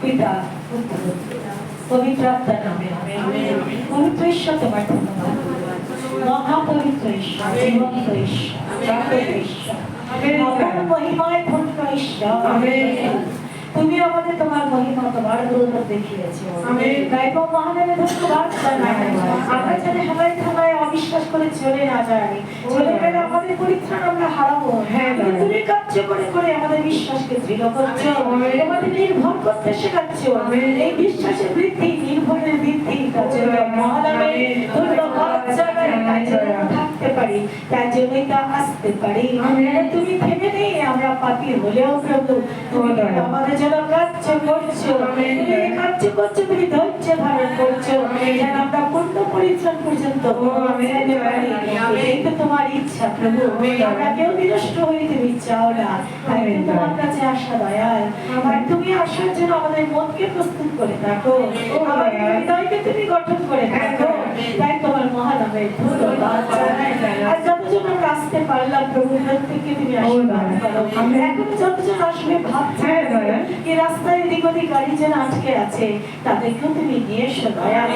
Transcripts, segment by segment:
পিতা পুত্র পবিত্র আত্মার নামে আমেন। পবিত্র ঈশ্বর তোমার ধন্যবাদ, মহাপবিত্র ঈশ্বর, জীবন্ত ঈশ্বর, জাগ্রত ঈশ্বর, মহান মহিমায় ধন্য ঈশ্বর। তুমি আমাদের তোমার মহিমা, তোমার গৌরব দেখিয়েছো। তাই তো মহাদেবের ধন্যবাদ জানাই। আমরা যেন হেলায় থালায় অবিশ্বাস করে চলে না যাই, চলে গেলে আমাদের পরিত্রাণ আমরা হারাবো। তুমি কার্য করে করে আমাদের বিশ্বাসকে দৃঢ় করছো, আমাদের নির্ভর করতে শেখাচ্ছ। এই বিশ্বাসের বৃদ্ধি, নির্ভরের বৃদ্ধি, তার জন্য মহাদেবের ধন্যবাদ জানাই। তাই জন্য থাকতে পারি, তার জন্যই তা আসতে পারি। তুমি থেমে নেই, আমরা পাপী হলেও প্রভু তুমি আমাদের যেন কার্য করছো, তুমি কার্য করছো, তুমি ধৈর্য ধারণ করছো, যেন আমরা পূর্ণ পরিত্রাণ পর্যন্ত পৌঁছাতে পারি। এই তো তোমার ইচ্ছা প্রভু, আমরা কেউ বিনষ্ট হয়ে তুমি চাও না। তাই তোমার কাছে আসা দয়াল, আর তুমি আসার জন্য আমাদের মনকে প্রস্তুত করে থাকো, আমাদের হৃদয়কে তুমি গঠন করে থাকো। তাই তোমার মহানামের ধন্যবাদ জানাই। আর যতজন আমরা আসতে পারলাম প্রভু, প্রত্যেককে তুমি আশীর্বাদ করো। এখন যতজন আসবে ভাবছে এই রাস্তায় এদিক ওদিক গাড়ি যেন আটকে আছে, তাদেরকেও তুমি নিয়ে এসো দয়াল।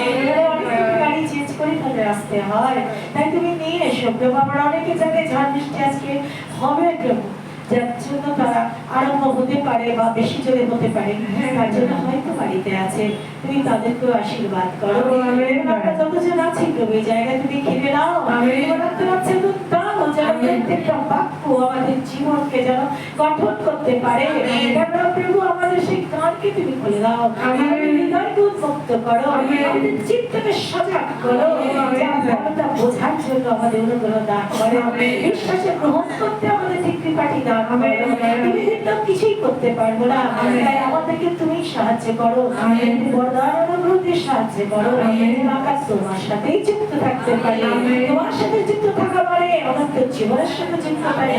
অনেক গাড়ি চেঞ্জ করে তাদের আসতে হয়, তাই তুমি নিয়ে এসো প্রভু। আমরা অনেকে জায়গায় ঝড় বৃষ্টি আজকে হবে প্রভু, যার জন্য তারা আরম্ভ হতে পারে বা বেশি জোরে হতে পারে, তার জন্য হয়তো বাড়িতে আছে, তুমি তাদেরকেও আশীর্বাদ করো। আমরা যতজন আছি প্রভু এই জায়গায় তুমি ঘিরে নাও, প্রত্যেকটা বাক্য আমাদের জীবনকে যেন গঠন করতে পারে। প্রভু আমাদের সেই কানকে তুমি খুলে দাও, হৃদয়কে উন্মুক্ত করো, আমাদের চিত্তকে সজাগ করো, বোঝার জন্য আমাদের অনুগ্রহ দান করো, বিশ্বাসে গ্রহণ করতে আমাদের ঠিক কৃপাটি দান করো। তুমি কিন্তু কিছুই করতে পারবো না, তাই আমাদেরকে তুমি সাহায্য করো, বরদান অনুগ্রহ দিয়ে সাহায্য করো। আমরা তোমার সাথেই যুক্ত থাকতে পারি, তোমার সাথে যুক্ত থাকা মানে অনন্ত জীবনের সাথে যুক্ত পারি।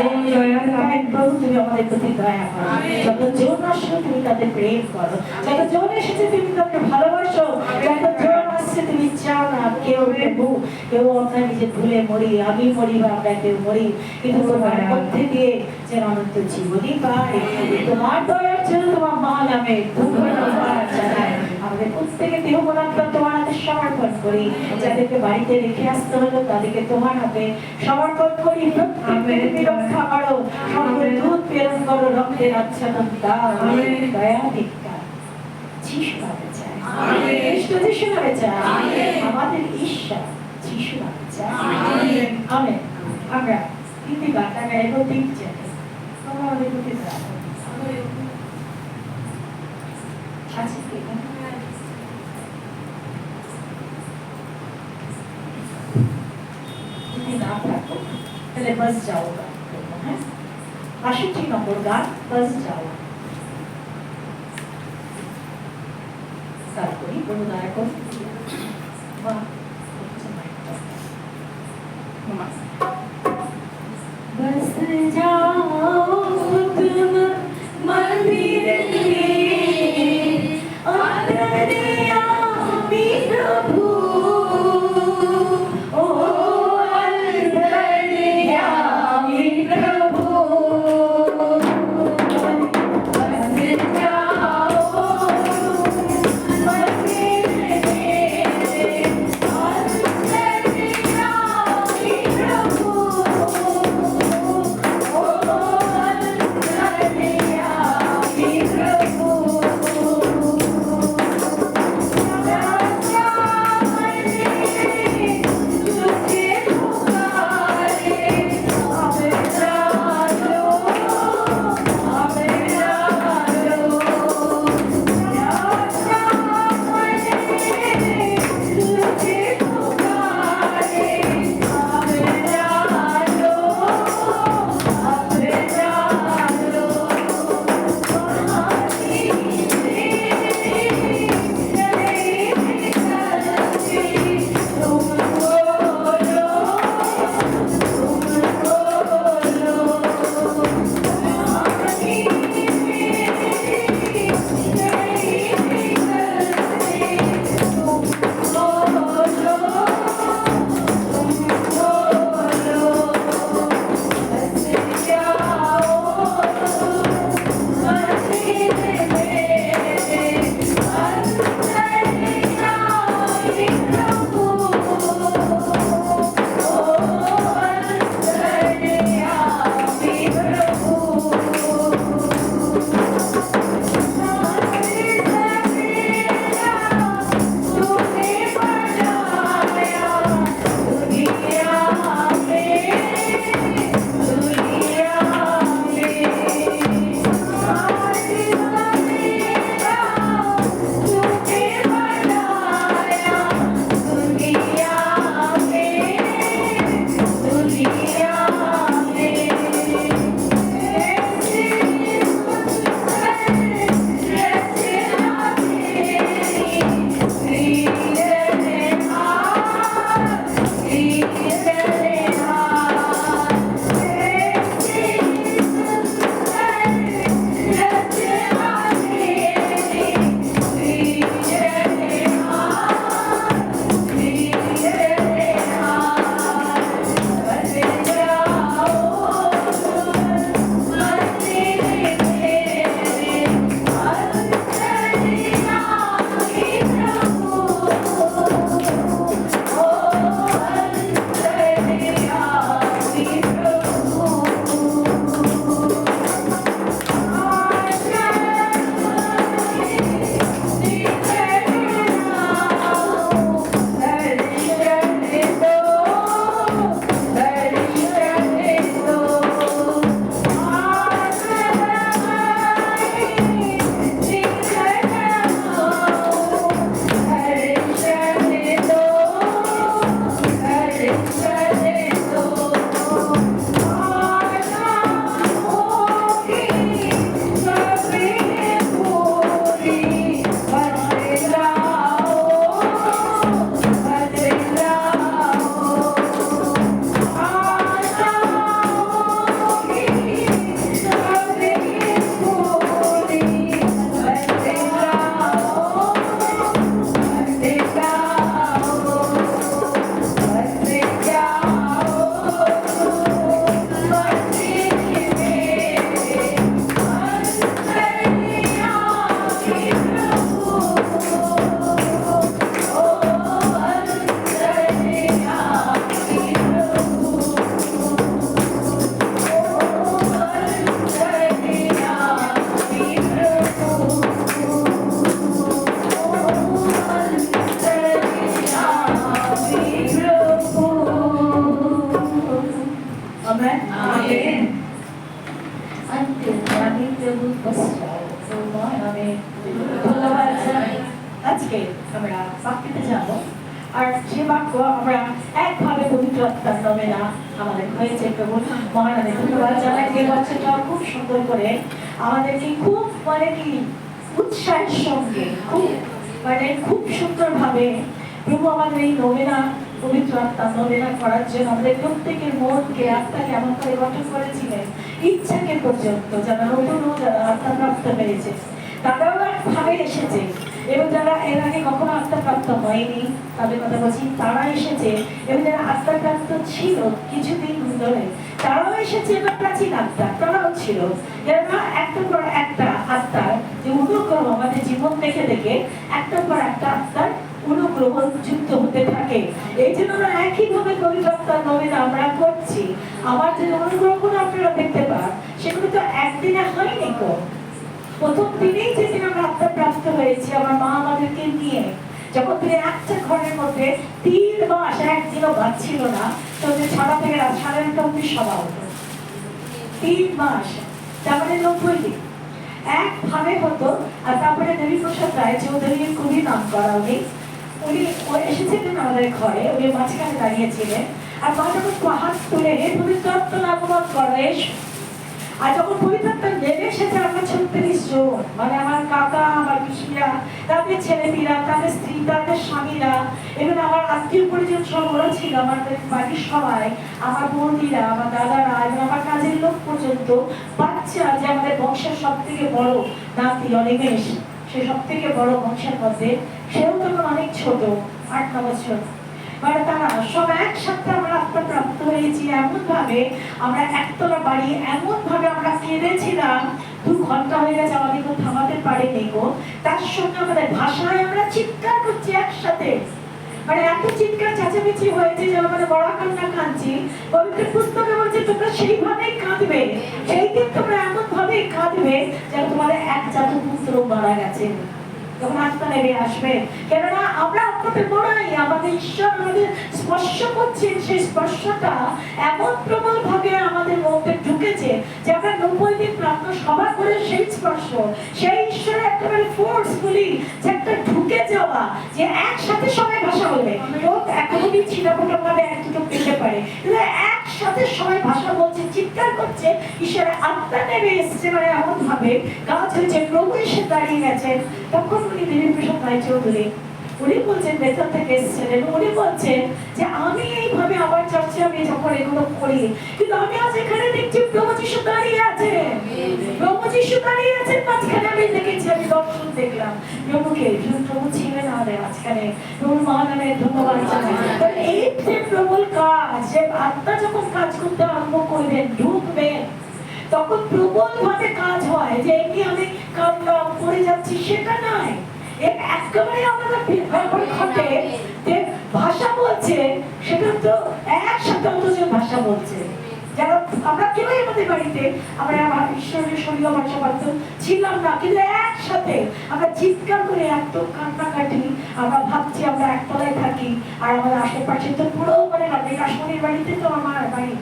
প্রভু তুমি আমাদের প্রতি দয়া করো, যতজন আসো তুমি তাদের প্রেম করো, যতজন এসেছে তুমি তাদের ভালোবাসো, যতজন আসছে তুমি চাও না কেউ প্রভু কেউ আমরা নিজে ভুলে মরি, আমি মরি বা আমরা কেউ মরি, কিন্তু তোমার মধ্যে দিয়ে যেন অনন্ত জীবনই পাই। তোমার দয়ার জন্য তোমার মহানামে ধন্যবাদ জানাই। আমাদের প্রত্যেকে দেহ মনাত্মা তোমার হাতে সমর্পণ করি, যাদেরকে বাড়িতে রেখে আসতে হলো তাদেরকে তোমার হাতে সমর্পণ করি। প্রত্যেককে রক্ষা করো, সকল দুধ প্রেরণ করো, রক্তের আচ্ছাদন দাও। দয়া ভিক্ষা যিশু নামে চাই, খ্রিস্ট যিশু নামে চাই, আমাদের ঈশ্বর যিশু নামে চাই। আমেন। আমরা তিনটি গান গাইবো, তিন চাই তোমরা আমাদের প্রতি দয়া করো। আছে কি नाम रखो, पहले बस जाओगा। 68 नंबर गान बस जाओ। सारकोई बोलूदाय को बस जाओ तुम मंदिर में, अंतरिया प्रभु Oh পবিত্র আত্মার নবেনা আমাদের হয়েছে। প্রভু মহারানী ধন্যবাদ জানাই যে বাচ্চাটা খুব সুন্দর করে আমাদেরকে খুব মানে কি উৎসাহের সঙ্গে খুব সুন্দর ভাবে প্রভু আমাদের এই নবেনা পবিত্র আত্মা নবেনা করার জন্য আমাদের প্রত্যেকের মনকে আত্মাকে এমন করে গঠন করেছিলেন ইচ্ছাকে পর্যন্ত যারা নতুন যারা আত্মা প্রাপ্ত হয়েছে তারাও একভাবে এসেছে, এবং যারা এর আগে কখনো আত্মাপ্রাপ্ত হয়নি তাদের কথা বলছি, তারা এসেছে, এবং যারা আত্মাপ্রাপ্ত ছিল কিছুদিন ধরে তারাও এসেছে, এবং প্রাচীন আত্মা তারাও ছিল। যারা একটার পর একটা আত্মার যে অনুগ্রহ আমাদের জীবন দেখে দেখে একটার পর একটা আত্মার অনুগ্রহ যুক্ত হতে থাকে। এই জন্য আমরা একইভাবে পবিত্র আত্মার নবেনা আমরা করছি। আমার যে অনুগ্রহগুলো আপনারা দেখতে পান সেগুলো তো একদিনে হয়নি। প্রথম দিনেই যেদিন আমরা আত্মা প্রাপ্ত হয়েছি আমার মা আমাদেরকে নিয়ে যখন তিনি একটা ঘরের মধ্যে 3 মাস একদিনও বাঁচছিল না, তো ছাড়া থেকে রাত 9:30 অব্দি সভা হতো। 3 মাস, তার মানে 90 দিন একভাবে হতো। আর তারপরে দেবীপ্রসাদ রায় চৌধুরীর খুবই নাম করা উনি এসেছিলেন আমাদের ঘরে, উনি মাঝখানে দাঁড়িয়েছিলেন। আর মা যখন হাত তুলে পবিত্র আত্মার আগমন করে, আর যখন পবিত্রতা নেমে এসেছে আমরা 36 জন, মানে আমার কাকা, আমার পিসিরা, তাদের ছেলেমেয়েরা, তাদের স্ত্রী, তাদের স্বামীরা, এবং আমার আত্মীয় পরিজন সব ওরা ছিল, আমাদের বাড়ির সবাই, আমার বৌদিরা, আমার দাদারা, এবং আমার কাজের লোক পর্যন্ত, বাচ্চা যে আমাদের বংশের সব থেকে বড় নাতি অনিমেষ, সে সব থেকে বড় বংশের মধ্যে, সেও তখন অনেক ছোট, 8-9 বছর। মানে তারা সব একসাথে আমরা আত্মা প্রাপ্ত হয়েছি। এমন ভাবে আমরা একতলা বাড়ি, এমন ভাবে আমরা কেঁদেছিলাম, 2 ঘন্টা হয়ে গেছে আমাদের কেউ থামাতে পারেনি গো। তার সঙ্গে আমাদের ভাষায় আমরা চিৎকার করছি একসাথে, মানে এত চিৎকার চেঁচামেচি হয়েছে যে আমাদের বড় কান্না কাঁদছি। পবিত্র পুস্তকে বলছে তোমরা সেইভাবেই কাঁদবে, সেই দিন তোমরা এমন ভাবেই কাঁদবে যেন তোমাদের এক জাতপুত্র মারা গেছে। যখন আত্মা নেমে আসবে, কেননা আমরা আপনাদের বড়াই, আমাদের ঈশ্বর আমাদের স্পর্শ করছেন, সেই স্পর্শটা এমন প্রবল ভাবে আমাদের মধ্যে ঢুকেছে যে আমরা 90 দিন প্রার্থনা সভা করে সেই স্পর্শ, সেই ঈশ্বরের একেবারে ফোর্সফুলি যে একটা ঢুকে যাওয়া, যে একসাথে সবাই ভাষা বলবে। লোক এখনই ছিটাফোটা ভাবে এক দুটো পেতে পারে, কিন্তু একসাথে সবাই ভাষা বলছে, চিৎকার করছে, ঈশ্বরের আত্মা নেমে এসছে। মানে এমন ভাবে কাজ হয়েছে, প্রভু এসে দাঁড়িয়ে গেছেন। তখন উনি দেবীপ্রসাদ রায় চৌধুরী উনি বলছেন, বেতন থেকে এসেছেন, এবং উনি বলছেন যে আমি এইভাবে আমার চর্চা আমি যখন এগুলো করি, কিন্তু আমি আজ এখানে দেখছি প্রভু যিশু দাঁড়িয়ে আছেন, প্রভু যিশু দাঁড়িয়ে আছেন মাঝখানে। আমি দেখেছি, আমি দর্শন দেখলাম প্রভুকে, প্রভু ছিলেন আমাদের মাঝখানে। প্রভুর মহানামে ধন্যবাদ জানাই। এই যে প্রবল কাজ, যে আত্মা যখন কাজ করতে আরম্ভ করবেন, ঢুকবেন, তখন প্রবল ভাবে কাজ হয়। যে এমনি আমি কামলাম করে যাচ্ছি সেটা নয়, একেবারে আমাদের ঘটে যে ভাষা বলছে, সেটা তো একসাথে অন্তর্জন ভাষা বলছে। যারা আমরা কেউ আমাদের বাড়িতে আমরা ঈশ্বরের শরীর ভাষা বলতে ছিলাম না, কিন্তু একসাথে আমরা চিৎকার করে এত কান্নাকাটি, আমরা ভাবছি আমরা একতলায় থাকি, আর আমাদের আশেপাশে তো পুরো মানে কাশ্মীরের বাড়িতে তো আমার বাড়ি,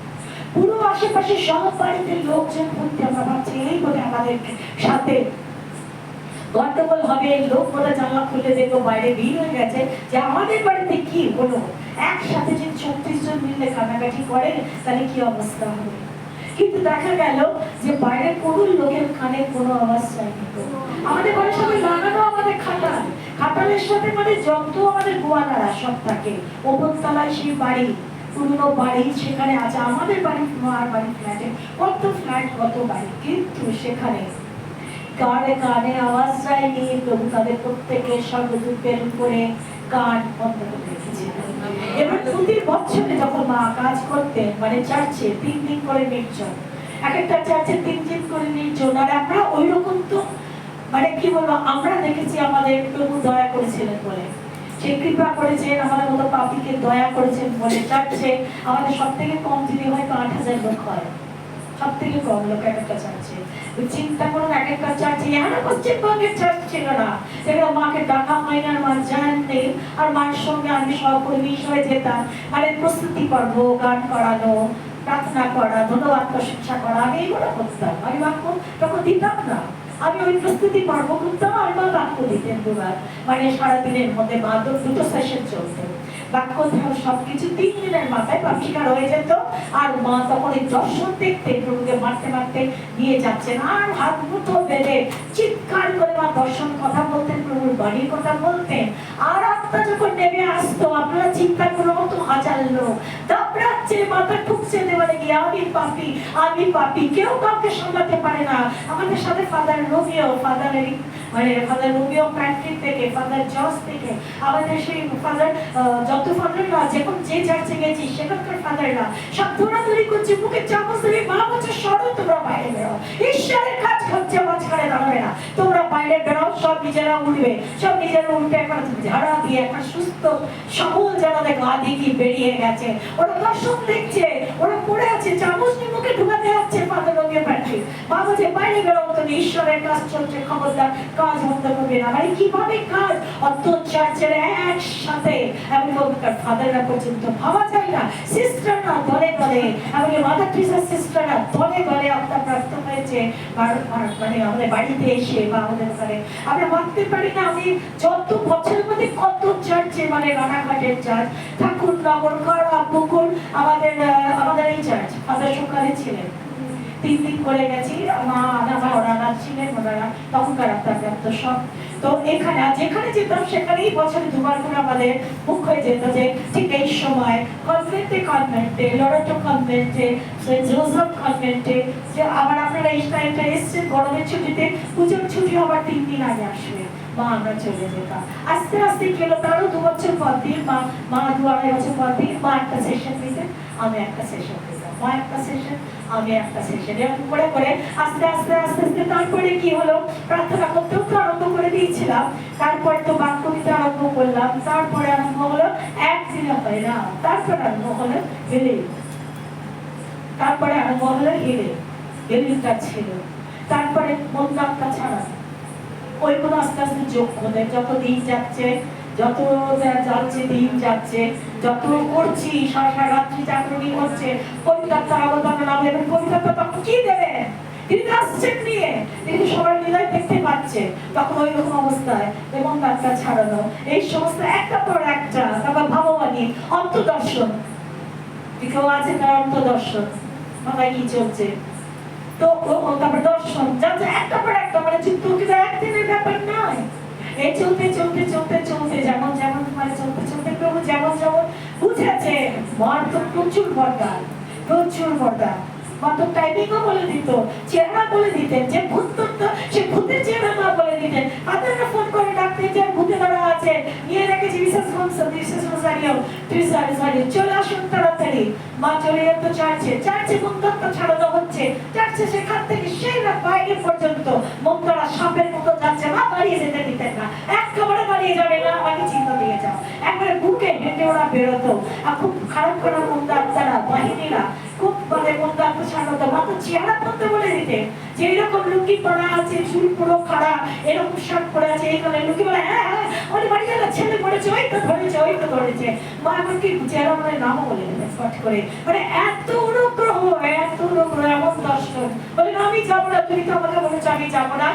পুরো আশেপাশে সব বাড়িতে লোকজন ঘুরতে, আমরা ভাবছি এই বলে আমাদের সাথে গন্ডগোল হবে, লোক বলে জানলা খুলে দেখবো বাইরে ভিড় হয়ে গেছে, যে আমাদের বাড়িতে কি হলো। একসাথে যদি 36 জন মিলে কান্নাকাটি করে তাহলে কি অবস্থা হবে। কিন্তু দেখা গেল যে বাইরের কোনো লোকের কানে কোনো আওয়াজ যায়নি। আমাদের বাড়ির সাথে লাগানো আমাদের খাটালের সাথে মানে যত আমাদের গোয়ালারা সব থাকে, ওপরতলায় সেই বাড়ি, পুরনো বাড়ি সেখানে আছে। আমাদের বাড়ি আর বাড়ি ফ্ল্যাটে কত ফ্ল্যাট কত বাড়ি, কিন্তু সেখানে কানে কানে আওয়াজ যায়নি। প্রভু তাদের প্রত্যেকের সর্বদূর প্রেরণ করে কান বন্ধ করে রেখেছিলেন। এবার প্রতি বছরে যখন মা কাজ করতেন, মানে চার্চে 3 দিন করে নির্জন, এক একটা চার্চে 3 দিন করে নির্জন। আর আমরা ওই রকম তো মানে কি বলবো, আমরা দেখেছি আমাদের প্রভু দয়া করেছিলেন বলে, সে কৃপা করেছেন, আমাদের মতো পাপীকে দয়া করেছেন বলে। চার্চে আমাদের সব থেকে কম দিনে হয়তো 8,000 লোক হয়, সব থেকে কম লোক এক একটা চার্চে। চিন্তা করুন, এক একটা চার্চে এখানে পশ্চিমবঙ্গের চার্চ ছিল না, সেখানে মাকে ডাকা হয় না, মা জানতে, আর মায়ের সঙ্গে আমি সহকর্মী হিসেবে যেতাম। মানে প্রস্তুতি পর্ব, গান করানো, প্রার্থনা করা, ধন্যবাদ প্রশংসা করা, আমি এইগুলো করতাম। আমি বাক্য তখন দিতাম না, আমি ওই প্রস্তুতি পর্ব করতাম, আর মা বাক্য দিতেন 2 বার। মানে সারাদিনের মধ্যে 2 সেশন চলতো। বাক্য সবকিছু 3 দিনের মাথায় পাপ স্বীকার হয়ে যেত। আর মা তখন এই দর্শন দেখতে প্রভুকে মারতে মারতে নিয়ে যাচ্ছেন, আর হাত মুঠো বেঁধে চিৎকার করে মা দর্শন কথা বলতেন, প্রভুর বাড়ির কথা বলতেন। আর আত্মা যখন নেমে আসতো, আপনারা চিন্তা করো মতো হাজার লোক দাপড়াচ্ছে, মাথা ঠুকছে দেওয়ালে গিয়ে, আমি পাপী, আমি পাপী। কেউ কাউকে সামলাতে পারে না। আমাদের সাথে father Romeo, father Romeo Patrick থেকে, ফাদার জর্জ থেকে, আমাদের সেই ফাদার যত ফাদাররা যখন যে চার্চে গেছি সেখানকার ফাদাররা সব দৌড়াদৌড়ি করছে, মুখে চামচ ধরে মা বলছে সরো, তোমরা বাইরে বেরো, ঈশ্বরের কাজ হচ্ছে, মাঝখানে দাঁড়াবে না, তোমরা বাইরে বেরো। সব নিজেরা উঠবে, সব নিজেরা উঠে একটা ঝাড়া দিয়ে একটা সুস্থ সবল জানাতে গা দিয়ে বেরিয়ে গেছে। ওরা দর্শন দেখছে, ওরা পড়ে আছে, চামচ নিয়ে মুখে ঢুকাতে যাচ্ছে ফাদার রোমিও প্যাট্রিক। মা বলছে বাইরে বেরো, তো ঈশ্বরের কাজ চলছে, খবরদার কাজ বন্ধ করবে না। মানে কিভাবে কাজ অত চার্চের একসাথে, এমনকার ফাদাররা পর্যন্ত ভাবা যায় না, সিস্টাররা দলে দলে, এমনকি মাদার টেরেসার সিস্টাররা দলে দলে আপনার প্রাপ্ত হয়েছে মানে আমাদের বাড়িতে এসে বা আমাদের ওখানে। আমরা ভাবতে পারি না আমি যত বছরের মধ্যে কত চার্চে, মানে রানাঘাটের চার্চ, ঠাকুরনগর, কারা, পুকুর, আমাদের এই চার্চ ফাদার সকালে ছিলেন 3 দিন করে গেছি। মা ওনারা ছিলেন, ওনারা তখনকার প্রাপ্ত সব। তো এখানে যেখানে যেতাম সেখানেই বছরে 2বার করে আমাদের মুখ হয়ে যেত যে ঠিক এই সময় কনভেন্টে লরেটো কনভেন্টে, সেন্ট জোসেফ কনভেন্টে, যে আবার আপনারা এই টাইমটা এসছেন গরমের ছুটিতে, পুজোর ছুটি হবার 3 দিন আগে আসবে। মা আমরা চলে যেতাম। আস্তে আস্তে গেল, তারও 2 বছর পর দিন মা 2-2.5 বছর পর দিন মা একটা সেশন দিতেন, আমি একটা সেশন দিতাম, মা একটা সেশন, আমি একটা সেশন, এরকম করে করে আস্তে আস্তে আস্তে আস্তে তারপরে কি হলো, প্রার্থনা করতেও তো আরম্ভ করে দিয়েছিলাম। তারপরে তো বাক্য দিতে আরম্ভ করলাম। তারপরে আরম্ভ হলো একদিনে হয় না, তারপরে আরম্ভ হলো হিলিং, তারপরে আরম্ভ হলো হিলিংটা ছিল। তারপরে মন্দাত্মা ছাড়া ওইগুলো আস্তে আস্তে যোগ হলে যত দিন যাচ্ছে, যত যাচ্ছে দিন যাচ্ছে, যত করছি, সারা রাত্রি চাকরি হচ্ছে, পবিত্রতার অবদান নামে। এবং পবিত্রতা তখন কি দেবে, তিনি আসছেন নিয়ে, তিনি সবার হৃদয় দেখতে পাচ্ছে। তখন ওই রকম অবস্থায় এবং তারটা ছাড়ানো এই সমস্ত একটা পর একটা, তারপর ভাববাণী, অন্তদর্শন, কেউ আছে তার অন্তদর্শন, মাথায় কি চলছে, তো তারপর দর্শন, যাতে একটা পর একটা, মানে চিত্ত কিন্তু একদিনের ব্যাপার নয়। এই চলতে চলতে চলতে চলতে যেমন যেমন মানে চলতে চলতে প্রভু যেমন যেমন বুঝেছে। মার তো প্রচুর বরদান, প্রচুর বরদান। মাত্র টাইপিংও বলে দিত, চেহারা বলে দিতেন, যে ভূত তো সে ভূতের চেহারা না বলে দিতেন। আপনারা ফোন করে ডাকতেন যে ভূতে ধরা আছে, নিয়ে রেখেছি বিশেষ চলে আসুন তাড়াতাড়ি। মা চলে যেত চার্চে, চার্চে মুক্তত্ব ছাড়ানো হচ্ছে, চার্চে সেখান থেকে সেই বাইরে পর্যন্ত মুক্তরা সাপের মতো যাচ্ছে। মা বাড়িয়ে যেতে দিতেন না, একেবারে বাড়িয়ে যাবে না, আমাকে চিন্তা দিয়ে যাও। একবারে বুকে হেঁটে ওরা বেরোতো। আর খুব খারাপ খারাপ মুক্তারা বাহিনীরা খুব মানে মুক্তাত্ম ছাড়াতো। মাত্র চেহারা করতে বলে দিতে, যে এরকম লুঙ্গি পরা আছে, চুল পুরো খাড়া, এরকম শার্ট পরে আছে, এই কালে লুঙ্গি বলে হ্যাঁ হ্যাঁ ওই বাড়ি গেল, ছেলে পড়েছে, ওই তো ধরেছে, ওই তো ধরেছে। মা এমনকি চেহারা মানে নামও বলে দিতেন ফট করে। মানে এত অনুগ্রহ, এত অনুগ্রহ, এমন দর্শন। বলে আমি যাবো না, তুমি তো আমাকে বলেছো আমি যাবো না,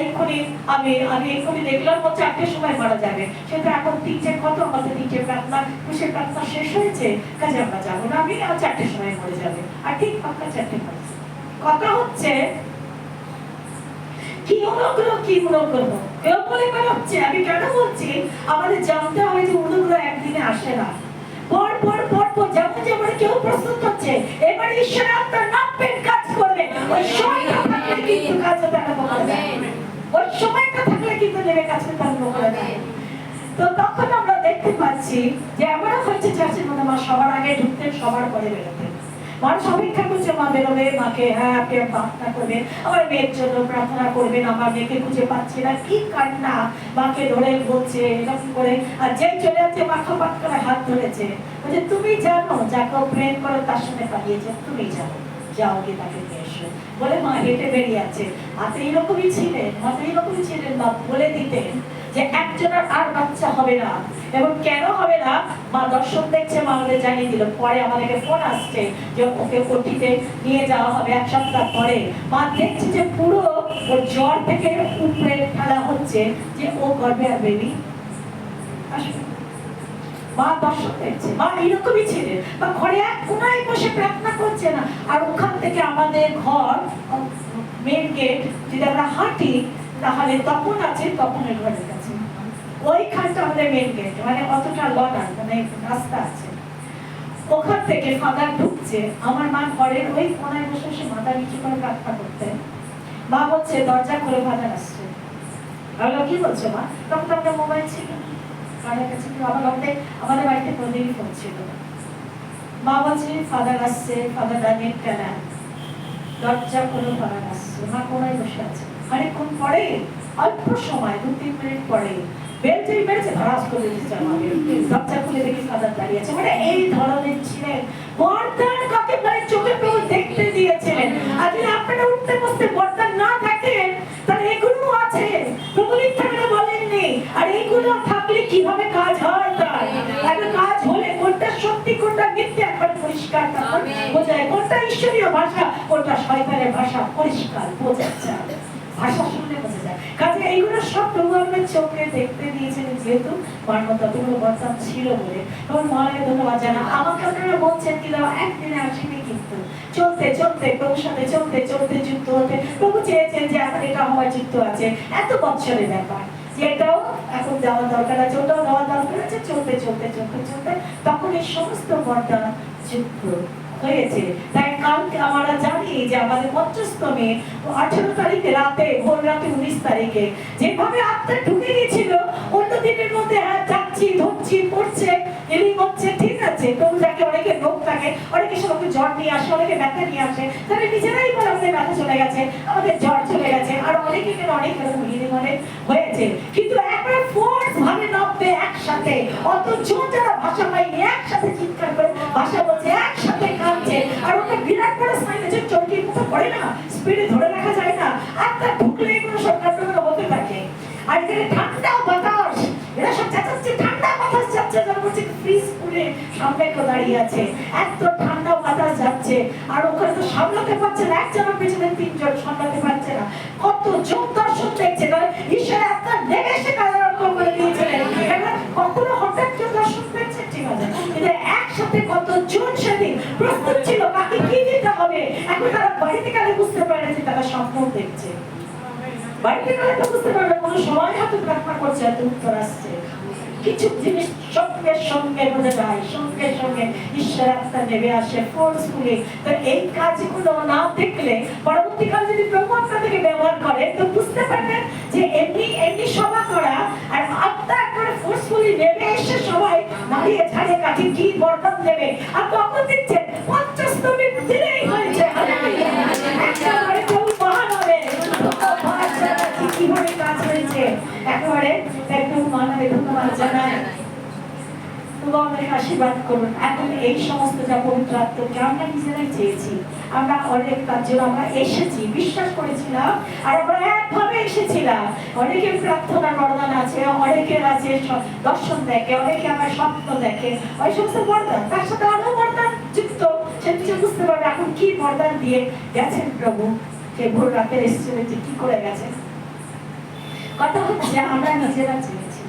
এক্ষুনি আমি এক্ষুনি দেখলাম ও 4টের সময় মারা যাবে। সেটা এখন 3টে কত, আমাদের 3টে প্রার্থনা, খুশির প্রার্থনা শেষ হয়েছে, কাজে আমরা যাবো না, আমি 4টের সময় মরে যাবে। আর ঠিক পাক্কা 4টে বাজে। কথা হচ্ছে কি অনুগ্রহ, কি অনুগ্রহ। কেউ বলে বেরোচ্ছে, আমি কেন বলছি, আমাদের জানতে হবে যে অনুগ্রহ একদিনে আসে না। পর পর পর পর যেমন যেমন কেউ প্রস্তুত হচ্ছে, এবার ঈশ্বর আপনার নামের কাজ করবে। ওই সময়টা থাকলে কিন্তু কাজে আরম্ভ করে দেয়, ওই সময়টা থাকলে কিন্তু নেমে কাজে আরম্ভ করে দেয়। তো তখন আমরা দেখতে পাচ্ছি যে এমনও হচ্ছে চার্চের মধ্যে মা সবার আগে ঢুকতেন, সবার পরে বেরোতেন। মানুষ অপেক্ষা করছে মা বেরোবে, মাকে হ্যাঁ আপনি প্রার্থনা করবেন, আমার মেয়ের জন্য প্রার্থনা করবেন, আমার মেয়েকে খুঁজে পাচ্ছি না, কি কান্না, মাকে ধরে বলছে এরকম করে। আর যে চলে যাচ্ছে মাথা পাত করে হাত ধরেছে, বলছে তুমি জানো যাকে প্রেম করো তার সাথে পালিয়েছে, তুমি জানো, যাও গিয়ে তাকে নিয়ে এসো। বলে মা হেঁটে বেরিয়ে আছে। আর এইরকমই ছিলেন, মা এইরকমই ছিলেন, মা বলে দিতেন যে একজনের আর বাচ্চা হবে না। এবং কেন হবে না, মা দর্শন দেখছে, মা আমাদের জানিয়ে দিল। পরে আমাদেরকে ফোন আসছে যে ওকে ওটিতে নিয়ে যাওয়া হবে 1 সপ্তাহ পরে। মা দেখছে যে পুরো ওর জ্বর থেকে উপরে ফেলা হচ্ছে, যে ও গর্ভে আর বেবি আসবে। মা দর্শন দেখছে, মা এরকমই ছিলেন, বা ঘরে এক কোনায় বসে প্রার্থনা করছে না। আর ওখান থেকে আমাদের ঘর মেন গেট যদি আমরা হাঁটি তাহলে তখন আছে, তপনের ঘরের কাছে ওইখানটা আমাদের মেন গেট, মানে অতটা লড়া মানে রাস্তা আছে। ওখান থেকে ফাদার ঢুকছে, আমার মা ঘরের ওই কোনায় বসে বসে মাথা নিচু করে প্রার্থনা করতে। মা বলছে দরজা খুলে ফাদার আসছে। আমি কি বলছো মা? তখন তো আপনার মোবাইল ছিল ফাদার কাছে, আমাদের বাড়িতে প্রদীপ ফোন ছিল। মা বলছে ফাদার আসছে, ফাদার নেট কেনা, দরজা খুলে ফাদার আসছে। মা কোনায় বসে আছে। অনেকক্ষণ পরে, অল্প সময় 2-3 মিনিট পরে বেলচেই বেড়েছে, ধরাস করে দিচ্ছে আমাকে। দরজা খুলে দেখি ফাদার দাঁড়িয়ে আছে। মানে এই ধরনের ছিলেন বর্দান, কাকে মানে চোখে পেয়ে দেখতে দিয়েছিলেন। আর যদি আপনারা উঠতে বসতে বর্দান না থাকেন তাহলে এগুলো আছে, প্রভু মিথ্যাকে বলেননি। আর এইগুলো থাকলে কিভাবে কাজ হয়? তাই একটা কাজ হলে কোনটা সত্যি কোনটা মিথ্যা একবার পরিষ্কার তখন বোঝায়, কোনটা ঈশ্বরীয় ভাষা কোনটা শয়তানের ভাষা পরিষ্কার বোঝা যায়, ভাষা শুনলে বোঝা যায়। কাজে এইগুলো সব প্রভু আমাদের চোখে দেখতে দিয়েছেন, যেহেতু মানবতাগুলো বর্তমান ছিল বলে। তখন মহালয় ধন্যবাদ জানা। আমাকে আপনারা বলছেন কি দাও একদিনে আসেনি, কিন্তু চলতে চলতে প্রভুর সাথে চলতে চলতে যুক্ত হতে প্রভু চেয়েছেন যে এখন এটা হওয়ার যুক্ত আছে। এত বছরের ব্যাপার যেটাও এখন যাওয়া দরকার আছে, ওটাও যাওয়া দরকার আছে। চলতে চলতে চলতে চলতে তখন এই সমস্ত বর্তমান যুক্ত হয়েছে। তাই কালকে আমরা জানি যে আমাদের মধ্যস্থমে 18 তারিখে রাতে, ভোর রাতে 19 তারিখে যেভাবে আত্মা ঢুকে গেছিল, অন্য দিনের মধ্যে যাচ্ছি ধরছি পড়ছে এলি হচ্ছে, ঠিক আছে। তবু যাকে অনেকে রোগ থাকে, অনেকে সবাইকে জ্বর নিয়ে আসে, অনেকে ব্যথা নিয়ে আসে, তারা নিজেরাই বলে আমাদের ব্যথা চলে গেছে, আমাদের জ্বর চলে গেছে। আর অনেকে কেন অনেক এরকম মনে হয়েছে, কিন্তু একবার ফোর্স ভাবে নামবে একসাথে, অত জোর যারা ভাষা পাইনি একসাথে চিৎকার করে ভাষা বলছে, একসাথে কাঁদছে। আর ওটা বিরাট বড় সাইন আছে, চোখের মতো পড়ে না, স্পিডে ধরে রাখা যায় না। আর তার ঢুকলে এগুলো সব কার্যক্রম হতে থাকে। আর এখানে ঠান্ডা বাতাস, এরা সব চেঁচাচ্ছে ঠান্ডা বাতাস যাচ্ছে, তারা বলছে ফ্রিজ খুলে সামনে কেউ দাঁড়িয়ে আছে, এত ঠান্ডা বাতাস যাচ্ছে। আর ওখানে তো সামলাতে পারছে না, একজনের পেছনে 3 জন সামলাতে পারছে না। কত যোগ দর্শন দেখছে, তাহলে ঈশ্বর আপনার নেমে এসে কার্যক্রম করে দিয়েছিলেন। কখনো হঠাৎ কেউ দর্শন পেয়েছে, ঠিক আছে, কিন্তু একসাথে কত জন সেদিন প্রস্তুত ছিল কাকে কি দিতে হবে। এখন তারা বাড়িতে গেলে বুঝতে পারে যে তারা স্বপ্ন দেখছে, বাড়িতে গেলে তো বুঝতে পারবে কোনো সময় হয়তো প্রার্থনা করছে, এত উত্তর আসছে। কিছু জিনিস সঙ্গে সঙ্গে বোঝা যায়, সঙ্গে সঙ্গে ঈশ্বর আত্মা নেমে আসে ফোর্সফুলি। তো এই কাজগুলো না দেখলে পরবর্তীকালে যদি প্রভু আপনাদেরকে ব্যবহার করে, তো বুঝতে পারবেন যে এমনি এমনি সভা করা আর আত্মা একবারে ফোর্সফুলি নেমে এসে সবাই দাঁড়িয়ে ঝাড়িয়ে কাঠি কি বরদান দেবে। আর তখন দেখছেন 50তম দিনেই হয়েছে, একেবারে প্রভু মহান হবে, কিভাবে কাজ হয়েছে একেবারে একদম মহান। ধন্যবাদ জানাই, আমাদের আশীর্বাদ করুন। এখন এই সমস্ত যা পবিত্র আত্মাকে আমরা নিজেরাই চেয়েছি, আমরা অনেক কাজ আমরা এসেছি, বিশ্বাস করেছিলাম, আর আমরা একভাবে এসেছিলাম। অনেকের প্রার্থনার বরদান আছে, অনেকের আছে দর্শন দেখে, অনেকে আমার স্বপ্ন দেখে, ওই সমস্ত বরদান, তার সাথে আরো বরদান যুক্ত। সে বুঝতে পারবে এখন কি বরদান দিয়ে গেছেন প্রভু, সে ভোর রাতে এসেছিলেন যে কি করে গেছেন। কথা হচ্ছে আমরা নিজেরা চেয়েছি,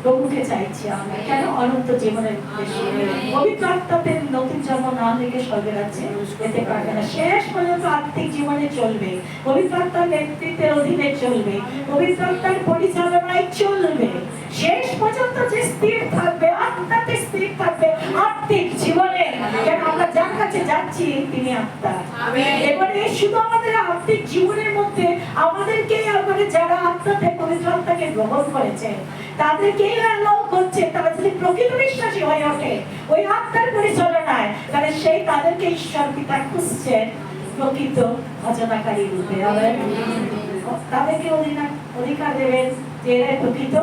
প্রভুকে চাইছি আমরা, কেন অনন্ত জীবনের উদ্দেশ্যে। পবিত্র আত্মাতে নতুন জন্ম না হলে স্বর্গে রাজ্যে যেতে পারবে না। শেষ পর্যন্ত আত্মিক জীবনে চলবে, পবিত্র আত্মার নেতৃত্বের অধীনে চলবে, পবিত্র আত্মার পরিচালনায় চলবে। শেষ পর্যন্ত যে স্থির থাকবে, আত্মাতে স্থির থাকবে আত্মিক জীবনে। কেন আমরা যার কাছে যাচ্ছি তিনি আত্মা। এবারে শুধু আমাদের আত্মিক জীবনের মধ্যে আমাদেরকে, আমাদের যারা আত্মাতে পবিত্র আত্মাকে গ্রহণ করেছে তাদেরকেই অ্যালাউ করছে, তারা যদি প্রকৃত বিশ্বাসী হয়ে ওঠে ওই আত্মার পরিচালনায়, তাহলে সেই তাদেরকে ঈশ্বর পিতা খুঁজছেন প্রকৃত ভজনাকারী রূপে। তাদেরকে অধিকার দেবেন যে এরা প্রকৃত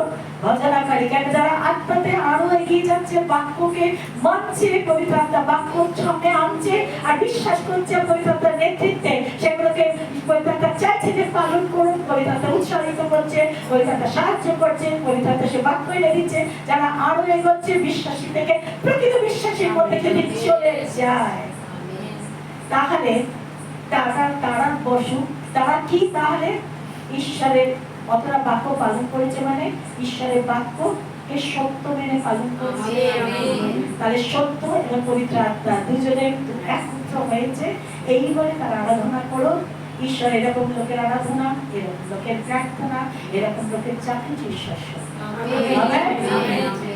ভজনাকারী। কেন যারা আত্মাতে আরো এগিয়ে যাচ্ছে, বাক্যকে মানছে, পবিত্র আত্মা বাক্য সামনে আনছে আর বিশ্বাস করছে পবিত্র আত্মার নেতৃত্বে, সেগুলোকে পবিত্র আত্মা চাইছে যে পালন করুন, পবিত্র আত্মা উৎসাহিত করছে, পবিত্র আত্মা সাহায্য করছে, পবিত্র আত্মা সে বাক্য এনে দিচ্ছে। যারা আরো এগোচ্ছে বিশ্বাসী থেকে প্রকৃত বিশ্বাসীর মধ্যে যদি চলে যায়, তাহলে তারা বসু, তারা কি তাহলে ঈশ্বরের অতটা বাক্য পালন করেছে, মানে ঈশ্বরের বাক্য বাক্যের সত্য মেনে পালন করছি। তাহলে সত্য এবং পবিত্র আত্মা দুজনে একত্র হয়েছে, এই বলে তারা আরাধনা করো। ঈশ্বর এরকম লোকের আরাধনা, এরকম লোকের প্রার্থনা, এরকম লোকের চাকরি ঈশ্বর।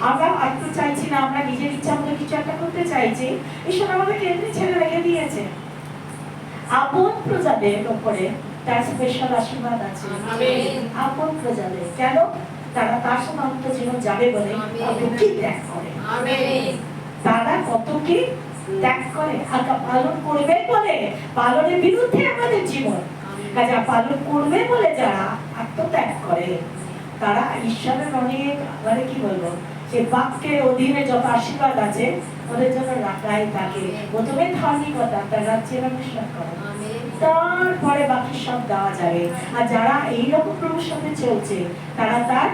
আমরা একটু চাইছি না, আমরা নিজের ইচ্ছা মতো কিছু একটা করতে চাইছি। ঈশ্বর আমাদেরকে এমনি ছেড়ে রেখে দিয়েছে। আপন প্রজাদের উপরে তার স্পেশাল আশীর্বাদ আছে। আপন প্রজাদের কেন? তারা তার সাথে অন্ত জীবন যাবে বলে কত কি ত্যাগ করে। তারা কত কি ত্যাগ করে, আজ্ঞা পালন করবে বলে। পালনের বিরুদ্ধে আমাদের জীবন, কাজে পালন করবে বলে যারা আত্মত্যাগ করে, তারা ঈশ্বরের অনেক মানে কি বলবো, যে বাক্যের অধীনে যত আশীর্বাদ আছে ওদের জন্য রাখাই থাকে। প্রথমে ধার্মিকতা, তার রাজ্যের অনুষ্ঠান করে, তারপরে বাকি সব দেওয়া যাবে। আর যারা এইরকম প্রভুর সাথে চলছে, তারা তার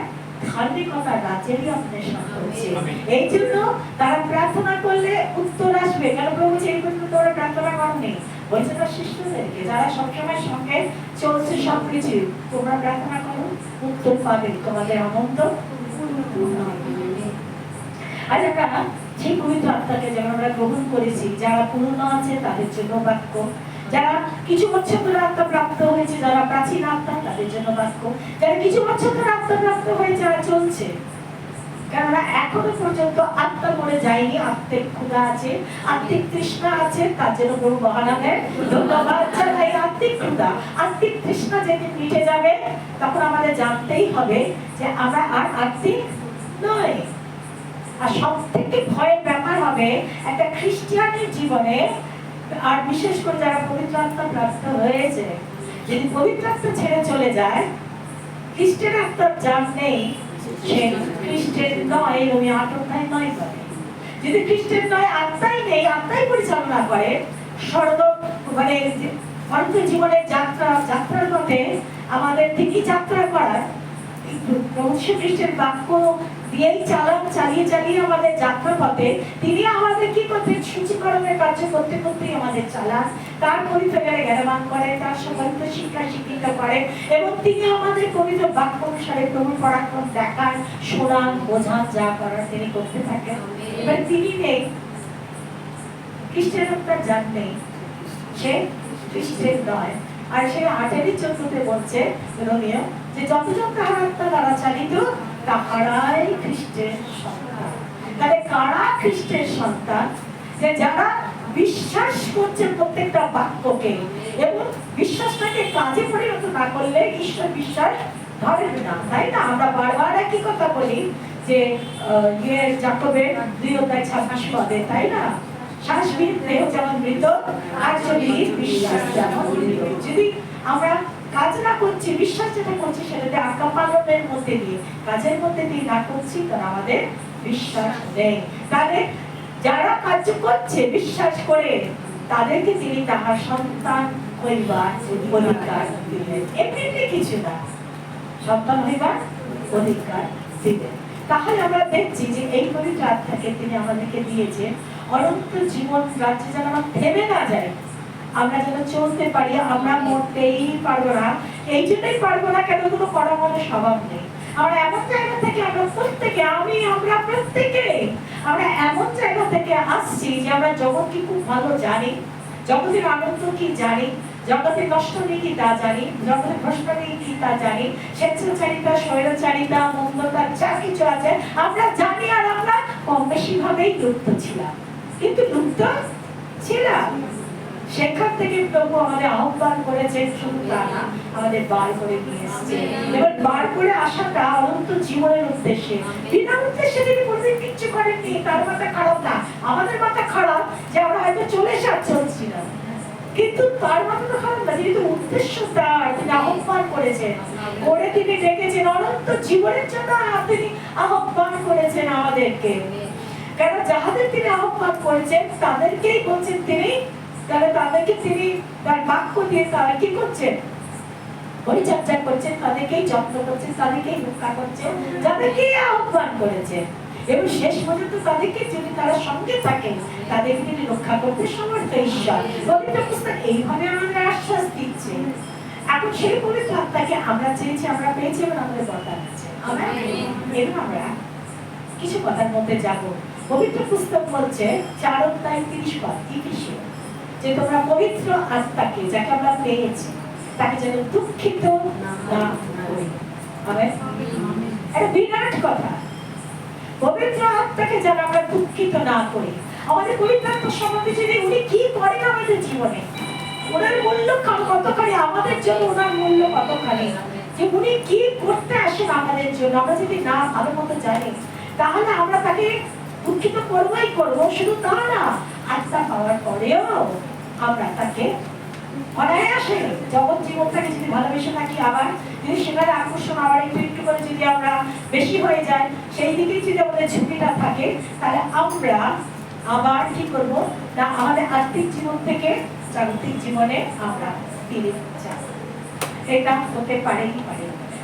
ধার্মিকতা রাজ্যেরই অন্বেষণ করছে। এই জন্য তারা প্রার্থনা করলে উত্তর আসবে। কেন প্রভু এই পর্যন্ত তোমরা প্রার্থনা করনি? বলছে তার শিষ্যদেরকে, যারা সবসময় সঙ্গে চলছে সবকিছু, তোমরা প্রার্থনা করো, উত্তর পাবে, তোমাদের আনন্দ পূর্ণ হবে। আর আমরা সেই পবিত্র আত্মাকে যেমন আমরা গ্রহণ করেছি, যারা পূর্ণ আছে তাদের জন্য বাক্য, যারা কিছু বছর ধরে আত্মা প্রাপ্ত হয়েছে, যারা প্রাচীন আত্মা তাদের জন্য বাক্য, যারা কিছু বছর ধরে আত্মা প্রাপ্ত হয়ে যারা চলছে, কেননা এখনো পর্যন্ত আত্মা মরে যায়নি, আত্মিক ক্ষুধা আছে, আত্মিক তৃষ্ণা আছে, তার জন্য প্রভু মহানামের ধন্যবাদ জানাই। আত্মিক ক্ষুধা, আত্মিক তৃষ্ণা যেদিন মিটে যাবে, তখন আমাদের জানতেই হবে যে আমরা আর আত্মিক নয়। আর সব থেকে ভয়ের ব্যাপার হবে একটা খ্রিস্টানের জীবনে, আর বিশেষ করে যারা পবিত্র আত্মা প্রাপ্ত হয়েছে, যদি পবিত্র আত্মা ছেড়ে চলে যায়, খ্রিস্টের আত্মার জান নেই, সে খ্রিস্টের নয়। রোমী 8:9 বলে, যদি খ্রিস্টের নয়, আত্মাই নেই, আত্মাই পরিচালনা করে স্বর্গ মানে অন্ত জীবনের যাত্রার পথে আমাদের ঠিকই যাত্রা করার প্রভু খ্রিস্টের বাক্য দিয়েই চালিয়ে আমাদের যাত্রা পথে তিনি আমাদের কি করতেন? সূচিকরণের কার্য করতে করতেই আমাদের চালান, তার পবিত্র জ্ঞানে জ্ঞানবান করে, তার সম্বলিত শিক্ষা শিক্ষিত করে, এবং তিনি আমাদের পবিত্র বাক্য অনুসারে প্রভু পরাক্রম দেখান, শোনান, বোঝান, যা করার তিনি করতে থাকেন। এবার তিনি নেই, খ্রিস্টের একটা জান নেই, সে খ্রিস্টের নয়। আর সে 8:14 বলছে রোমীয় যে যতজন তাহার আত্মা দ্বারা চালিত, তাহারাই খ্রিস্টের সন্তান। তাহলে কারা খ্রিস্টের সন্তান? যে যারা বিশ্বাস করছে প্রত্যেকটা বাক্যকে, এবং বিশ্বাসটাকে কাজে পরিণত না করলে ঈশ্বর বিশ্বাস ধরেন না, তাই না? আমরা বারবার একই কথা বলি যে যাকবের 2:26 তাই না? শ্বাসবিহীন দেহ যেমন মৃত, আর যদি বিশ্বাস যেমন মৃত। যদি আমরা কাজ না করছি, বিশ্বাস যেটা করছি সেটাতে আজ্ঞা পালনের মধ্যে দিয়ে, কাজের মধ্যে দিয়ে না করছি, তারা আমাদের বিশ্বাস নেই। তাহলে যারা কাজ করছে বিশ্বাস করে, তাদেরকে তিনি তাহার সন্তান হইবার অধিকার দিলেন। এমনি কিছু না, সন্তান হইবার অধিকার দিলেন। তাহলে আমরা দেখছি যে এই পবিত্র আত্মাকে তিনি আমাদেরকে দিয়েছেন অনন্ত জীবন রাজ্যে যেন আমরা থেমে না যাই, আমরা যেন চলতে পারি। আমরা মরতেই পারবো না, এই জন্যই পারবো না কেন? কোনো করার মতো স্বভাব নেই। আমরা এমন জায়গা থেকে, আমরা প্রত্যেকে, আমরা প্রত্যেকে আমরা এমন জায়গা থেকে আসছি যে আমরা জগৎকে খুব ভালো জানি, জগতের আনন্দ কি জানি, জগতের নষ্ট নেই কি তা জানি, জগতের ভ্রষ্ট নেই কি তা জানি, স্বেচ্ছাচারিতা, স্বৈরাচারিতা, মন্দতা যা কিছু আছে আমরা জানি। আর আমরা কম বেশি ভাবেই লুপ্ত ছিলাম, কিন্তু লুপ্ত ছিলাম। সেখান থেকে প্রভু আমাদের আহ্বান করেছেন, শুধু তা না, আমাদের বার করে নিয়ে এসেছে। এবার বার করে আসাটা অনন্ত জীবনের উদ্দেশ্যে, বিনা উদ্দেশ্যে তিনি কোনোদিন কিচ্ছু করেননি। তার মাথা খারাপ না, আমাদের মাথা খারাপ যে আমরা হয়তো চলে চলছি না, কিন্তু তার মাথা তো খারাপ না, যেহেতু উদ্দেশ্য তার, তিনি আহ্বান করেছেন, করে তিনি ডেকেছেন অনন্ত জীবনের জন্য, তিনি আহ্বান করেছেন আমাদেরকে। কেন? যাহাদের তিনি আহ্বান করেছেন তাদেরকেই বলছেন তিনি, তাহলে তাদেরকে তিনি তার বাক্য দিয়ে তারা কি করছেন? পরিচর্যা করছেন, তাদেরকেই যত্ন করছেন, তাদেরকেই রক্ষা করছেন, যাদেরকেই আহ্বান করেছেন। এবং শেষ পর্যন্ত তাদেরকে যদি তারা সঙ্গে থাকে, তাদেরকে তিনি রক্ষা করতে সমর্থ ঈশ্বর। পবিত্র পুস্তক এইভাবে আমাদের আশ্বাস দিচ্ছে। এখন সেই পবিত্র আত্মাকে আমরা চেয়েছি, আমরা পেয়েছি, এবং আমাদের দরকার আছে। এবং আমরা কিছু কথার মধ্যে যাব। পবিত্র পুস্তক বলছে 4:30 ইফিসীয় যে তোমরা পবিত্র আত্মাকে যাকে আমরা পেয়েছি তাকে যেন দুঃখিত না করি। আমেন। এটা বিরাট কথা। পবিত্র আত্মাকে যেন আমরা দুঃখিত না করি। আমাদের পবিত্র আত্মা সম্বন্ধে যদি উনি কি করেন আমাদের জীবনে, ওনার মূল্য কতখানি, আমাদের জন্য ওনার মূল্য কতখানি, যে উনি কি করতে আসেন আমাদের জন্য আমরা যদি না ভালো মতো জানি, তাহলে আমরা তাকে দুঃখিত করবোই করবো। শুধু তা না, আত্মা পাওয়ার পরেও আমরা তাকে অনায়াসে জগৎ জীবনটাকে যদি ভালোবেসে থাকি, আবার যদি সেখানে আকর্ষণ আবার একটু একটু করে যদি আমরা বেশি হয়ে যায়, সেই দিকে যদি আমাদের ঝুঁকিটা থাকে, তাহলে আমরা আবার কি করব না, আমাদের আর্থিক জীবন থেকে জাগতিক জীবনে আমরা ফিরে যাব। এটা হতে পারে।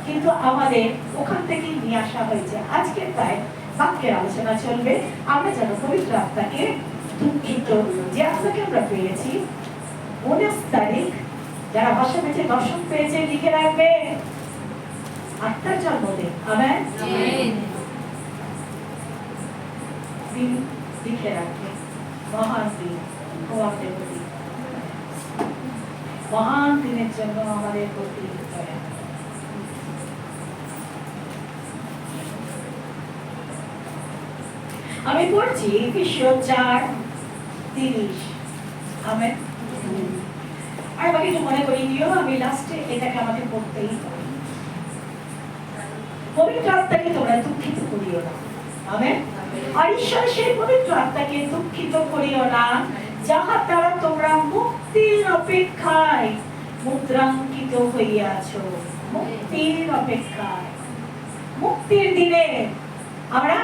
কিন্তু আমাদের ওখান থেকে নিয়ে আসা হয়েছে। আজকে তাই বাক্যের আলোচনা চলবে। আমরা যেন পবিত্র আত্মাকে দুঃখিত, যে আত্মাকে আমরা পেয়েছি 19 তারিখ, যারা ভাষা পেয়েছে দর্শন পেয়েছে লিখে রাখবে, আত্মার জন্মদিন। আমেন। দিন লিখে রাখবে, মহান দিন, আমাদের প্রতি মহান দিনের জন্য আমাদের প্রতি দয়া। আমি পড়ছি এফেসীয় 4:30। আমেন। আর বাকি একটু মনে করি দিও, আমি লাস্টে এটাকে আমাকে পড়তেই হবে। পবিত্র আত্মাকে তোমরা দুঃখিত করিও না। আমেন। আর ঈশ্বর সেই পবিত্র আত্মাকে দুঃখিত করিও না, যাহা দ্বারা তোমরা মুক্তির অপেক্ষায় মুদ্রাঙ্কিত হইয়াছ। মুক্তির অপেক্ষায়, মুক্তির দিনে আমরা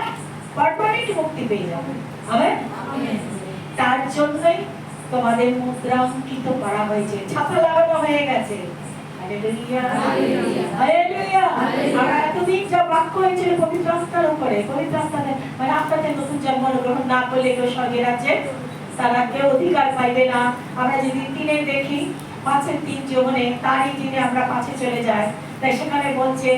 পারমানেন্ট মুক্তি পেয়ে যাব। আমেন। তার জন্যই তোমাদের মুদ্রাঙ্কিত করা হয়েছে, ছাপা লাগানো হয়ে গেছে। Hallelujah, hallelujah. আর এতদিন যা বাক্য হয়েছিল পবিত্র আত্মার উপরে, পবিত্র আত্মাতে মানে আপনাদের নতুন জন্ম গ্রহণ না করলে কেউ স্বর্গে রাজ্যে তারা কেউ অধিকার পাইবে না। আমরা যদি 3-এ দেখি, 5-এর 3 যৌবনে, তারই দিনে আমরা 5-এ চলে যাই। তাই সেখানে বলছে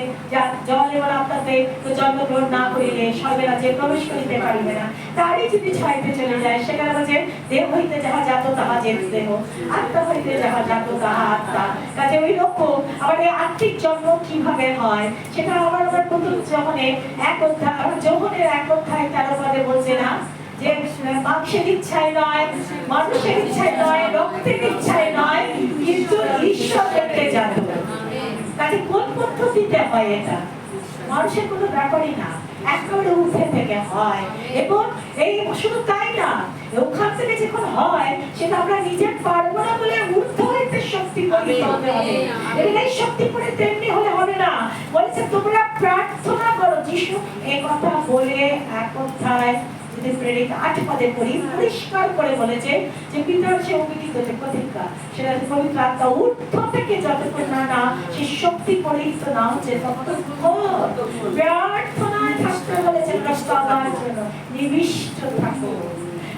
জল এবং আত্মাতে জন্মগ্রহণ না করিলে স্বর্গে রাজ্যে প্রবেশ করিতে পারিবে না। তারই যদি 6-তে চলে যায়, সেখানে বলছে দেহ হইতে যাহা জাত তাহা দেহ, আত্মা হইতে যাহা জাত তাহা আত্মা। কাজে ওই রকম আমাদের আত্মিক জন্ম কিভাবে হয় সেটা আবার প্রথম যৌবনে 1 অধ্যায়, যৌবনের 1 অধ্যায় 13 পদে বলছে না যে মাংসের ইচ্ছায় নয়, মানুষের ইচ্ছায় নয়, রক্তের ইচ্ছায় নয়, কিন্তু ঈশ্বর দেখতে জানো। কাজে কোন পদ্ধতিতে হয় এটা মানুষের কোনো ব্যাপারই না, একেবারে উঠে থেকে হয়। এবং এই শুধু তাই না, ওখান থেকে যখন হয় সেটা আমরা নিজে পারবো না বলে ঊর্ধ্ব হইতে শক্তি করি হতে হবে। এবং এই শক্তি করে তেমনি হলে হবে না। বলেছে তোমরা প্রার্থনা করো। যিশু এই কথা বলে 1 অধ্যায় যদি প্রেরিত 8 পদে পড়ি, পরিষ্কার করে বলেছে যে পিতার সে অঙ্গীকৃত যে প্রতিজ্ঞা, সেটা পবিত্র আত্মা ঊর্ধ্ব থেকে যতক্ষণ না সে শক্তি পরিহিত না হচ্ছে ততক্ষণ প্রার্থনায় থাকতে বলেছে। প্রস্তাবার জন্য নিবিষ্ট থাকো।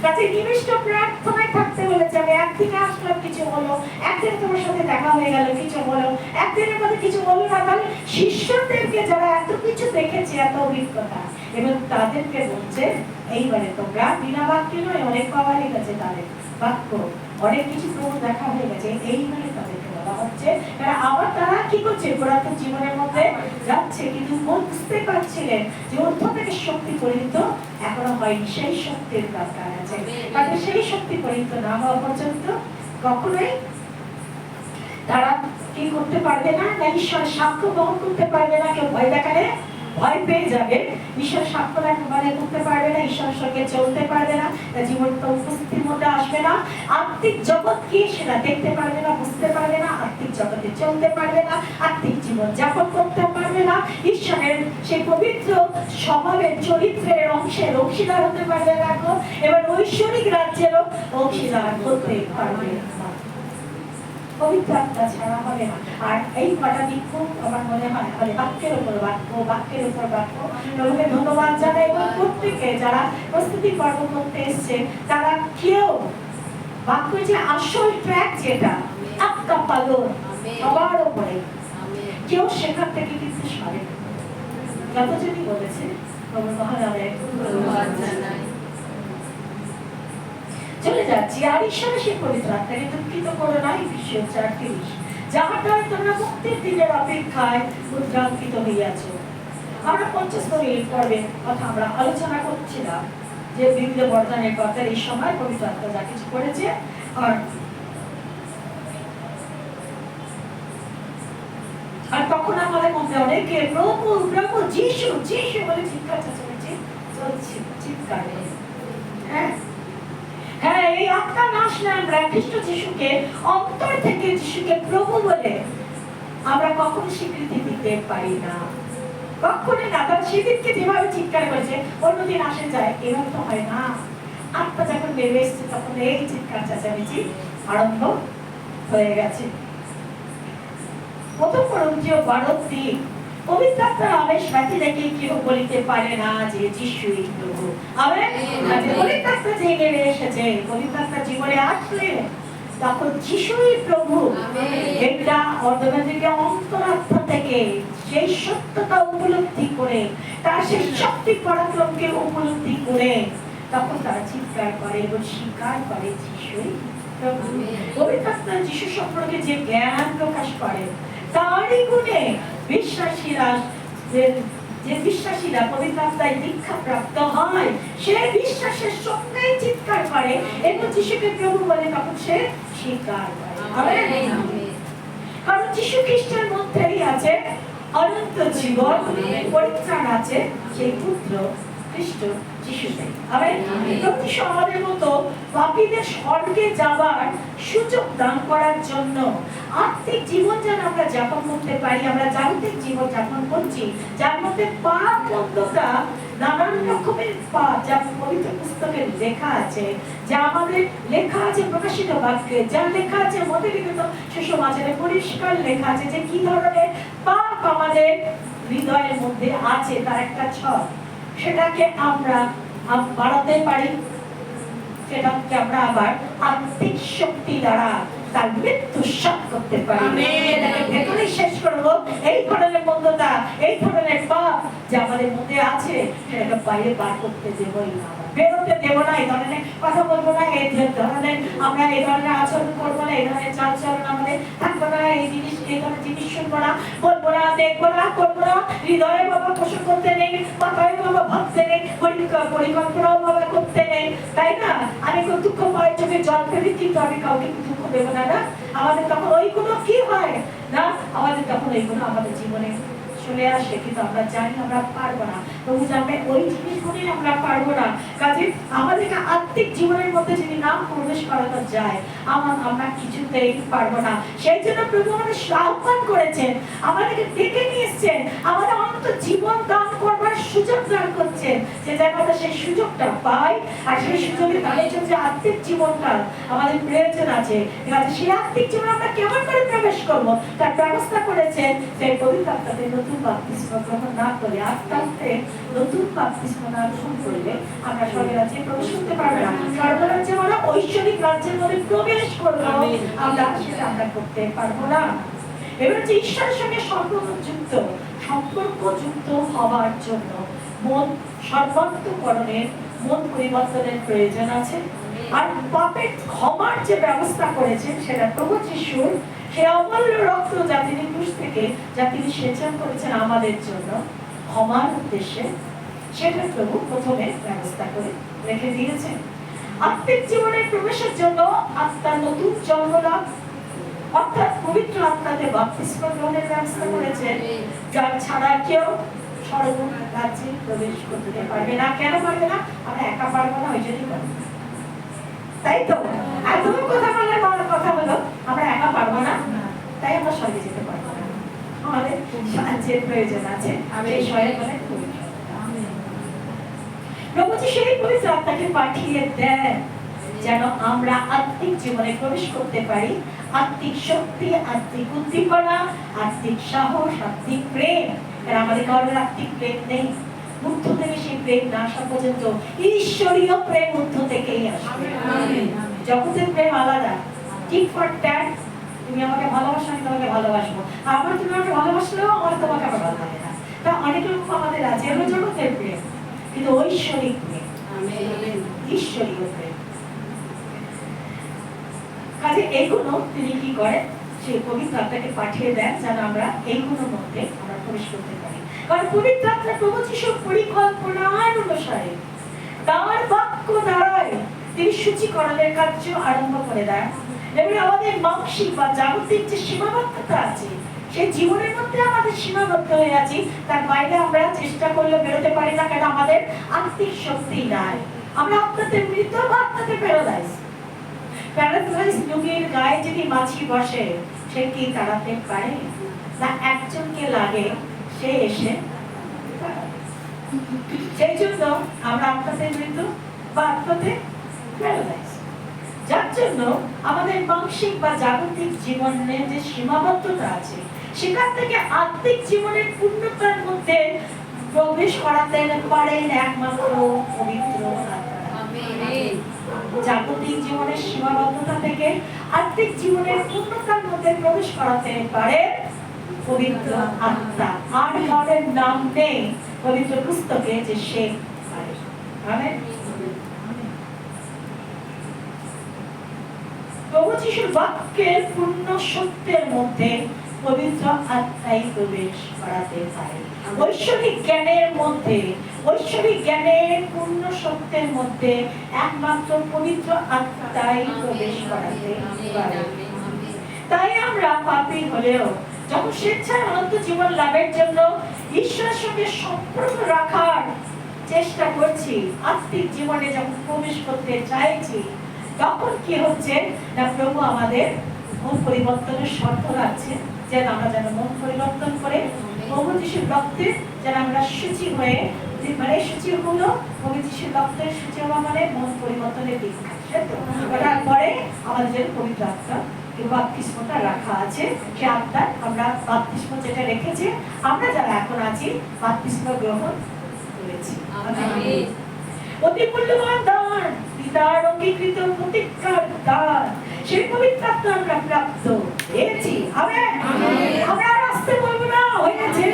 কাজে নিবিষ্ট প্রার্থনায় থাকতে বলেছে। আমি একদিনে আসলাম, কিছু হলো, একদিন তোমার সাথে দেখা হয়ে গেল, কিছু হলো, একদিনের মধ্যে কিছু হলো না। তাহলে শিষ্যদেরকে যারা এত কিছু দেখেছে, এত অভিজ্ঞতা, এবং তাদেরকে বলছে এইবারে তোমরা বিনা বাক্যে নয়, অনেক পাওয়া হয়ে গেছে তাদের বাক্য, অনেক কিছু প্রভু দেখা হয়ে গেছে, এইবারে তাদেরকে বলা হচ্ছে। কারণ আবার তারা কি করছে, পুরাতন জীবনের মধ্যে যাচ্ছে, কিন্তু বুঝতে পারছিলেন যে ঊর্ধ্ব থেকে শক্তি পরিহিত এখনো হয়নি, সেই শক্তির দরকার আছে। তাদের সেই শক্তি পরিহিত না হওয়া পর্যন্ত কখনোই তারা কি করতে পারবে না, না ঈশ্বর সাক্ষ্য বহন করতে পারবে না। কেউ ভয় দেখালে ভয় পেয়ে যাবে, ঈশ্বর সাক্ষ্য মানে করতে পারবে না, ঈশ্বরের সঙ্গে চলতে পারবে না, জীবনটা উপস্থিতির মধ্যে আসবে না, আত্মিক জগৎ কি সেটা দেখতে পারবে না, বুঝতে পারবে না, আত্মিক জগতে চলতে পারবে না, আত্মিক জীবন যাপন করতে পারবে না, ঈশ্বরের সেই পবিত্র স্বভাবের চরিত্রের অংশের অংশীদার হতে পারবে না, এবার ঐশ্বরিক রাজ্যেরও অংশীদার হতে পারবে না। পবিত্র আত্মা ছাড়া হবে না। আর এই কটা দিক আমার মনে হয় আমাদের বাক্যের উপর বাক্য, বাক্যের উপর বাক্য। প্রভুকে ধন্যবাদ জানাই এবং প্রত্যেকে যারা প্রস্তুতি পর্ব করতে এসছে, তারা কেউ বাক্যের যে আসল ট্র্যাক যেটা আক্কা পালন সবার উপরে, কেউ সেখান থেকে কিন্তু সরে না। যতজনই বলেছে প্রভুর মহানামে চলে যাচ্ছি। আর ঈশ্বরের সেই পবিত্র আত্মাকে দুঃখিত করো না, ২৪:৩৮, যাহার দ্বারা তোমরা মুক্তির দিনের অপেক্ষায় মুদ্রাঙ্কিত হইয়াছ। আমরা ৫০তম পর্বের কথা আমরা আলোচনা করছিলাম যে বিভিন্ন বর্তমানের কথার এই সময় পবিত্র আত্মা যা কিছু করেছে। আর তখন আমাদের মধ্যে অনেকে প্রভু প্রভু যিশু যিশু বলে চিৎকার চেঁচামেচি চলছে, চিৎকার। হ্যাঁ, এই আত্মা না আসলে আমরা খ্রিস্ট যিশুকে অন্তর থেকে যিশুকে প্রভু বলে আমরা কখনো স্বীকৃতি দিতে পারি না, কখনোই না। কারণ সেদিনকে যেভাবে চিৎকার করেছে অন্যদিন আসে যায়, এভাবে তো হয় না। আত্মা যখন বেরিয়ে এসছে তখন এই চিৎকার চেঁচামেচি আরম্ভ হয়ে গেছে। প্রথম করন্থীয় 12:3, পবিত্র আত্মার আবেশ ব্যতি দেখে কেউ বলিতে পারে না যে যিশুই প্রভু। আমেন। পবিত্র আত্মা যে নেমে এসেছে, পবিত্র আত্মা জীবনে আসলে তখন যিশুই প্রভু। এটা অর্ধবেদিকে অন্তরাত্মা থেকে সেই সত্যতা উপলব্ধি করে, তার সেই শক্তি পরাক্রমকে উপলব্ধি করে তখন তারা চিৎকার করে এবং স্বীকার করে যিশুই প্রভু। পবিত্র আত্মা যিশু সম্পর্কে যে জ্ঞান প্রকাশ করে তারই গুণে বিশ্বাসীরা পবিত্র আত্মায় দীক্ষা প্রাপ্ত হয়, সে বিশ্বাসের সঙ্গে চিৎকার করে এবং যিশুকে প্রভু বলে তখন সে স্বীকার করে। কারণ যিশু খ্রিস্টের মধ্যেই আছে অনন্ত জীবন, পরিত্রাণ আছে সেই পুত্র খ্রিস্ট যিশুতে। আমেন। প্রতি আমাদের মতো পাপীদের স্বর্গে যাবার সুযোগ দান করার জন্য আত্মিক জীবন যেন আমরা যাপন করতে পারি। আমরা জাগতিক জীবন যাপন করছি যার মধ্যে পাপ মন্দতা নানান রকমের পাপ, যা পবিত্র পুস্তকে লেখা আছে, যা আমাদের লেখা আছে প্রকাশিত বাক্যে, যা লেখা আছে মধ্যলিখিত সুসমাচারে পরিষ্কার লেখা আছে যে কি ধরনের পাপ আমাদের হৃদয়ের মধ্যে আছে তার একটা ছক। সেটাকে আমরা বাড়াতে পারি, সেটাকে আমরা আবার আত্মিক শক্তি দ্বারা তার মৃত্যু সাধ করতে পারি। এটাকে ভেতরে শেষ করবো। এই ধরনের মন্দতা, এই ধরনের পাপ যে আমাদের মধ্যে আছে সেটাকে বাইরে বার করতে দেবই না, বেরোতে দেবো না। এই ধরনের কথা বলবো না, এই ধরনের আমরা এই ধরনের আচরণ করবো না, এই ধরনের চাল চলন আমাদের থাকবো না, এই ধরনের জিনিস শুনবো না, বলবো না, দেখবো না, করবো না। হৃদয়ে বাবা পোষণ করতে নেই, মাথায় বাবা ভাবতে নেই, পরিকল্পনাও বাবা করতে নেই, তাই না? আমি খুব দুঃখ পাই, চোখে জল ফেলি, কিন্তু আমি কাউকে দুঃখ দেবো না। আমাদের তখন ওইগুলো কি হয় না, আমাদের তখন ওইগুলো আমাদের জীবনে চলে আসে, কিন্তু আমরা জানি আমরা পারবো না। প্রভু জানবে ওই জিনিসগুলি আমরা পারবো না। কাজে আমাদেরকে আত্মিক জীবনের মধ্যে যদি না প্রবেশ করানো যায় আমরা কিছুতেই পারবো না। সেই জন্য প্রভু আমাদের আহ্বান করেছেন, আমাদেরকে ডেকে নিয়ে এসছেন, আমাদের অন্তত জীবন দান করবার সুযোগ দান করছেন, যে যেন আমরা সেই সুযোগটা পাই। আর সেই সুযোগে তাদের জন্য যে আত্মিক জীবনটা আমাদের প্রয়োজন আছে, সেই আত্মিক জীবন আমরা কেমন করে প্রবেশ করবো তার ব্যবস্থা করেছেন। সেই পবিত্র আত্মাতে নতুন বাপ্তিস্ম গ্রহণ না করে, আত্মাতে নতুন বাপ্তিস্ম না গ্রহণ করলে আমরা স্বর্গের রাজ্যে প্রবেশ করতে পারবো না। স্বর্গরাজ্যে আমরা ঐশ্বরিক রাজ্যের মধ্যে প্রবেশ করবো, আমরা সেটা আমরা করতে পারবো না। এবার হচ্ছে ঈশ্বরের সঙ্গে সম্পর্কযুক্ত হওয়ার জন্য মন সর্বান্তকরণের, মন পরিবর্তনের প্রয়োজন আছে। আর পাপের ক্ষমার যে ব্যবস্থা করেছেন সেটা প্রভু যিশুর সে অমূল্য রক্ত যা তিনি ক্রুশ থেকে যা তিনি সেচন করেছেন আমাদের জন্য ক্ষমার উদ্দেশ্যে, সেটা প্রভু প্রথমে ব্যবস্থা করে রেখে দিয়েছেন। আত্মিক জীবনে প্রবেশের জন্য আত্মার নতুন জন্ম লাভ, অর্থাৎ পবিত্র আত্মাতে বাপ্তিস্ম গ্রহণের ব্যবস্থা করেছেন, যার ছাড়া কেউ স্বর্গ রাজ্যে প্রবেশ করতে পারবে না। কেন পারবে না? আমরা একা পারবো না, ওই জন্যই পারবো না, তাই তো? একদম কথা হলো আমরা একা পারবো না, তাই আমরা স্বর্গে যেতে পারবো না, আমাদের সাহায্যের প্রয়োজন আছে। প্রভু সেই পবিত্র আত্মাকে পাঠিয়ে দেন যেন আমরা আত্মিক জীবনে প্রবেশ করতে পারি। আত্মিক শক্তি, আত্মিক উদ্দীপনা, আত্মিক সাহস, আত্মিক প্রেম। আমাদের কারোর আত্মিক প্রেম নেই, মধ্য থেকে সেই প্রেম না আসা পর্যন্ত ঈশ্বরীয় প্রেম মধ্য থেকেই আসবে। জগতের প্রেম আলাদা, ঠিক ফর দ্যাট, তুমি আমাকে ভালোবাসো আমি তোমাকে ভালোবাসবো, আবার তুমি আমাকে ভালোবাসলেও আমার তোমাকে আবার ভালো লাগে না। তা অনেক লোক আমাদের আছে, এগুলো জগতের প্রেম। কিন্তু ঐশ্বরিক প্রেম, ঈশ্বরীয় প্রেম। কাজে এইগুলো তিনি কি করেন, সেই পবিত্র আত্মাকে পাঠিয়ে দেন যেন আমরা এইগুলোর মধ্যে আমরা প্রবেশ করতে পারি। কারণ পবিত্র আত্মা প্রভু যিশুর পরিকল্পনার অনুসারে তার বাক্য দ্বারাই তিনি সূচিকরণের কার্য আরম্ভ করে দেন, এবং আমাদের মানসিক বা জাগতিক যে সীমাবদ্ধতা আছে সেই জীবনের মধ্যে আমাদের সীমাবদ্ধ হয়ে আছি, তার বাইরে আমরা চেষ্টা করলে বেরোতে পারি না, কেন আমাদের আত্মিক শক্তি নাই। আমরা আত্মাতে মৃত বা আত্মাতে প্যারালাইজ। প্যারালাইজ রোগীর গায়ে যদি মাছি বসে সে কি তাড়াতে পারে না? একজনকে লাগে সে এসে, সেই জন্য আমরা আত্মাতে মৃত বা আত্মাতে প্যারালাইজ। যার জন্য আমাদের মানসিক বা জাগতিক জীবনের যে সীমাবদ্ধতা আছে সেখান থেকে আত্মিক জীবনের পূর্ণতার মধ্যে প্রবেশ করাতে পারেন একমাত্র পবিত্র আত্মা। জাগতিক জীবনের সীমাবদ্ধতা থেকে আত্মিক জীবনের পূর্ণতার মধ্যে প্রবেশ করাতে পারে পবিত্র আত্মা। আর কারোর নাম নেই পবিত্র পুস্তকে যে সে পারে। আমেন। প্রভু যিশুর বাক্যের পূর্ণ সত্যের মধ্যে পবিত্র আত্মাই প্রবেশ করাতে পারে। ঐশ্বরিক জ্ঞানের মধ্যে, ঐশ্বরিক জ্ঞানের পূর্ণ সত্যের মধ্যে একমাত্র পবিত্র আত্মাই প্রবেশ করাতে পারে। তাই আমরা পাপী হলেও যখন স্বেচ্ছায় অনন্ত জীবন লাভের জন্য ঈশ্বরের সঙ্গে সম্পর্ক রাখার চেষ্টা করছি, আত্মিক জীবনে যখন প্রবেশ করতে চাইছি, তখন কি হচ্ছে না, প্রভু আমাদের মন পরিবর্তনের শর্ত রাখছে, যেন আমরা যেন মন পরিবর্তন করে প্রভু যিশুর রক্তে যেন আমরা সূচি হয়ে, মানে সূচি হলো প্রভু যিশুর রক্তের সূচি হওয়া মানে মন পরিবর্তনের দিক। ওটার পরে আমাদের যেন পবিত্র আত্মা বাপ্তিস্মটা রাখা আছে, সে আত্মার আমরা বাপ্তিস্ম যেটা রেখেছে, আমরা যারা এখন আছি বাপ্তিস্ম গ্রহণ করেছি। অতি মূল্যবান দান, পিতার অঙ্গীকৃত প্রতিজ্ঞার দান, সেই পবিত্র আত্মা আমরা প্রাপ্ত হয়েছি। আমেন। আমরা রাস্তে বলবো না, হয়েছে,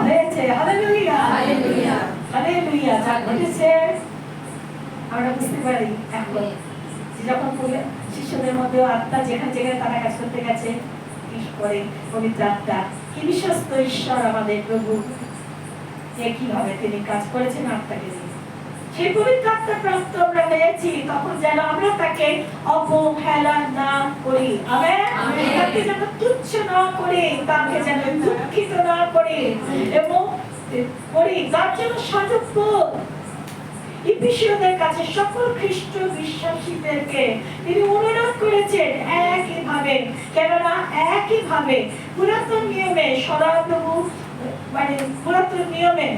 হয়েছে। Hallelujah, hallelujah, hallelujah. যা ঘটেছে আমরা বুঝতে পারি এখন, যখন শিষ্যদের মধ্যে আত্মা যেখানে যেখানে তারা কাজ করতে গেছে, করে পবিত্র আত্মা কি বিশ্বস্ত ঈশ্বর আমাদের প্রভু, কিভাবে তিনি কাজ করেছেন আত্মাকে দিয়ে। সেই পবিত্র আত্মা প্রাপ্ত আমরা হয়েছি, তখন যেন আমরা তাকে অবহেলা না করি। আমেন। তাকে যেন তুচ্ছ না করি, তাকে যেন দুঃখিত না করি, এবং করি তার জন্য সাজুক। ইফিসীয়দের কাছে সকল খ্রিস্ট বিশ্বাসীদেরকে তিনি অনুরোধ করেছেন একইভাবে, কেননা একইভাবে পুরাতন নিয়মে সদাপ্রভু, মানে পুরাতন নিয়মে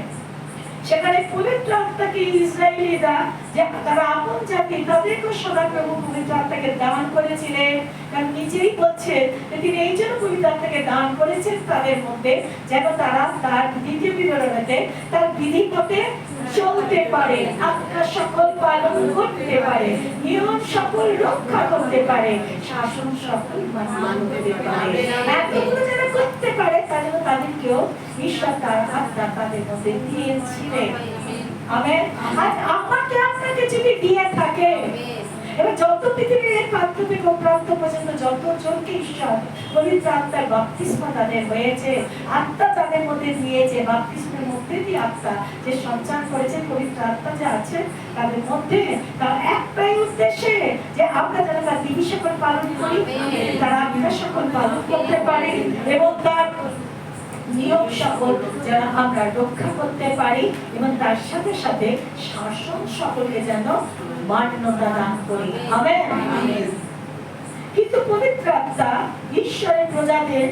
সেখানে পবিত্র আত্মাকে ইসরায়েলিরা যে তারা আপন জাতি, তাদেরকে সদাপ্রভু পবিত্র আত্মাকে দান করেছিলেন। কারণ নিজেই বলছেন যে তিনি এই জন্য পবিত্র আত্মাকে দান করেছেন তাদের মধ্যে, যেন তারা তার দ্বিতীয় বিবরণেতে তার বিধি পথে চলতে পারে, আজ্ঞা সকল পালন করতে পারে, নিয়ম সকল রক্ষা করতে পারে, শাসন সকল মান্য করতে পারে। এতগুলো যারা করতে পারে তাদের তাদেরকেও ঈশ্বর তার আত্মা তাদের মধ্যে দিয়েছিলেন। আমেন। আর আমাকে আপনাকে যদি দিয়ে থাকে, এবার যত পৃথিবীর প্রান্ত থেকে প্রান্ত পর্যন্ত যত জনকে ঈশ্বর পবিত্র আত্মার বাপ্তিস্ম তাদের হয়েছে, আত্মা তাদের মধ্যে দিয়েছে, বাপ্তিস্মের মধ্যে দিয়ে আত্মা যে সঞ্চার করেছে, পবিত্র আত্মা যে আছে তাদের মধ্যে, তার একটাই উদ্দেশ্যে যে আমরা যারা তার বিধি সকল পালন করি, তার আজ্ঞা সকল পালন করতে পারি, এবং তার নিয়ম সকল যেন আমরা রক্ষা করতে পারি, এবং তার সাথে সাথে শাসন সকলকে যেন মান্যতা দান করি। আমেন। কিন্তু পবিত্র আত্মা ঈশ্বরের প্রজাদের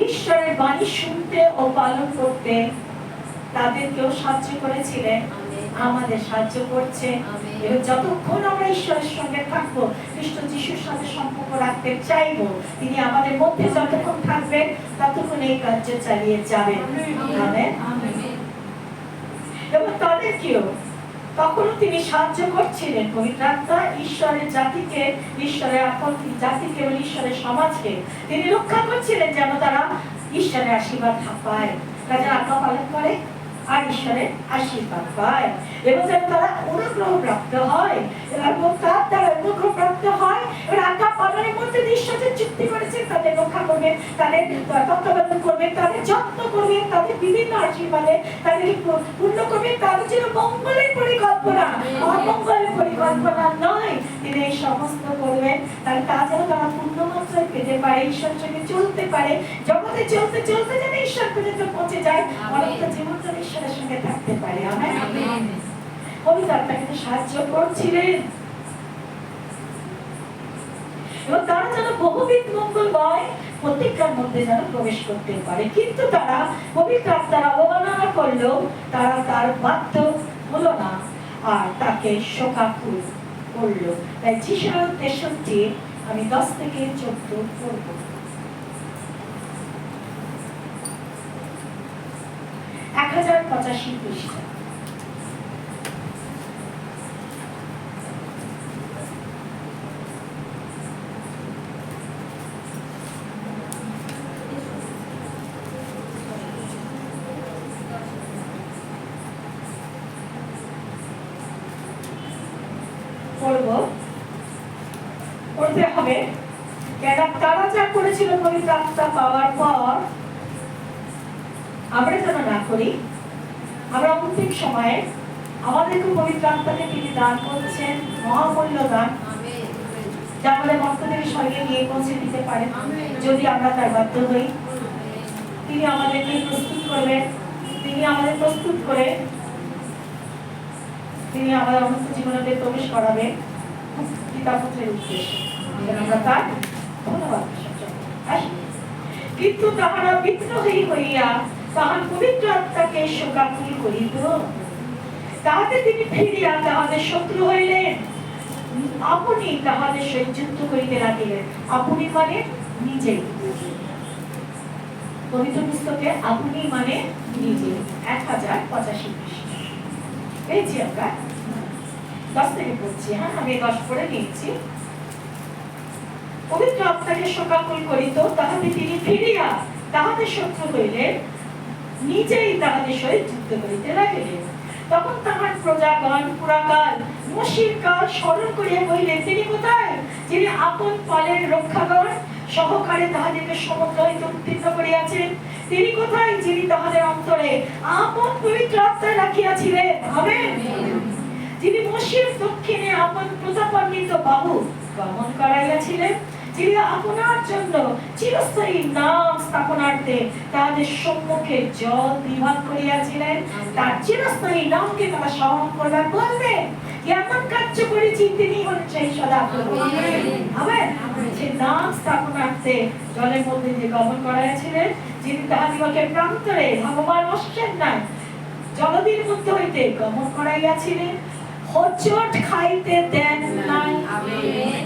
ঈশ্বরের বাণী শুনতে ও পালন করতে তাদেরকেও সাহায্য করেছিলেন, আমাদের সাহায্য করছে। এবং যতক্ষণ আমরা ঈশ্বরের সঙ্গে থাকবো, খ্রিস্ট যিশুর সাথে সম্পর্ক রাখতে চাইবো, তিনি আমাদের মধ্যে যতক্ষণ থাকবেন ততক্ষণ এই কার্য চালিয়ে যাবেন। এবং তাদেরকেও তখনও তিনি সাহায্য করছিলেন। পবিত্র আত্মা ঈশ্বরের জাতিকে, ঈশ্বরের আপন জাতিকে এবং ঈশ্বরের সমাজকে তিনি রক্ষা করছিলেন, যেন তারা ঈশ্বরের আশীর্বাদ পায়। তারা আজ্ঞা পালন করে, আর ঈশ্বরের আশীর্বাদ পায় এবং যেন তারা অনুগ্রহ প্রাপ্ত হয় এবং তার দ্বারা অনুগ্রহ প্রাপ্ত হয় এবং আজ্ঞা পালনের মধ্যে ঈশ্বর যে চুক্তি করেছে তাদের রক্ষা করবেন, তাদের তত্ত্বাবধান করবেন, তাদের যত্ন করবেন, তাদের বিভিন্ন আশীর্বাদে তাদের পূর্ণ করবেন, তাদের জন্য মঙ্গলের পরিকল্পনা, অমঙ্গলের পরিকল্পনা নয়, তিনি এই সমস্ত করবেন। তাহলে তা যেন তারা পূর্ণ মাত্রায় পেতে পারে, ঈশ্বরের সঙ্গে চলতে পারে, জগতে চলতে চলতে যেন ঈশ্বর পর্যন্ত পৌঁছে যায়, অনন্ত জীবন যেন ঈশ্বরের সঙ্গে থাকতে পারে। আমেন। পবিত্র আত্মা কিন্তু সাহায্য করছিলেন এবং তারা যেন বহুবিধ মঙ্গলময় প্রতিজ্ঞার মধ্যে যেন প্রবেশ করতে পারে। কিন্তু তারা পবিত্র আত্মার অবমাননা করলো, তারা তার বাধ্য হলো না আর তাকে শোকাকুল করলো। তাই যিশার 63 আমি 10 থেকে 14 পড়ব। 1085 পৃষ্ঠা। পড়তে হবে কেন তারা যা করেছিল পবিত্র আত্মা পাওয়ার পর আমরা যেন না করি। আমরা অন্তিম সময়ে আমাদেরকে পবিত্র আত্মাকে তিনি দান করছেন, মহামূল্য দান, যা আমাদের ভক্তদের স্বর্গে নিয়ে পৌঁছে দিতে পারেন যদি আমরা তার বাধ্য হই। তিনি আমাদেরকে প্রস্তুত করবেন, তিনি আমাদের প্রস্তুত করে তিনি আমাদের অনন্ত জীবনে প্রবেশ করাবেন পিতা পুত্রের উদ্দেশ্যে। আমরা তার ধন্যবাদ। কিন্তু তাহারা বিদ্রোহী হইয়া তাহার পবিত্র আত্মাকে শোকাকুল করিত, তাহাতে তিনি ফিরিয়া তাহাদের শত্রু হইলেন, আপনি তাহাদের সহিত যুদ্ধ করিতে লাগিলেন। আপনি মানে নিজেই, পবিত্র পুস্তকে আপনি মানে নিজে। 1085 পৃষ্ঠা পেয়েছি আমরা। 10 থেকে পড়ছি। হ্যাঁ, আমি 10 পড়ে নিয়েছি। পবিত্র আত্মাকে শোকাকুল করিত, তাহাতে তিনি ফিরিয়া তাহাদের শত্রু হইলেন, নিজেই তাহাদের সহিত যুদ্ধ করিতে লাগিলেন। তখন তাহার প্রজাগণ পুরাকাল মসির কাল স্মরণ করিয়া কহিলেন, তিনি কোথায় যিনি আপন পালের রক্ষাগণ সহকারে তাহাদেরকে সমুদ্র হইতে উত্তীর্ণ করিয়াছেন? তিনি কোথায় যিনি তাহাদের অন্তরে আপন পবিত্র আত্মা রাখিয়াছিলেন? আমেন। যিনি মসির দক্ষিণে আপন প্রতাপান্বিত বাহু গমন করাইয়াছিলেন, যিনি আপনার জন্য চিরস্থায়ী নাম স্থাপনার্থে তাদের সম্মুখে জল বিভাগ করিয়াছিলেন, তার চিরস্থায়ী নামকে তারা স্মরণ করবার বলবে এমন কার্য করেছি, তিনি হলেন সেই সদাপ্রভু। আমেন। সেই নাম স্থাপনার্থে জলের মধ্যে যে গমন করাইয়াছিলেন, যিনি তাহাদিগকে প্রান্তরে ভগবান অশ্বের নাই জলদির মধ্যে হইতে গমন করাইয়াছিলেন, হোঁচট খাইতে দেন নাই। আমেন।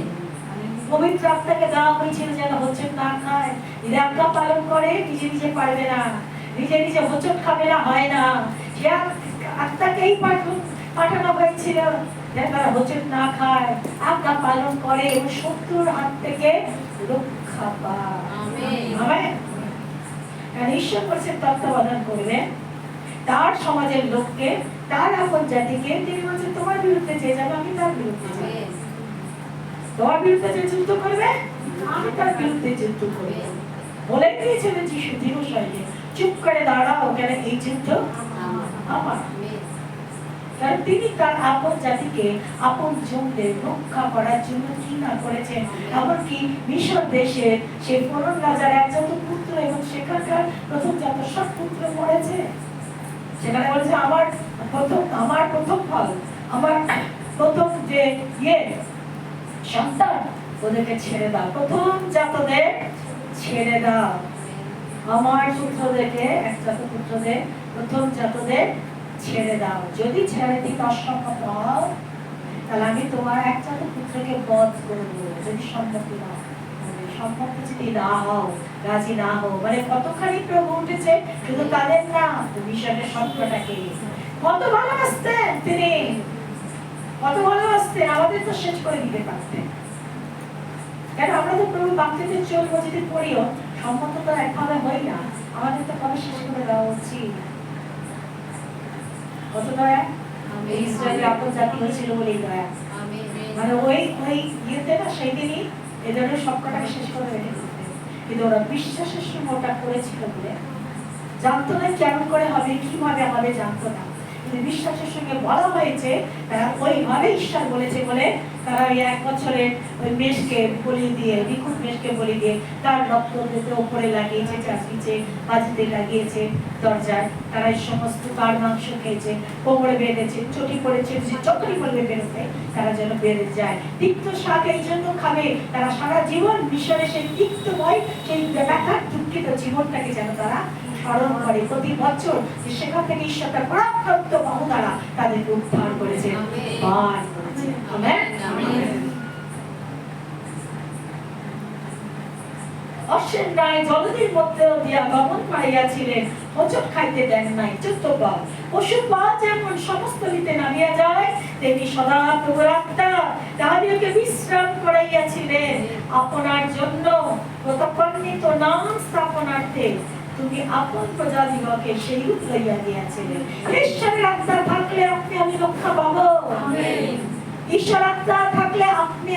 পবিত্র আত্মাকে দেওয়া হয়েছিল যেন হোঁচট না খায়, আজ্ঞা পালন করে, নিজে নিজে পারবে না, নিজে নিজে হোঁচট খাবে না, হয় না। সে আত্মাকেই পাঠানো হয়েছিল যেন তারা হোঁচট না খায়, আজ্ঞা পালন করে এবং শত্রুর হাত থেকে রক্ষা পায়। আমেন। ঈশ্বর বলছেন তত্ত্বাবধান করবেন তার সমাজের লোককে, তার আপন জাতিকে। তিনি বলছেন তোমার বিরুদ্ধে যে যাবে আমি তার বিরুদ্ধে যাবো, তোমার বিরুদ্ধে যে যুদ্ধ করবে আমি তার বিরুদ্ধে যুদ্ধ করব। বলে দিয়েছিলেন যিশু দিবসকে, চুপ করে দাঁড়াও, কেন এই যুদ্ধ আমার। কারণ তিনি তার আপন জাতিকে, আপন জনদের রক্ষা করার জন্য কি না করেছেন। এমনকি মিশর দেশের সেই ফরন রাজার একজাত পুত্র এবং সেখানকার প্রথমজাত সব পুত্র মরেছে। সেখানে বলছে আমার প্রথম ফল, আমার প্রথম যে সন্তান ওদেরকে ছেড়ে দাও, প্রথম জাতদের ছেড়ে দাও, আমার পুত্রদেরকে, একজাত পুত্রদের, প্রথম জাতদের ছেড়ে দাও। যদি ছেড়ে দিতে অসম্মত হও তাহলে আমি তোমার একজাত পুত্রকে বধ করব। যদি সম্মতি না, সম্মত যদি না হও, রাজি না হও, মানে কতখানি প্রভু উঠেছে শুধু তাদের না, মিশরের সবকটাকে কত ভালোবাসতেন তিনি, কত ভালোবাসতেন। আমাদের তো শেষ করে দিতে পারতেন, কেন আমরা তো প্রভু বাক্যতে চলবো যদি পড়িও, সম্মত তো একভাবে হই না, আমাদের তো কবে শেষ করে দেওয়া উচিত। কত দয়া, ইসরায়েলের আপন জাতি হয়েছিল বলেই দয়া। মানে ওই ওই ইয়েতে না সেই দিনই এদের সব কটাকে শেষ করে রেখে দিতে, কিন্তু ওরা বিশ্বাসের সঙ্গে ওটা করেছিল বলে, জানতো না কেমন করে হবে, কিভাবে হবে জানতো না, কিন্তু বিশ্বাসের সঙ্গে বলা হয়েছে, তারা ওইভাবে ঈশ্বর বলেছে বলে তারা ওই 1 বছরের ওই মেষকে বলি দিয়ে, নিখুঁত মেষকে বলি দিয়ে তার রক্ত দিতে উপরে লাগিয়েছে, চারদিকে বাজিতে লাগিয়েছে, দরজায় তারা এই সমস্ত তার মাংস খেয়েছে, কোমরে বেঁধেছে, চটি পড়েছে, যতই বলবে বেরোতে তারা যেন বেড়ে যায়। তিক্ত শাক এই জন্য খাবে, তারা সারা জীবন মিশরে সেই তিক্তময় সেই ব্যথার দুঃখিত জীবনটাকে যেন তারা স্মরণ করে প্রতি বছর, যে সেখান থেকে ঈশ্বর তার পরাক্রান্ত বাহু দ্বারা তাদেরকে উদ্ধার করেছে, বার করেছে। আমেন। অশ্বের ন্যায় জলধির মধ্যেও দিয়া গমন করাইয়াছিলেন, হোঁচট খাইতে দেন নাই। 14 পদ, পশু পা যেমন সমস্ত হইতে নামিয়া যায়, তেমনি সদা প্রভুর আত্মা তাহাদিগকে বিশ্রাম করাইয়াছিলেন আপনার জন্য প্রতাপান্বিত নাম স্থাপনার্থে। তুমি আপন প্রজাদিগকে সেই রূপ লইয়া দিয়াছিলেন। ঈশ্বরের আত্মা থাকলে আপনি আমি রক্ষা পাবো। আমেন। ঈশ্বর আত্মা থাকলে আপনি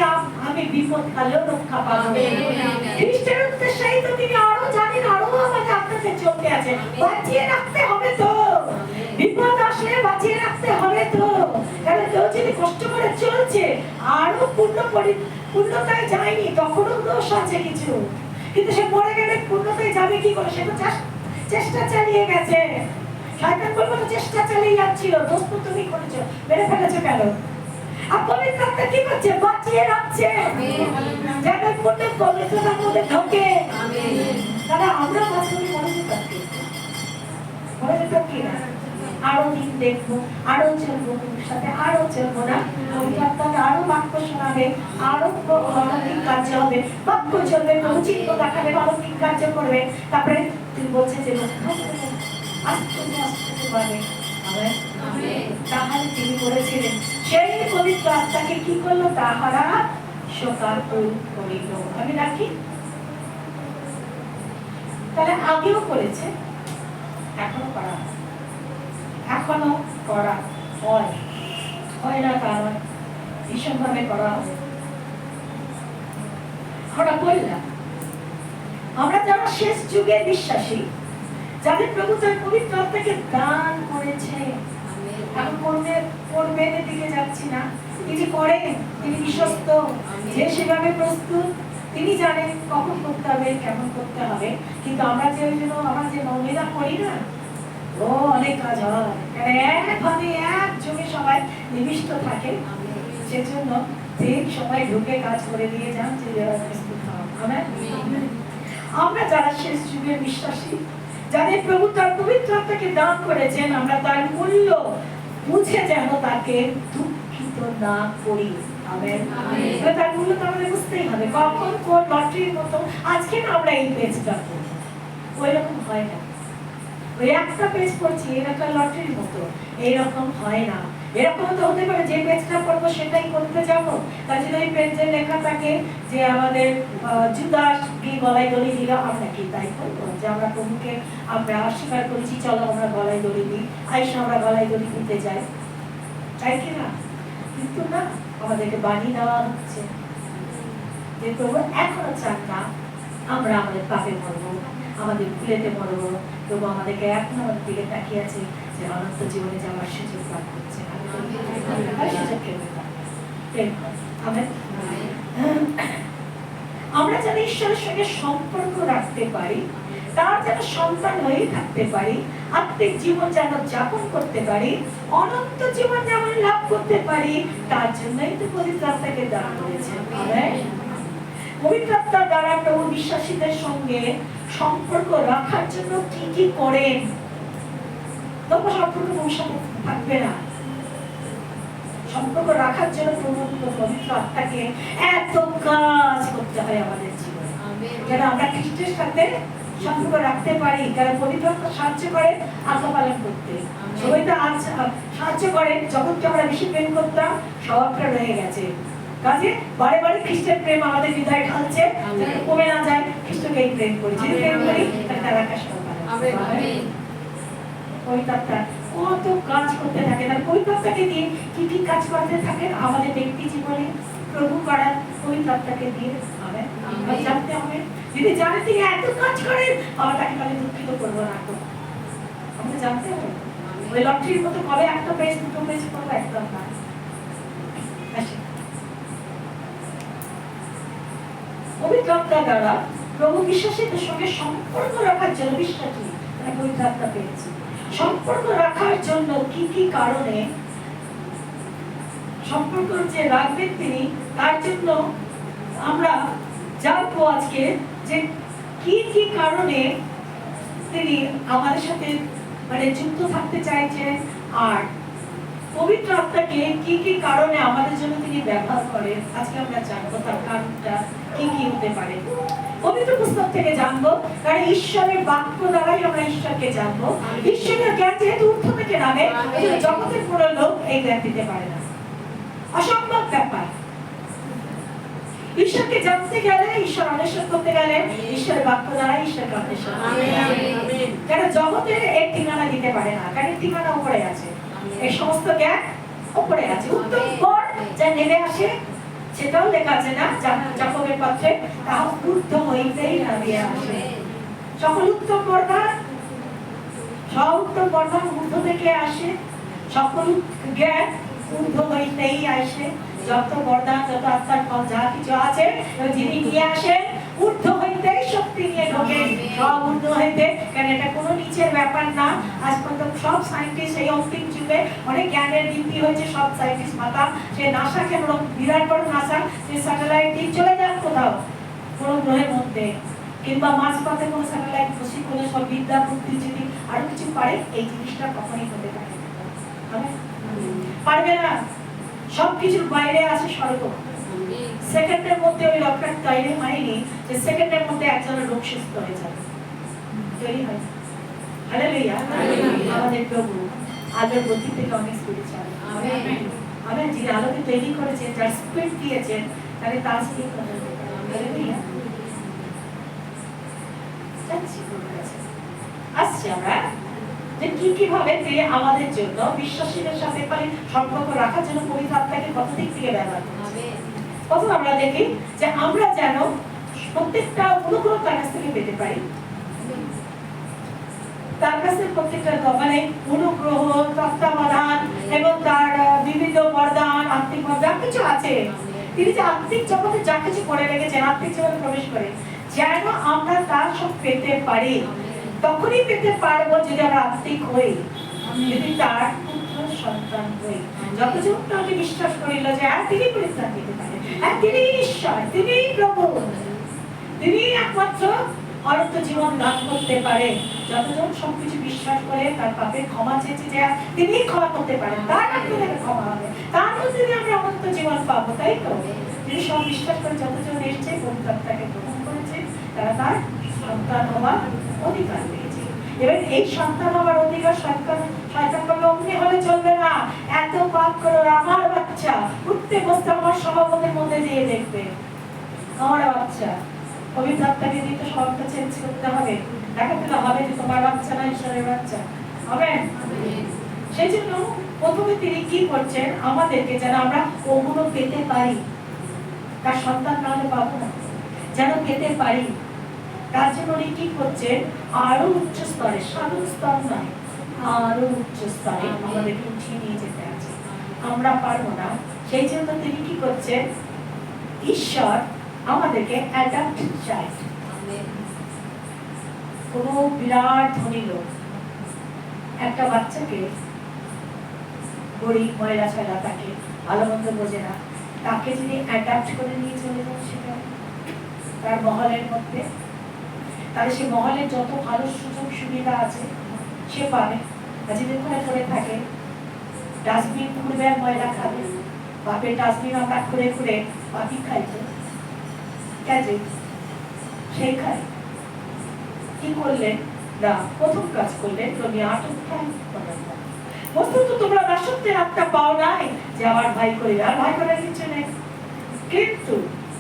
আমি বিপদ কালেও রক্ষা পাবো। খ্রিস্টের উদ্দেশ্যেই তো তিনি আরো জানেন, আরো আমাকে আপনাকে চলতে আছে, বাঁচিয়ে রাখতে হবে তো, বিপদ আসলে বাঁচিয়ে রাখতে হবে তো। কারণ কেউ যদি কষ্ট করে চলছে আরো পূর্ণতায় যায়নি, তখনও দোষ আছে কিছু, কিন্তু সে মরে গেলে পূর্ণতায় যাবে কি করে? সে তো চেষ্টা চালিয়ে গেছে। শয়তান বলবো তো চেষ্টা চালিয়ে যাচ্ছিল, দোষ তো তুমি করেছো, মেরে ফেলেছো কেন? আর পবিত্র আত্মা কি করছে? বাঁচিয়ে রাখছে, যেন পূর্ণ পবিত্রতার মধ্যে ঢোকে। তাহলে আমরা বাঁচতে মনে যেতাম কি? মনে যেতাম কি না? আরো দিন দেখবো, আরো চলবো, সাথে আরো চলবো না, পবিত্র আত্মা আরো বাক্য শোনাবে, আরো অলৌকিক কার্য হবে, বাক্য চলবে, চিত্র দেখাবে, অলৌকিক কার্য করবে। তারপরে তিনি বলছে যে আস্তে আস্তে পারবে। তাহলে তিনি বলেছিলেন সেই পবিত্র আত্মাকে কি করলো? তাহারা শোকাকুল করিল। আমি রাখি, তাহলে আগেও করেছে, এখনো করা, এখনো করা হয়, হয় না কারণ ভীষণ ভাবে করা হবে। আমরা বললাম আমরা যারা শেষ যুগের বিশ্বাসী, যাদের প্রভু তার পবিত্র আত্মাকে দান করেছে, এখন করবেন দিকে যাচ্ছি না, তিনি করেন, তিনি বিশ্বস্ত, যে সেভাবে প্রস্তুত, তিনি জানেন কখন করতে হবে, কেমন করতে হবে। কিন্তু আমরা যে ওই জন্য আমরা যে মহিলা করি না, ও অনেক কাজ হয়, কারণ একভাবে একযোগে সবাই নিবিষ্ট থাকে, সেজন্য ঠিক সময় ঢুকে কাজ করে দিয়ে যান, যে প্রস্তুত হওয়া। আমরা যারা শেষ যুগের বিশ্বাসী, যাদের প্রভু তার পবিত্র আত্মাকে দান করেছেন, আমরা তার মূল্য বুঝে যেন তাকে দুঃখিত না করি। আমেন। তার মূল্য তো আমাদের বুঝতেই হবে। কখন কোন লটারির মতো আজকে না আমরা এই পেজটা করব, ওই রকম হয় না। ওই একটা পেজ পড়ছি এরকম লটারির মতো, এইরকম হয় না। এরকম তো হতে পারে যে পেজটা পড়বো সেটাই করতে যাবো। তার জন্য এই পেজে লেখা থাকে যে আমাদের জুদাস কি গলায় দড়ি দিল, আমরা কি তাই করবো? যে আমরা প্রভুকে আমরা অস্বীকার করেছি, চলো আমরা গলায় দড়ি দিই, আইসা আমরা গলায় দড়ি দিতে যাই, তাই কি না? কিন্তু না, আমাদেরকে বানিয়ে দেওয়া হচ্ছে যে প্রভু এখনো চান না আমরা আমাদের পাপে মরবো, আমাদের ভুলেতে মরবো। প্রভু আমাদেরকে এখন আমাদের দিকে তাকিয়ে আছে যে অনন্ত জীবনে যাওয়ার সুযোগ পান করছে। আমরা যেন ঈশ্বরের সঙ্গে সম্পর্ক রাখতে পারি, তার যেন সন্তান হয়ে থাকতে পারি, আত্মিক জীবন যেন যাপন করতে পারি, অনন্ত জীবন যেমন লাভ করতে পারি, তার জন্যই তো পবিত্র আত্মাকে দান করেছেন। পবিত্র আত্মার দ্বারা প্রভু বিশ্বাসীদের সঙ্গে সম্পর্ক রাখার জন্য কি কি করেন? তবু সম্পর্ক ভবিষ্যতে থাকবে না। সম্পর্ক রাখার জন্য প্রভু পবিত্র আত্মাকে এত কাজ করতে হয় আমাদের জীবনে, যেন আমরা খ্রিস্টের সাথে সম্পর্ক রাখতে পারি। কারণ পবিত্র আত্মা সাহায্য করে আজ্ঞা পালন করতে, সবাই তো সাহায্য করে। যখন কি আমরা বেশি প্রেম করতাম, স্বভাবটা রয়ে গেছে, কাজে বারে বারে খ্রিস্টের প্রেম আমাদের হৃদয়ে ঢালছে, যাতে কমে না যায়। খ্রিস্টকেই প্রেম করি, যদি প্রেম করি তাহলে তার আকাশ পবিত্র আত্মা কত কাজ করতে থাকেন। আর পবিত্র আত্মাকে দিয়ে কি কি কাজ করতে থাকেন আমাদের ব্যক্তি জীবনে প্রভু করার পবিত্র আত্মাকে দিয়ে। আমেন। আমরা জানতে হবে, যদি জানেন তিনি এত কাজ করেন, আমরা তাকে তাহলে দুঃখিত করবো না। আমরা জানতে হবে ওই লটারির মতো কবে একটা পেজ দুটো পেজ করবো, একদম না। পবিত্র আত্মা দ্বারা প্রভু বিশ্বাসীদের সঙ্গে সম্পর্ক রাখার জন্য, বিশ্বাসী পবিত্র আত্মা পেয়েছি, সম্পর্ক রাখার জন্য কি কি কারণে সম্পর্ক যে রাখবেন তিনি, তার জন্য আমরা জানবো আজকে যে কি কি কারণে তিনি আমাদের সাথে মানে যুক্ত থাকতে চাইছেন, আর পবিত্র আত্মাকে কি কি কারণে আমাদের জন্য তিনি ব্যবহার করেন। আজকে আমরা জানবো তার কারণটা কি কি হতে পারে। পবিত্র পুস্তক থেকে জানবো, কারণ ঈশ্বরের বাক্য দ্বারাই আমরা ঈশ্বরকে জানবো। ঈশ্বরের জ্ঞান যেহেতু ঊর্ধ্ব থেকে নামে, জগতের কোনো লোক এই জ্ঞান দিতে পারে না, অসম্ভব ব্যাপার। ঈশ্বরকে জানতে গেলে, ঈশ্বর অন্বেষণ করতে গেলে ঈশ্বরের বাক্য দ্বারা ঈশ্বরকে অন্বেষণ করতে হবে। কারণ জগতের এক ঠিকানা দিতে পারে না, কারণ ঠিকানা উপরে আছে, এই সমস্ত জ্ঞান উপরে আছে। উত্তম পর যা নেমে আসে সেটাও লেখা আছে না যাকবের পত্রে, তাহা ঊর্ধ্ব হইতেই নামিয়ে আসে। সকল উত্তম বরদান, সব উত্তম বরদান ঊর্ধ্ব থেকে আসে, সকল জ্ঞান ঊর্ধ্ব হইতেই আসে। যত বরদান, যত আত্মার ফল যা কিছু আছে, যিনি নিয়ে আসেন ঊর্ধ্ব হইতেই শক্তি নিয়ে ঢোকেন, সব ঊর্ধ্ব হইতে। কারণ এটা কোনো নিচের ব্যাপার না। আজ পর্যন্ত সব সায়েন্টিস্ট এই অন্তিম যুগে অনেক জ্ঞানের বৃদ্ধি হয়েছে, সব সায়েন্টিস্ট মাথা, সে নাসা কেন বিরাট বড় নাসা, সে স্যাটেলাইট দিয়ে চলে যান কোথাও কোনো গ্রহের মধ্যে, কিংবা মাঝ পথে কোনো স্যাটেলাইট বসি কোনো সব বিদ্যা বুদ্ধি যদি আরো কিছু পারে, এই জিনিসটা কখনই হতে পারে পারবে না। সবকিছুর বাইরে আছে স্বর্গ। সেকেন্ডের মধ্যে ওই রকেট তৈরি হয়নি যে সেকেন্ডের মধ্যে একজনের রোগ সুস্থ হয়ে যাবে, তৈরি হয়। হালেলুয়া। আমাদের প্রভু আলোর গতি থেকে অনেক স্পিডে চলে। আমেন। যিনি আলোকে তৈরি করেছেন, যার স্পিড দিয়েছেন, তাহলে তার স্পিড কত? হালেলুয়া। আসছে আমরা যে কি কি ভাবে তিনি আমাদের জন্য বিশ্বাসীদের সাথে সম্পর্ক রাখার জন্য পবিত্র আত্মাকে কত দিক থেকে ব্যবহার করছেন। প্রথম আমরা দেখি যে আমরা যেন প্রত্যেকটা অনুগ্রহ তার কাছ থেকে পেতে পারি। তার কাছে প্রত্যেকটা মানে অনুগ্রহ, তত্ত্বাবধান এবং তার বিভিন্ন বরদান, আত্মিক বরদান কিছু আছে। তিনি যে আত্মিক জগতে যা কিছু করে রেখেছেন, আত্মিক জগতে প্রবেশ করে, যেন আমরা তার সব পেতে পারি। তখনই পেতে পারবো যদি আমরা আত্মিক হই, যদি তার পুত্র সন্তান হই। যতজন তাকে বিশ্বাস করিল যে তিনি পরিত্রাণ দিতে পারেন, তিনি ঈশ্বর, তিনি প্রভু, তিনি একমাত্র অনন্ত জীবন দান করতে পারে। যতজন সবকিছু বিশ্বাস করে, তার পাপের ক্ষমা চেয়েছে যে তিনি ক্ষমা করতে পারেন, তার মধ্যে ক্ষমা হবে, তার মধ্যে আমরা অনন্ত জীবন পাবো। তাই তো তিনি সব বিশ্বাস করে যতজন এসেছে, পবিত্র আত্মাকে গ্রহণ করেছে, তারা তার সন্তান হওয়ার অধিকার পেয়েছে। এবার এই সন্তান হওয়ার অধিকার শয়তান বলে অমনি হলে চলবে না। এত পাপ করো, আমার বাচ্চা উঠতে বসতে আমার স্বভাবের মধ্যে দিয়ে দেখবে আমার বাচ্চা। পবিত্র আত্মাকে দিয়ে তো স্বভাবটা চেঞ্জ করতে হবে, দেখাতে হবে যে তোমার বাচ্চা না ঈশ্বরের বাচ্চা। হবে সেই জন্য প্রথমে তিনি কি করছেন আমাদেরকে, যেন আমরা ওগুলো পেতে পারি। তার সন্তান না হলে পাবো না, যেন পেতে পারি। তার জন্য উনি কি করছেন, আরো উচ্চ স্তরে, সাধারণ স্তর নয়, আরো উচ্চ স্তরে আমাদেরকে উঠিয়ে নিয়ে যেতে আছে। আমরা পারবো না, সেই জন্য তিনি কি করছেন, ঈশ্বর আমাদেরকে অ্যাডাপ্ট চায়। কোন বিরাট ধনী লোক একটা বাচ্চাকে, গরিব ময়লা ছয়লা, তাকে ভালো মন্দ বোঝে না, তাকে যদি অ্যাডাপ্ট করে নিয়ে চলে যান সেটা তার মহলের মধ্যে, তাহলে সে মহলের যত ভালো সুযোগ সুবিধা আছে সে পাবে। যদি ওখানে পড়ে থাকে, ডাস্টবিন খুঁড়বে আর ময়লা খাবে, বাপের ডাস্টবিন আমরা খুঁড়ে খুঁড়ে বাপি খাইছে, সেই খায়। কি করলেন না, প্রথম কাজ করলেন, তুমি আটক খাই বস্তুত তোমরা দাসত্বের আত্মা পাও নাই যে আমার ভাই করিবে, আর ভাই করার কিছু নেই, কিন্তু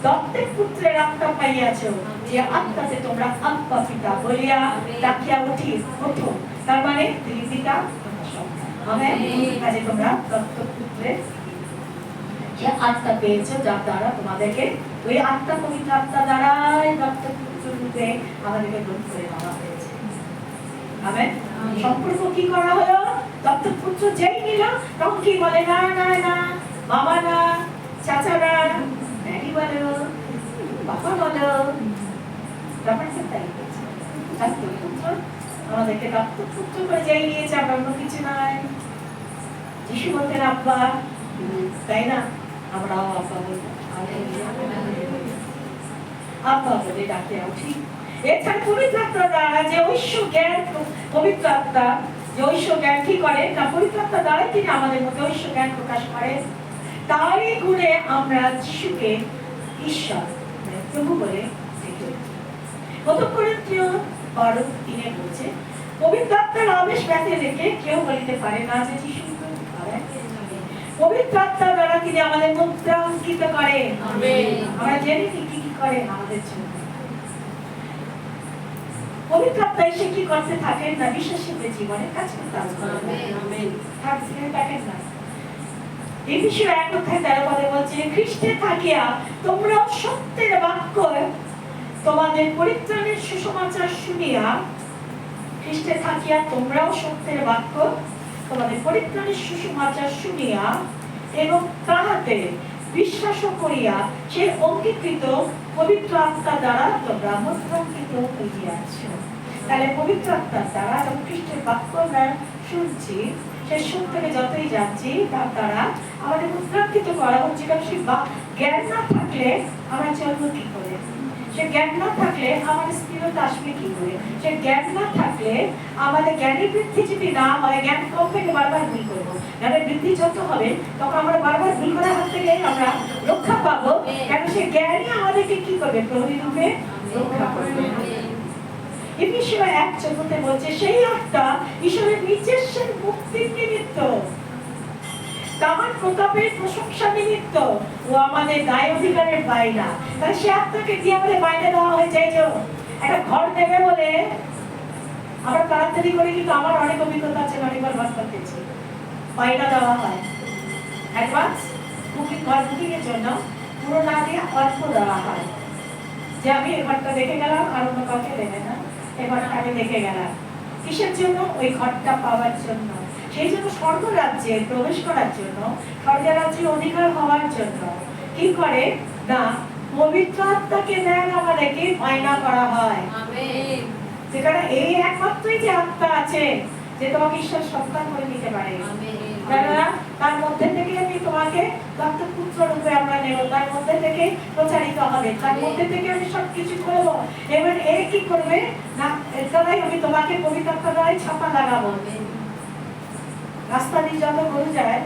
দত্তের পুত্রের আত্মা পাইয়াছ, যে আত্মাতে তোমরা আব্বা পিতা বলিয়া ডাকিয়া উঠি প্রথম। তার মানে তিনি পিতা, আমেন। কাজে তোমরা দত্তক পুত্রের যে আত্মা পেয়েছো, যার দ্বারা তোমাদেরকে ওই আত্মা, পবিত্র আত্মা দ্বারাই দত্তক পুত্র রূপে আমাদেরকে গ্রহণ করে নেওয়া হয়েছে। আমেন। সম্পর্ক কি করা হলো? দত্তক পুত্র যেই নিল তখন কি বলে? না না না, বাবা না, চাচারা, ড্যাডি বলো, বাবা বলো। ব্যাপারটা তাই হয়েছে। দত্তক পুত্র আমাদেরকে দত্তক পুত্র করে যেই নিয়েছে, আমরা অন্য কিছু নয়। যিশু বলতেন আব্বা, তাই না? আমরাও আব্বা বলবো, আব্বা বলে ডাকে উঠি। এছাড়া পবিত্র আত্মা দ্বারা যে ঐশ্ব জ্ঞান, পবিত্র আত্মা যে ঐশ্ব জ্ঞান কি করে না, পবিত্র আত্মা দ্বারাই তিনি আমাদের মধ্যে ঐশ্ব জ্ঞান প্রকাশ করেন। তারই গুণে আমরা যিশুকে ঈশ্বর প্রভু বলে দেখি। প্রথম করিন্থীয় 12:3 বলছে, পবিত্র আত্মার আবেশ ব্যথে রেখে কেউ বলিতে পারে না যে যিশু প্রভু। পবিত্র আত্মা দ্বারা তিনি আমাদের মুদ্রাঙ্কিত করেন। আমরা জেনে কি কি করেন আমাদের জন্য। পবিত্র আত্মা এসে কি করতে থাকেন না, বিশ্বাসীদের জীবনে কাজ করতে থাকেন না। এফেসীয় 1:13 বলছে, খ্রিস্টে থাকিয়া তোমরা সত্যের বাক্য তোমাদের পরিত্রাণের সুসমাচার শুনিয়া, খ্রিস্টে থাকিয়া তোমরাও সত্যের বাক্য তোমাদের পরিত্রাণের সুসমাচার শুনিয়া এবং তাহাতে বিশ্বাস করিয়া সে অঙ্গীকৃত পবিত্র আত্মা দ্বারা তোমরা মুদ্রাঙ্কিত হইয়াছ। তাহলে পবিত্র আত্মার দ্বারা যখন খ্রিস্টের বাক্য আমরা শুনছি, সে সত্যকে যতই যাচ্ছি, তার দ্বারা আমাদের মুদ্রাঙ্কিত করা হচ্ছে। কারণ সে জ্ঞান না থাকলে আমরা চলবো কি করে? সে জ্ঞান না থাকলে আমাদের স্থিরতা আসবে কি করে? সে জ্ঞান না থাকলে আমাদের জ্ঞানের বৃদ্ধি যদি না হয়, জ্ঞান কম থেকে বারবার ভুল করবো। জ্ঞানের বৃদ্ধি যত হবে তখন আমরা বারবার ভুল করার হাত থেকে আমরা রক্ষা পাবো। কেন সে জ্ঞানই আমাদেরকে কি করবে? প্রহরী রূপে রক্ষা করবে। এফেসীয় 1:14 বলছে, সেই আত্মা ঈশ্বরের নিজস্ব মুক্তির নিমিত্ত, তাহার প্রতাপের প্রশংসা নিমিত্ত ও আমাদের দায় অধিকারের বাইনা। তাহলে সে আত্মাকে দিয়ে আমাদের বাইনা দেওয়া হয়েছে। একটা ঘর দেবে বলে আমরা তাড়াতাড়ি করে, কিন্তু আমার অনেক অভিজ্ঞতা আছে, অনেকবার ঘর করতেছি, বাইনা দেওয়া হয় অ্যাডভান্স বুকিং, ঘর বুকিং এর জন্য পুরো না দিয়ে অল্প দেওয়া হয়। যে আমি এই ঘরটা দেখে গেলাম, আর অন্য কাউকে দেবে না, এই ঘরটা আমি দেখে গেলাম। কিসের জন্য? ওই ঘরটা পাওয়ার জন্য। সেই জন্য স্বর্গ রাজ্যে প্রবেশ করার জন্য, স্বর্গ রাজ্যে অধিকার হওয়ার জন্য কি করে না, পবিত্র আত্মাকে দেন আমাদেরকে বায়না করা হয়। যেখানে এই একমাত্রই যে আত্মা আছে যে তোমাকে ঈশ্বর সন্তান করে নিতে পারে। তার মধ্যে থেকে আমি তোমাকে দত্তক পুত্র রূপে আমরা নেব, তার মধ্যে থেকে প্রচারিত হবে, তার মধ্যে থেকে আমি সবকিছু করবো। এবার এ কি করবে না, এটাই আমি তোমাকে পবিত্র আত্মা দ্বারাই ছাপা লাগাবো। রাস্তা দিয়ে যত গরু যায়,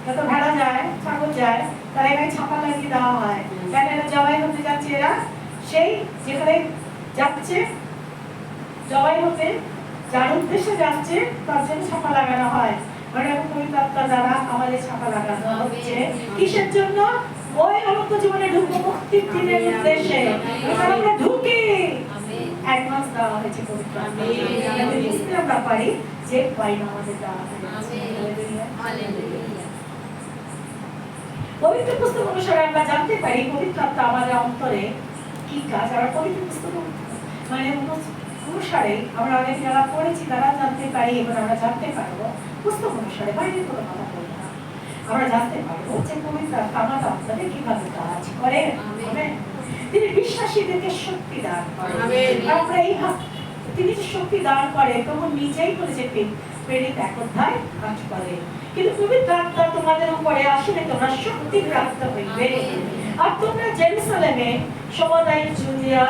যত ভেড়া যায়, ছাগল যায়, তারা এখানে ছাপা লাগিয়ে দেওয়া হয়। কেন? এরা জবাই হতে যাচ্ছে, এরা সেই যেখানে যাচ্ছে জবাই হতে, যার উদ্দেশ্যে যাচ্ছে, তার জন্য ছাপা লাগানো হয়। মানে পবিত্র আত্মা দ্বারা আমাদের ছাপা লাগানো হচ্ছে। কিসের জন্য? ওই অনন্ত জীবনে ঢুকবো মুক্তির দিনের উদ্দেশ্যে। আমরা ঢুকি, অ্যাডভান্স দেওয়া হয়েছে পবিত্র আত্মা। যাতে বুঝতে আমরা পারি যে বাইনা আমাদের দেওয়া হয়েছে। পবিত্র পুস্তক অনুসারে আমরা জানতে পারি পবিত্র আত্মা আমাদের অন্তরে কি কাজ। আমরা পবিত্র পুস্তক মানে অনুসারে আমরা অনেক যারা পড়েছি তারা জানতে পারি, এবং আমরা জানতে পারবো পুস্তক অনুসারে, বাইরে কোনো কথা বলবো না, আমরা জানতে পারবো যে পবিত্র আত্মা আমাদের অন্তরে কিভাবে কাজ করে। তিনি বিশ্বাসীদেরকে শক্তি দান করেন। আমরা এই তিনি যে শক্তি দান করে, তখন নিজেই বলেছে প্রেরিত 1 কাজ করে। কিন্তু পবিত্র আত্মা তোমাদের উপরে আসলে তোমরা শক্তি প্রাপ্ত হইবে, আর তোমরা জেরুসালেমে, সমদায় জুদিয়া,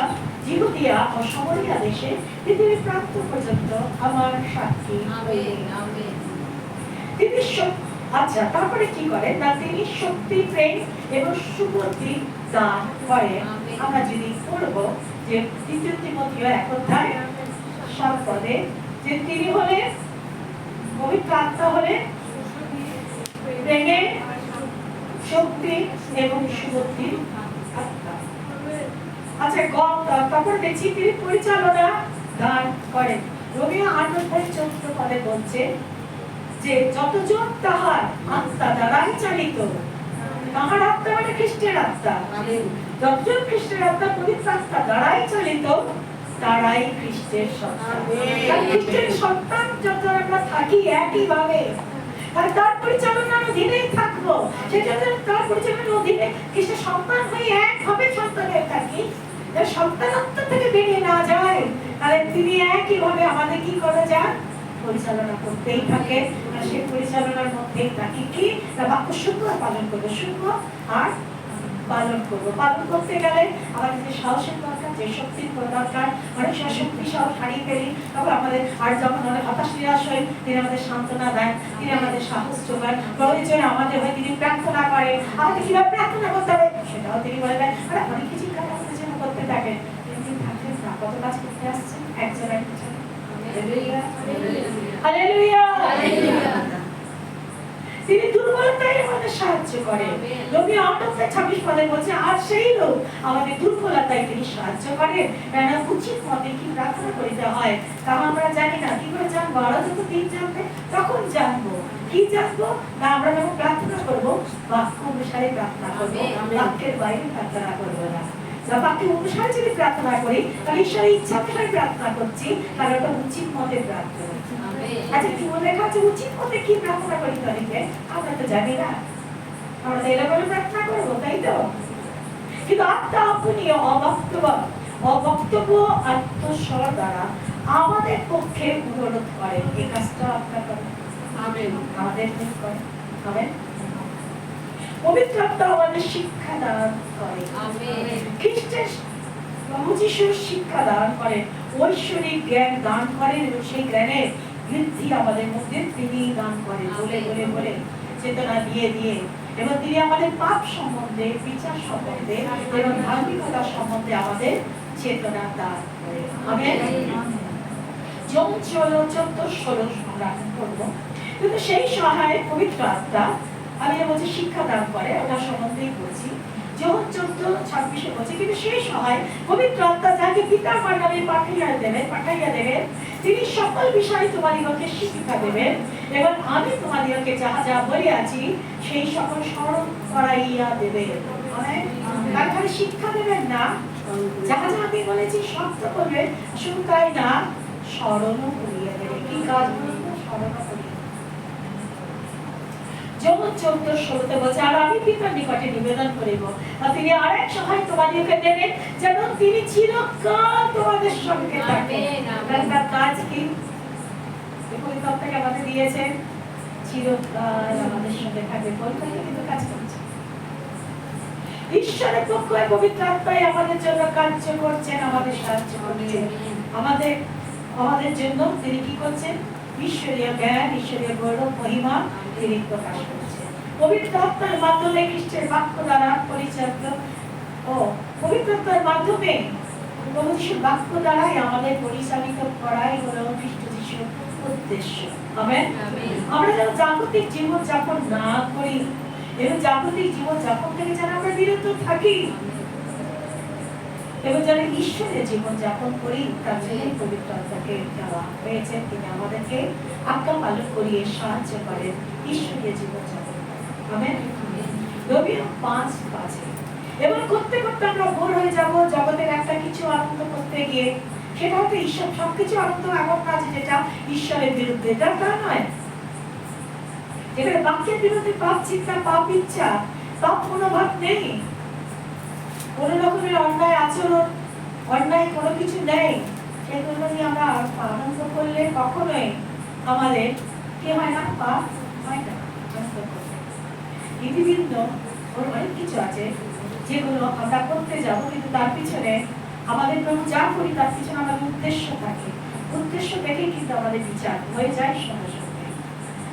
জিহুদিয়া ও সামরিয়া দেশে পৃথিবীর প্রান্ত পর্যন্ত আমার সাক্ষী হইবে। তিনি আচ্ছা, তারপরে কি করে না, তিনি শক্তি, প্রেম এবং সুবুদ্ধি দান করে। আমরা যদি পড়বো যে 2 তিমোথেয় 1:7 যে তিনি হলে পবিত্র আত্মা হলে প্রেমের, শক্তি এবং সুবুদ্ধির আত্মা। আচ্ছা, তারপর দেখছি তিনি পরিচালনা দান করেন। রোমীয় 8:14 বলছে যে যতজন তাহার আত্মা দ্বারাই চালিত, তাহার আত্মা মানে খ্রিস্টের আত্মা, যতজন খ্রিস্টের আত্মা পবিত্র আত্মা দ্বারাই চালিত তারাই খ্রিস্টের সন্তান। খ্রিস্টের সন্তান যত আমরা থাকি একই ভাবে তার পরিচালনার অধীনেই থাকবো, সেজন্য তার পরিচালনার অধীনে খ্রিস্টের সন্তান হয়ে একভাবে সন্তান হয়ে থাকি, সন্তানত্ব থেকে বেরিয়ে না যায়, তাহলে তিনি একই ভাবে আমাদের কি করে যান, পরিচালনা করতেই থাকে। আর সেই পরিচালনার মধ্যেই থাকি কি না, বাক্য শুনবো আর পালন করবো, শুনবো আর পালন করবো। পালন করতে গেলে আমাদের যে সাহসের দরকার, যে শক্তির দরকার, অনেক সময় শক্তি সাহস হারিয়ে ফেলি, তারপর আমাদের আর যখন অনেক হতাশ নিরাশ হয়, তিনি আমাদের সান্ত্বনা দেন, তিনি আমাদের সাহস যোগান, প্রয়োজনে আমাদের হয়ে তিনি প্রার্থনা করেন, আমাদের কিভাবে প্রার্থনা করতে হবে সেটাও তিনি বলবেন। আর অনেক কিছু কাজ আমাদের জন্য করতে থাকেন, তিনি থাকেন না কত কাজ করতে আসছেন একজনের পিছনে। Hallelujah, hallelujah. তিনি দুর্বলতায় আমাদের সাহায্য করেন। রোমীয় 8:26 পদে বলছে, আর সেই লোক আমাদের দুর্বলতায় তিনি সাহায্য করেন, কেন উচিত মতে কি প্রার্থনা করিতে হয় তা আমরা জানি না। কি করে জানবো? আরো যত দিন জানবে তখন জানবো। কি জানবো না, আমরা যখন প্রার্থনা করবো বাক্য অনুসারে প্রার্থনা করবো, বাক্যের বাইরে প্রার্থনা করবো না। বাক্য অনুসারে যদি প্রার্থনা করি তাহলে ঈশ্বরের ইচ্ছা অনুসারে প্রার্থনা করছি, তাহলে ওটা উচিত মতে প্রার্থনা। আচ্ছা, কি বলে লেখা আছে উচিত মতে কি প্রার্থনা করি? তাহলে আমরা তো জানি না, আমরা তো এরা বলে প্রার্থনা করবো, তাই তো? কিন্তু আত্মা আপনি অবক্তব্য আত্মস্বর দ্বারা আমাদের পক্ষে অনুরোধ করেন। এই কাজটা আপনার করেন, আমাদের করেন। আমেন। পবিত্র আত্মা আমাদের শিক্ষা দান করে, খ্রিস্টের প্রভু যিশুর শিক্ষা দান করেন, ঐশ্বরিক জ্ঞান দান করেন, এবং সেই জ্ঞানের বৃদ্ধি আমাদের মধ্যে তিনি দান করেন, বলে বলে বলে চেতনা দিয়ে দিয়ে। এবং তিনি আমাদের পাপ সম্বন্ধে, বিচার সম্বন্ধে এবং ধার্মিকতা সম্বন্ধে আমাদের চেতনা দান করেন। আমেন। যেমন 14:16 আমরা করবো, কিন্তু সেই সহায় পবিত্র আত্মা আমি বলছি শিক্ষা দান করে, ওটা সম্বন্ধেই বলছি। যেমন 14:26 বলছে, কিন্তু সেই সহায় পবিত্র আত্মা যাকে পিতার নামে পাঠাইয়া দেবেন, তিনি সকল বিষয় তোমাদিগকে শিক্ষা দেবেন, এবং আমি তোমাদিগকে যাহা যা বলিয়াছি সেই সকল স্মরণ করাইয়া দেবেন। তার খালি শিক্ষা দেবেন না, যাহা যা আমি বলেছি শব্দ করবেন, শুধু তাই না, স্মরণও করিয়া দেবেন। কি কাজ বলবো? স্মরণও করিয়া। যেমন 14:16 বলছে, আর আমি পিতার নিকটে নিবেদন করিব, আর তিনি আরেক সহায় তোমাদিগকে দেবেন, যেন তিনি চিরকাল তোমাদের সঙ্গে থাকেন। তার কাজ কি? পরিকল্পনাকে আমাদের দিয়েছেন, চিরকাল আমাদের সঙ্গে থাকবে। পরিকল্পনা কিন্তু কাজ করছে, ঈশ্বরের পক্ষে পবিত্র আত্মাই আমাদের জন্য কার্য করছেন, আমাদের সাহায্য করছেন, আমাদের জন্য তিনি কি করছেন? ঈশ্বরীয় জ্ঞান, ঈশ্বরীয় গৌরব, মহিমা তিনি প্রকাশ করছেন। পবিত্র আত্মার মাধ্যমে খ্রিস্টের বাক্য দ্বারা পরিচালিত ও পবিত্র আত্মার মাধ্যমে প্রভু যিশুর বাক্য দ্বারাই আমাদের পরিচালিত করাই হলো খ্রিস্ট যিশুর উদ্দেশ্য। আমেন। আমরা যেন জাগতিক জীবন যাপন না করি, এবং জাগতিক জীবন যাপন থেকে যেন আমরা বিরত থাকি, এবং যারা ঈশ্বরের জীবন যাপন করি, তার জন্য পবিত্র আত্মাকে দেওয়া হয়েছে। তিনি আমাদেরকে আজ্ঞা পালন করিয়ে সাহায্য করেন ঈশ্বরীয় জীবন যাপন। আমেন। রোমীয় 5:5 এবং করতে করতে আমরা বোর হয়ে যাব জগতের একটা কিছু আনন্দ করতে গিয়ে। সেটা হয়তো ঈশ্বর সবকিছু আনন্দ এমন কাজ যেটা ঈশ্বরের বিরুদ্ধে, তা নয়। যেখানে বাক্যের বিরুদ্ধে পাপ চিন্তা, পাপ ইচ্ছা, পাপ মনোভাব নেই, কোন রকমের অন্যায় আচরণ, অন্যায় কোনো কিছু নেই, সেগুলো নিয়ে আমরা আনন্দ করলে কখনোই আমাদের কি হয় না? পাপ হয় না। বিভিন্ন অনেক কিছু আছে যেগুলো আমরা করতে যাব, কিন্তু তার পিছনে আমাদের প্রভু যা করি তার পিছনে আমাদের উদ্দেশ্য থাকে। উদ্দেশ্য দেখে কিন্তু আমাদের বিচার হয়ে যায় সঙ্গে সঙ্গে।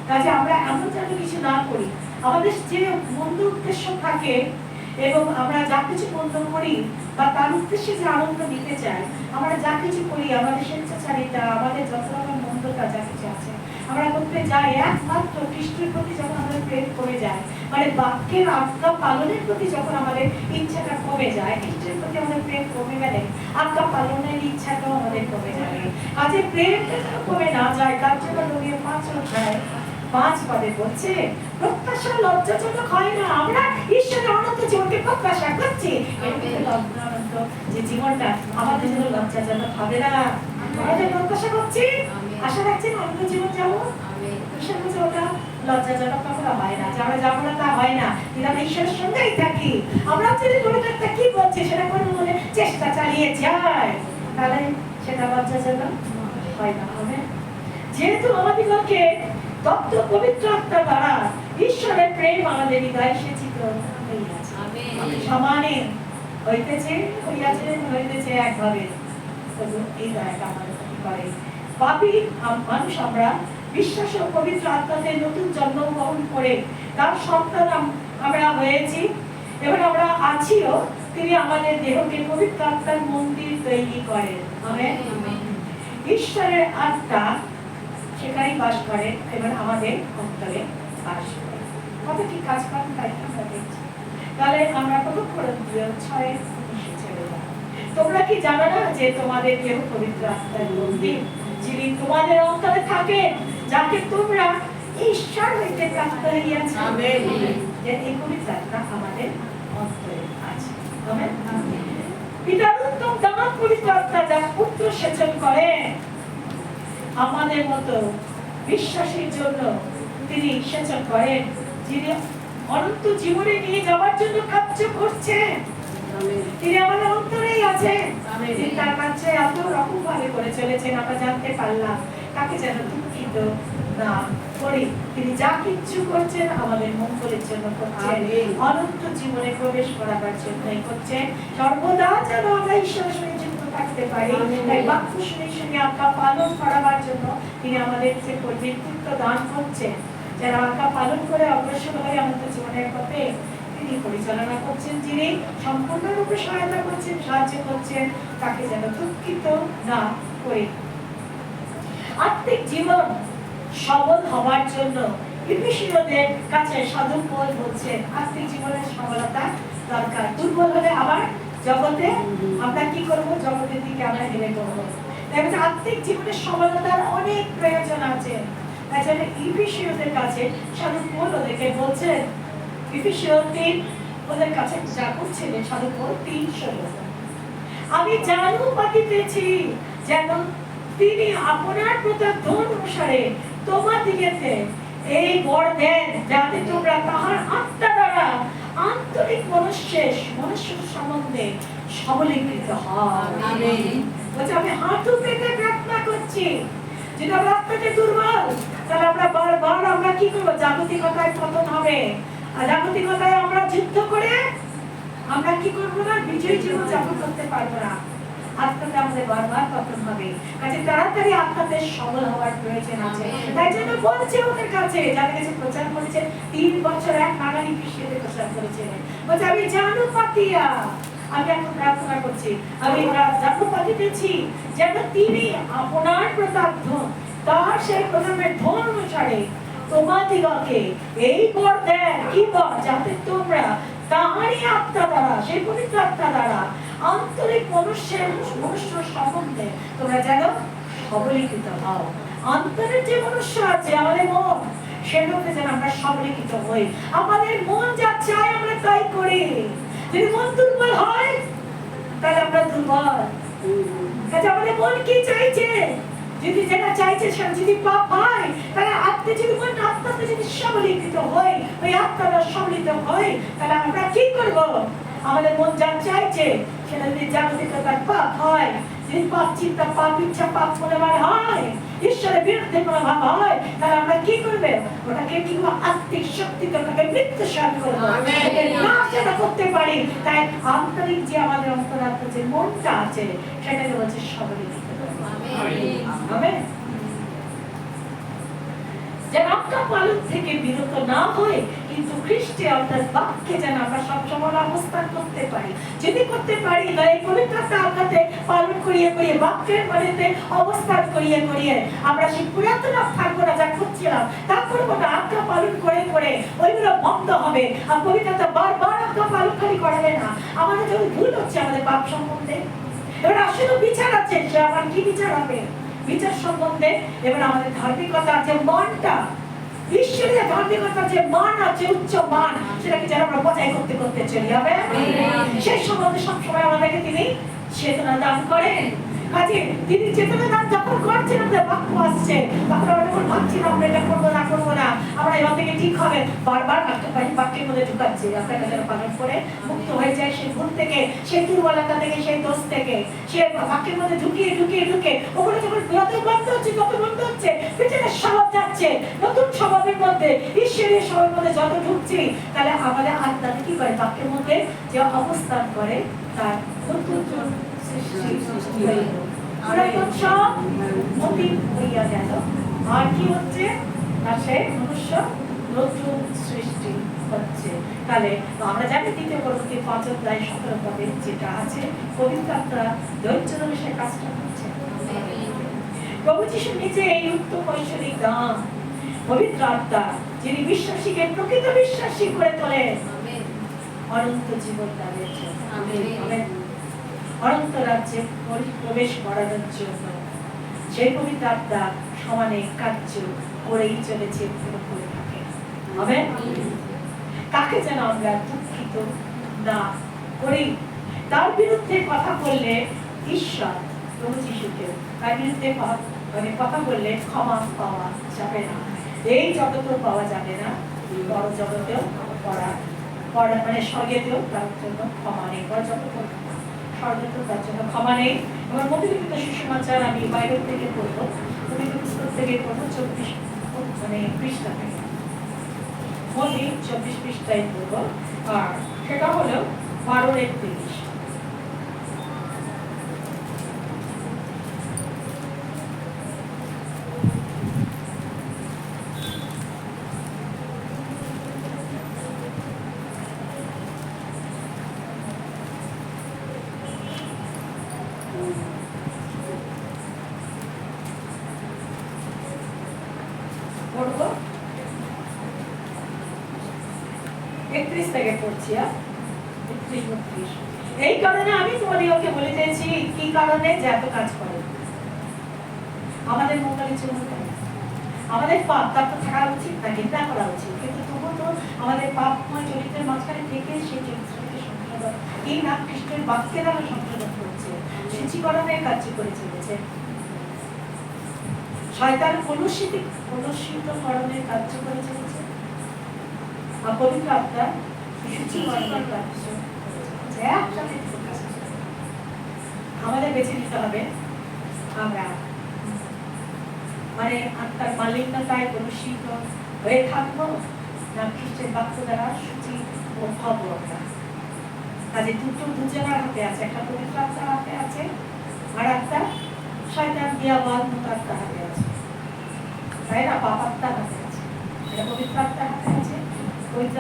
কাজে আমরা এমন যেন কিছু না করি, আমাদের যে মন্দ উদ্দেশ্য থাকে, এবং আমরা যা কিছু বন্ধ করি বা তার উদ্দেশ্যে যে আনন্দ নিতে চাই, আমরা যা কিছু করি, আমাদের স্বেচ্ছাচারিতা, আমাদের যত রকম মন্দতা যা কিছু আছে আমরা করতে যাই, একমাত্র খ্রিস্টের প্রতি যখন আমাদের প্রেম কমে যায়, মানে বাক্যের আজ্ঞা পালনের প্রতি যখন আমাদের ইচ্ছাটা কমে যায়, খ্রিস্টের প্রতি আমাদের প্রেম কমে গেলে আজ্ঞা পালনের ইচ্ছাটাও আমাদের কমে যাবে। কাজে প্রেমটা যেন কমে না যায়, তার জন্য রোমীয় 5 অধ্যায় 5 পদে বলছে প্রত্যাশা লজ্জাজনক হয় না, আমরা ঈশ্বরের অনন্ত জীবনকে প্রত্যাশা করছি। অনন্ত যে জীবনটা আমাদের জন্য লজ্জাজনক হবে না, আমাদের প্রত্যাশা করছি, আশা রাখছি অনন্ত জীবন যাবো। ঈশ্বর বলছে ওটা লজ্জাজনক কখনো হয় না, যে আমরা যাবো না তা হয় না, কিন্তু আমরা ঈশ্বরের সঙ্গেই থাকি। আমরা যদি পবিত্রতা কি বলছি সেটা করে মনে চেষ্টা চালিয়ে যায়, তাহলে সেটা লজ্জাজনক হয় না। হবে যেহেতু আমাদেরকে তত্ত্ব পবিত্র আত্মা দ্বারা ঈশ্বরের প্রেম আমাদের হৃদয়ে সেচিত হইয়াছে, সমানে হইতেছে হইতেছে একভাবে। এই দয়াটা আমাদের করে পাপী মানুষ আমরা বিশ্বাস ও পবিত্র আত্মাতে নতুন জন্মগ্রহণ করে তার সন্তান আমরা হয়েছি এবং আমরা আছিও। তিনি আমাদের দেহকে পবিত্র আত্মার মন্দির তৈরি করেন। আমেন। ঈশ্বরের আত্মা সেখানেই বাস করে এবং আমাদের অন্তরে বাস করে। কত কি কাজ করেন তাই আমরা দেখছি। তাহলে আমরা কত করে 6 চলে যাব। তোমরা কি জানো না যে তোমাদের দেহ পবিত্র আত্মার মন্দির, যিনি তোমাদের অন্তরে থাকে, যাকে তোমরা ঈশ্বর হইতে প্রাপ্ত হইয়াছ। আমেন। যে এই পবিত্র আত্মা আমাদের অন্তরে আছে। আমেন। পিতার উত্তম দান পবিত্র আত্মা যা পুত্র সেচন করে, আমাদের মতো বিশ্বাসীর জন্য তিনি সেচন করেন, যিনি অনন্ত জীবনে নিয়ে যাওয়ার জন্য কার্য করছেন। তিনি আমাদের অন্তরেই আছেন। তিনি তার কাছে এত রকম ভাবে করে চলেছেন, আমরা জানতে পারলাম। তাকে যেন দুঃখিত না করি, তিনি যা কিছু করছেন আমাদের মঙ্গলের জন্য করছেন, অনন্ত জীবনে প্রবেশ করাবার জন্যই করছেন। সর্বদা যেন আমরা ঈশ্বরের সঙ্গে যুক্ত থাকতে পারি, তাই বাক্য শুনে শুনে আজ্ঞা পালন করাবার জন্য তিনি আমাদের যে নেতৃত্ব দান করছেন, যারা আজ্ঞা পালন করে অগ্রসর হয়ে আমাদের জীবনের পথে তিনি পরিচালনা করছেন, যিনি সম্পূর্ণরূপে সহায়তা করছেন, সাহায্য করছেন, তাকে যেন দুঃখিত না করি। আত্মিক জীবন সবল হওয়ার জন্য এফেসীয়দের কাছে সাধু পৌল বলছেন আত্মিক জীবনের সবলতা দরকার। দুর্বল হলে আবার জগতে আমরা কি করব? জগতের দিকে আমরা হেলে পড়বো। দেখবেন আত্মিক জীবনের সবলতার অনেক প্রয়োজন আছে। তাই জন্য এফেসীয়দের কাছে সাধু পৌল ওদেরকে বলছেন, এফেসীয় 3 ওদের কাছে যা করছিলেন সাধু পৌল 3:16, আমি জানু পাঠিয়েছি যেন তিনি আপনার প্রতাপ ধন অনুসারে তোমাদিগকে এই বর দেন, যাতে তোমরা তাহার আত্মা দ্বারা আন্তরিক মনুষ্য সম্বন্ধে সবলীকৃত হও। আমেন। বলছে আমি হাঁটু পেতে প্রার্থনা করছি, যদি আমরা আত্মাতে দুর্বল, তাহলে আমরা বারবার আমরা কি করবো? জাগতিকতায় পতন হবে। আর জাগতিকতায় আমরা যুদ্ধ করে আমরা কি করবো না? বিজয়ী জীবন যাপন করতে পারবো না। আত্মাতে আমাদের বারবার পতন হবে। কাজে তাড়াতাড়ি আত্মাতে সবল হওয়ার প্রয়োজন আছে। তাই জন্য বলছে ওদের কাছে, যাদের কাছে প্রচার করেছে 3 বছর এক নাগানি কৃষ্ণকে প্রচার করেছিলেন, বলছে আমি জানু পাতিয়া, আমি এখন প্রার্থনা করছি, আমি জানু পাঠিয়েছি যেন তিনি আপনার প্রতাপ ধন, তার সেই প্রতাপের ধন অনুসারে তোমাদিগকে এই বর দেন। কি বর? যাতে তোমরা তাহারই আত্মা দ্বারা, সেই পবিত্র আত্মা দ্বারা আন্তরিক মনুষ্য সম্বন্ধে তোমরা যেন সবলীকৃত হও। অন্তরের যে মনুষ্য আছে আমাদের মন, সেগুলোতে যেন আমরা সবলীকৃত হই। আমাদের মন যা চায় আমরা তাই করি। যদি মন দুর্বল হয় তাহলে আমরা দুর্বল। আমাদের মন কি চাইছে? যদি যেটা চাইছে সেটা যদি পাপ হয়, তাহলে আত্মা যদি মন আত্মাতে যদি সবলীকৃত হয়, ওই আত্মাটা সবলিত হয়, তাহলে আমরা কি করব? আমাদের মন যা চাইছে সেটা যদি জাগতিকতার পাপ হয়, যদি পাপ চিন্তা, পাপ ইচ্ছা, পাপ মনোভাব হয়, ঈশ্বরের বিরুদ্ধে কোনো ভাব হয়, তাহলে আমরা কি করবে? ওটাকে কি আত্মিক শক্তি ওটাকে মৃত্যুসাত করবো। না সেটা করতে পারি। তাই আন্তরিক যে আমাদের অন্তরাত্মা যে মনটা আছে সেটাকে বলছে সবলীকৃত। আমেন। যেন আজ্ঞা পালন থেকে বিরত না হয়ে কিন্তু খ্রিস্টে অর্থাৎ বাক্যে যেন আমরা সবসময় অবস্থান করতে পারি। যদি করতে পারি তাহলে পবিত্রতা আজ্ঞাতে পালন করিয়ে করিয়ে, বাক্যের বাড়িতে অবস্থান করিয়ে করিয়ে আমরা সেই পুরাতন থাকবো না, যা করছিলাম তা করবো না। আজ্ঞা পালন করে করে ওইগুলো বন্ধ হবে। আর পবিত্রতা বারবার আজ্ঞা পালন খালি করাবে না। আমাদের যদি ভুল হচ্ছে আমাদের পাপ সম্বন্ধে, এবার আসলে বিচার আছে, সে আবার কি বিচার হবে? বিচার সম্বন্ধে। এবার আমাদের ধার্মিকতা আছে, মনটা ঈশ্বরের ধার্মিকতার যে মান আছে, উচ্চ মান, সেটাকে যেন আমরা বজায় করতে করতে চলি। হবে সেই সম্বন্ধে সবসময় আমাদেরকে তিনি চেতনা দান করেন। কাজে তিনি চেতনা দান যখন করছেন, আমাদের বাক্য আসছে, তখন আমরা যখন ভাবছিলাম আমরা এটা করবো না করবো না, আমরা এবার থেকে ঠিক হবে, বারবার বাক্যের মধ্যে ঢুকাচ্ছি, আপনাকে যেন পালন করে মুক্ত হয়ে যায় সেই ভুল থেকে, সেই দুর্বলতা থেকে, সেই দোষ থেকে, সে বাক্যের মধ্যে ঢুকিয়ে ঢুকিয়ে ঢুকে ওগুলো যখন যত বন্ধ হচ্ছে পিছনের স্বভাব যাচ্ছে, নতুন স্বভাবের মধ্যে, ঈশ্বরের স্বভাবের মধ্যে যত ঢুকছি, তাহলে আমাদের আত্মা কি করে, বাক্যের মধ্যে যে অবস্থান করে তার নতুন সৃষ্টি হয়ে গেল, সব অতীত হইয়া গেল। আর কি হচ্ছে না, সে মনুষ্য নতুন সৃষ্টি হচ্ছে। তাহলে আমরা জানি 2 Corinthians 5:17 যেটা আছে, পবিত্র আত্মা ধৈর্য ধরে সে কাজটা করছে। প্রভু যিশু নিজে এই উত্তম ঐশ্বরিক দান পবিত্র আত্মা, যিনি বিশ্বাসীকে প্রকৃত বিশ্বাসী করে তোলেন অনন্ত জীবন দানের জন্য, অনন্ত রাজ্যে প্রবেশ করানোর জন্য, সেই পবিত্র আত্মা সমানে কার্য করেই চলেছে, করে থাকে। আমেন। তাকে যেন আমরা দুঃখিত না করি। তার বিরুদ্ধে কথা বললে ঈশ্বর, প্রভু যিশুকে তার বিরুদ্ধে কথা বললে ক্ষমা পাওয়া যাবে না। এই জগতেও পাওয়া যাবে না, বড় জগতেও মানে স্বর্গেতেও তার জন্য ক্ষমা নেই, বড় জগতেও স্বর্গেতেও তার জন্য ক্ষমা নেই। আমার মধ্যবিত্ত সুসমাচার আমি বাইরের থেকে পড়বো, পবিত্র পুস্তক থেকে পড়বো 24 পৃষ্ঠা থেকে, 24 পৃষ্ঠায় পড়বো। আর সেটা হলো 12:31। পড়বো 31 থেকে পড়ছি। 31-32। এই কারণে আমি তোমাদেরকে বলিতেছি, কি কারণে যে এত কাজ করে আমাদের মঙ্গলের জন্য, আমাদের পাপ তার তো থাকা উচিত না, নিন্দা করা উচিত, কিন্তু তবুও তো আমাদের পাপময় চরিত্রের মাঝখানে থেকে সেই চরিত্রকে সংশোধন, এই না খ্রিস্টের বাক্যের দ্বারা সংশোধন করছে, শুচিকরণের কার্য করে চলেছে, শয়তান কলুষিতকরণের কার্য করে চলেছে, আর পবিত্র আত্মা শুচিকরণের কার্য একসাথে আমাদের বেছে নিতে হবে। আমরা মানে আত্মার মালিন্যতায় কলুষিত হয়ে থাকবো, না খ্রিস্টের বাক্য দ্বারা শুচি ও হবো আমরা। কাজে দুজনের হাতে আছে, একটা পবিত্র আত্মার হাতে আছে, আর একটা শয়তান দিয়াবাল আত্মার হাতে আছে, তাই না? পাপ আত্মার হাতে আছে, এটা পবিত্র আত্মার হাতে আছে, পবিত্র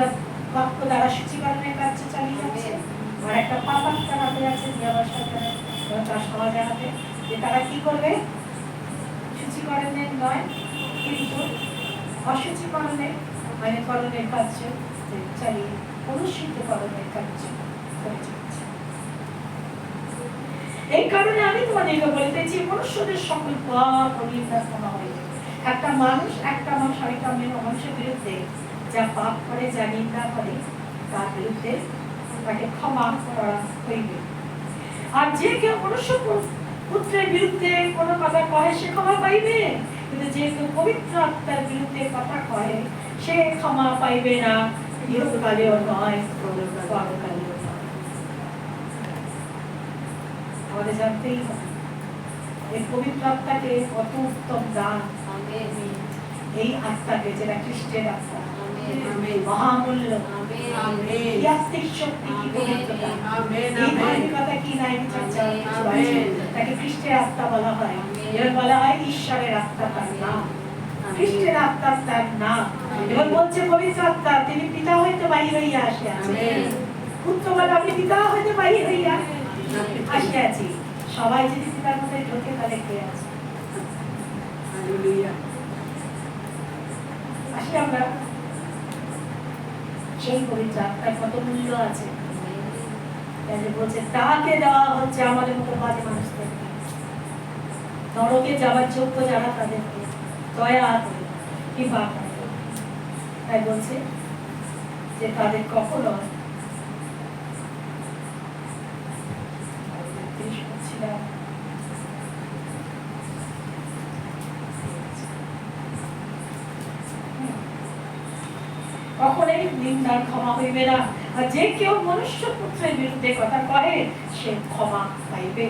বাক্য দ্বারা শুচিকরণের কার্য চালিয়ে যাচ্ছে, আর একটা পাপ আত্মার হাতে আছে, দিয়াবাল শয়তানের তার সমাজের হাতে, যে তারা কি করবে, শুচিকরণের নয় কিন্তু অশুচিকরণের মানে করণের কার্য চালিয়ে কলুষিতকরণের কার্য করে চলেছে। এই কারণে আমি তোমাদেরকে বলিতেছি, মনুষ্যদের সকল পাপ ও নিন্দা ক্ষমা হইবে। একটা মানুষ আরেকটা মানুষের বিরুদ্ধে যা পাপ করে, যা নিন্দা করে, তার বিরুদ্ধে তাকে ক্ষমা করা হইবে। আর যে কেউ মনুষ্য পুত্রের বিরুদ্ধে কোনো কথা কয়, সে ক্ষমা পাইবে, কিন্তু যে কেউ পবিত্র আত্মার বিরুদ্ধে কথা কয়, সে ক্ষমা পাইবে না, ইহকালেও নয়, পরকালেও নয়। আমাদের জানতেই হবে এই পবিত্র আত্মাকে কত উত্তম দান, এই আত্মাকে যেটা খ্রিস্টের আত্মা, মহামূল্য, এই আত্মিক শক্তি কি পবিত্রতা, এই ধার্মিকতা কি নাই চর্চা, তাকে খ্রিস্টের আত্মা বলা হয়। এবার বলা হয় ঈশ্বরের আত্মা তার নাম, খ্রিস্টের আত্মা তার নাম। এবার বলছে পবিত্র আত্মা, তিনি পিতা হইতে বাহির হইয়া আসিয়াছেন, পুত্র বলে আমি পিতা হইতে বাহির হইয়া আসিয়াছি। সবাই যদি পিতার মধ্যে ঢোকে তাহলে কে আছে? আসি আমরা সেই পবিত্র আত্মার কত মূল্য আছে, বলছে তাকে দেওয়া হচ্ছে আমাদের মতো বাজে মানুষদেরকে, নরকে যাওয়ার যোগ্য যারা তাদেরকে দয়া করে কৃপা করে তাই বলছে যে তাদের কখনো কখনোই নিন্দার ক্ষমা হইবে না, আর যে কেউ মনুষ্য পুত্রের বিরুদ্ধে কথা কহে সে ক্ষমা পাইবে,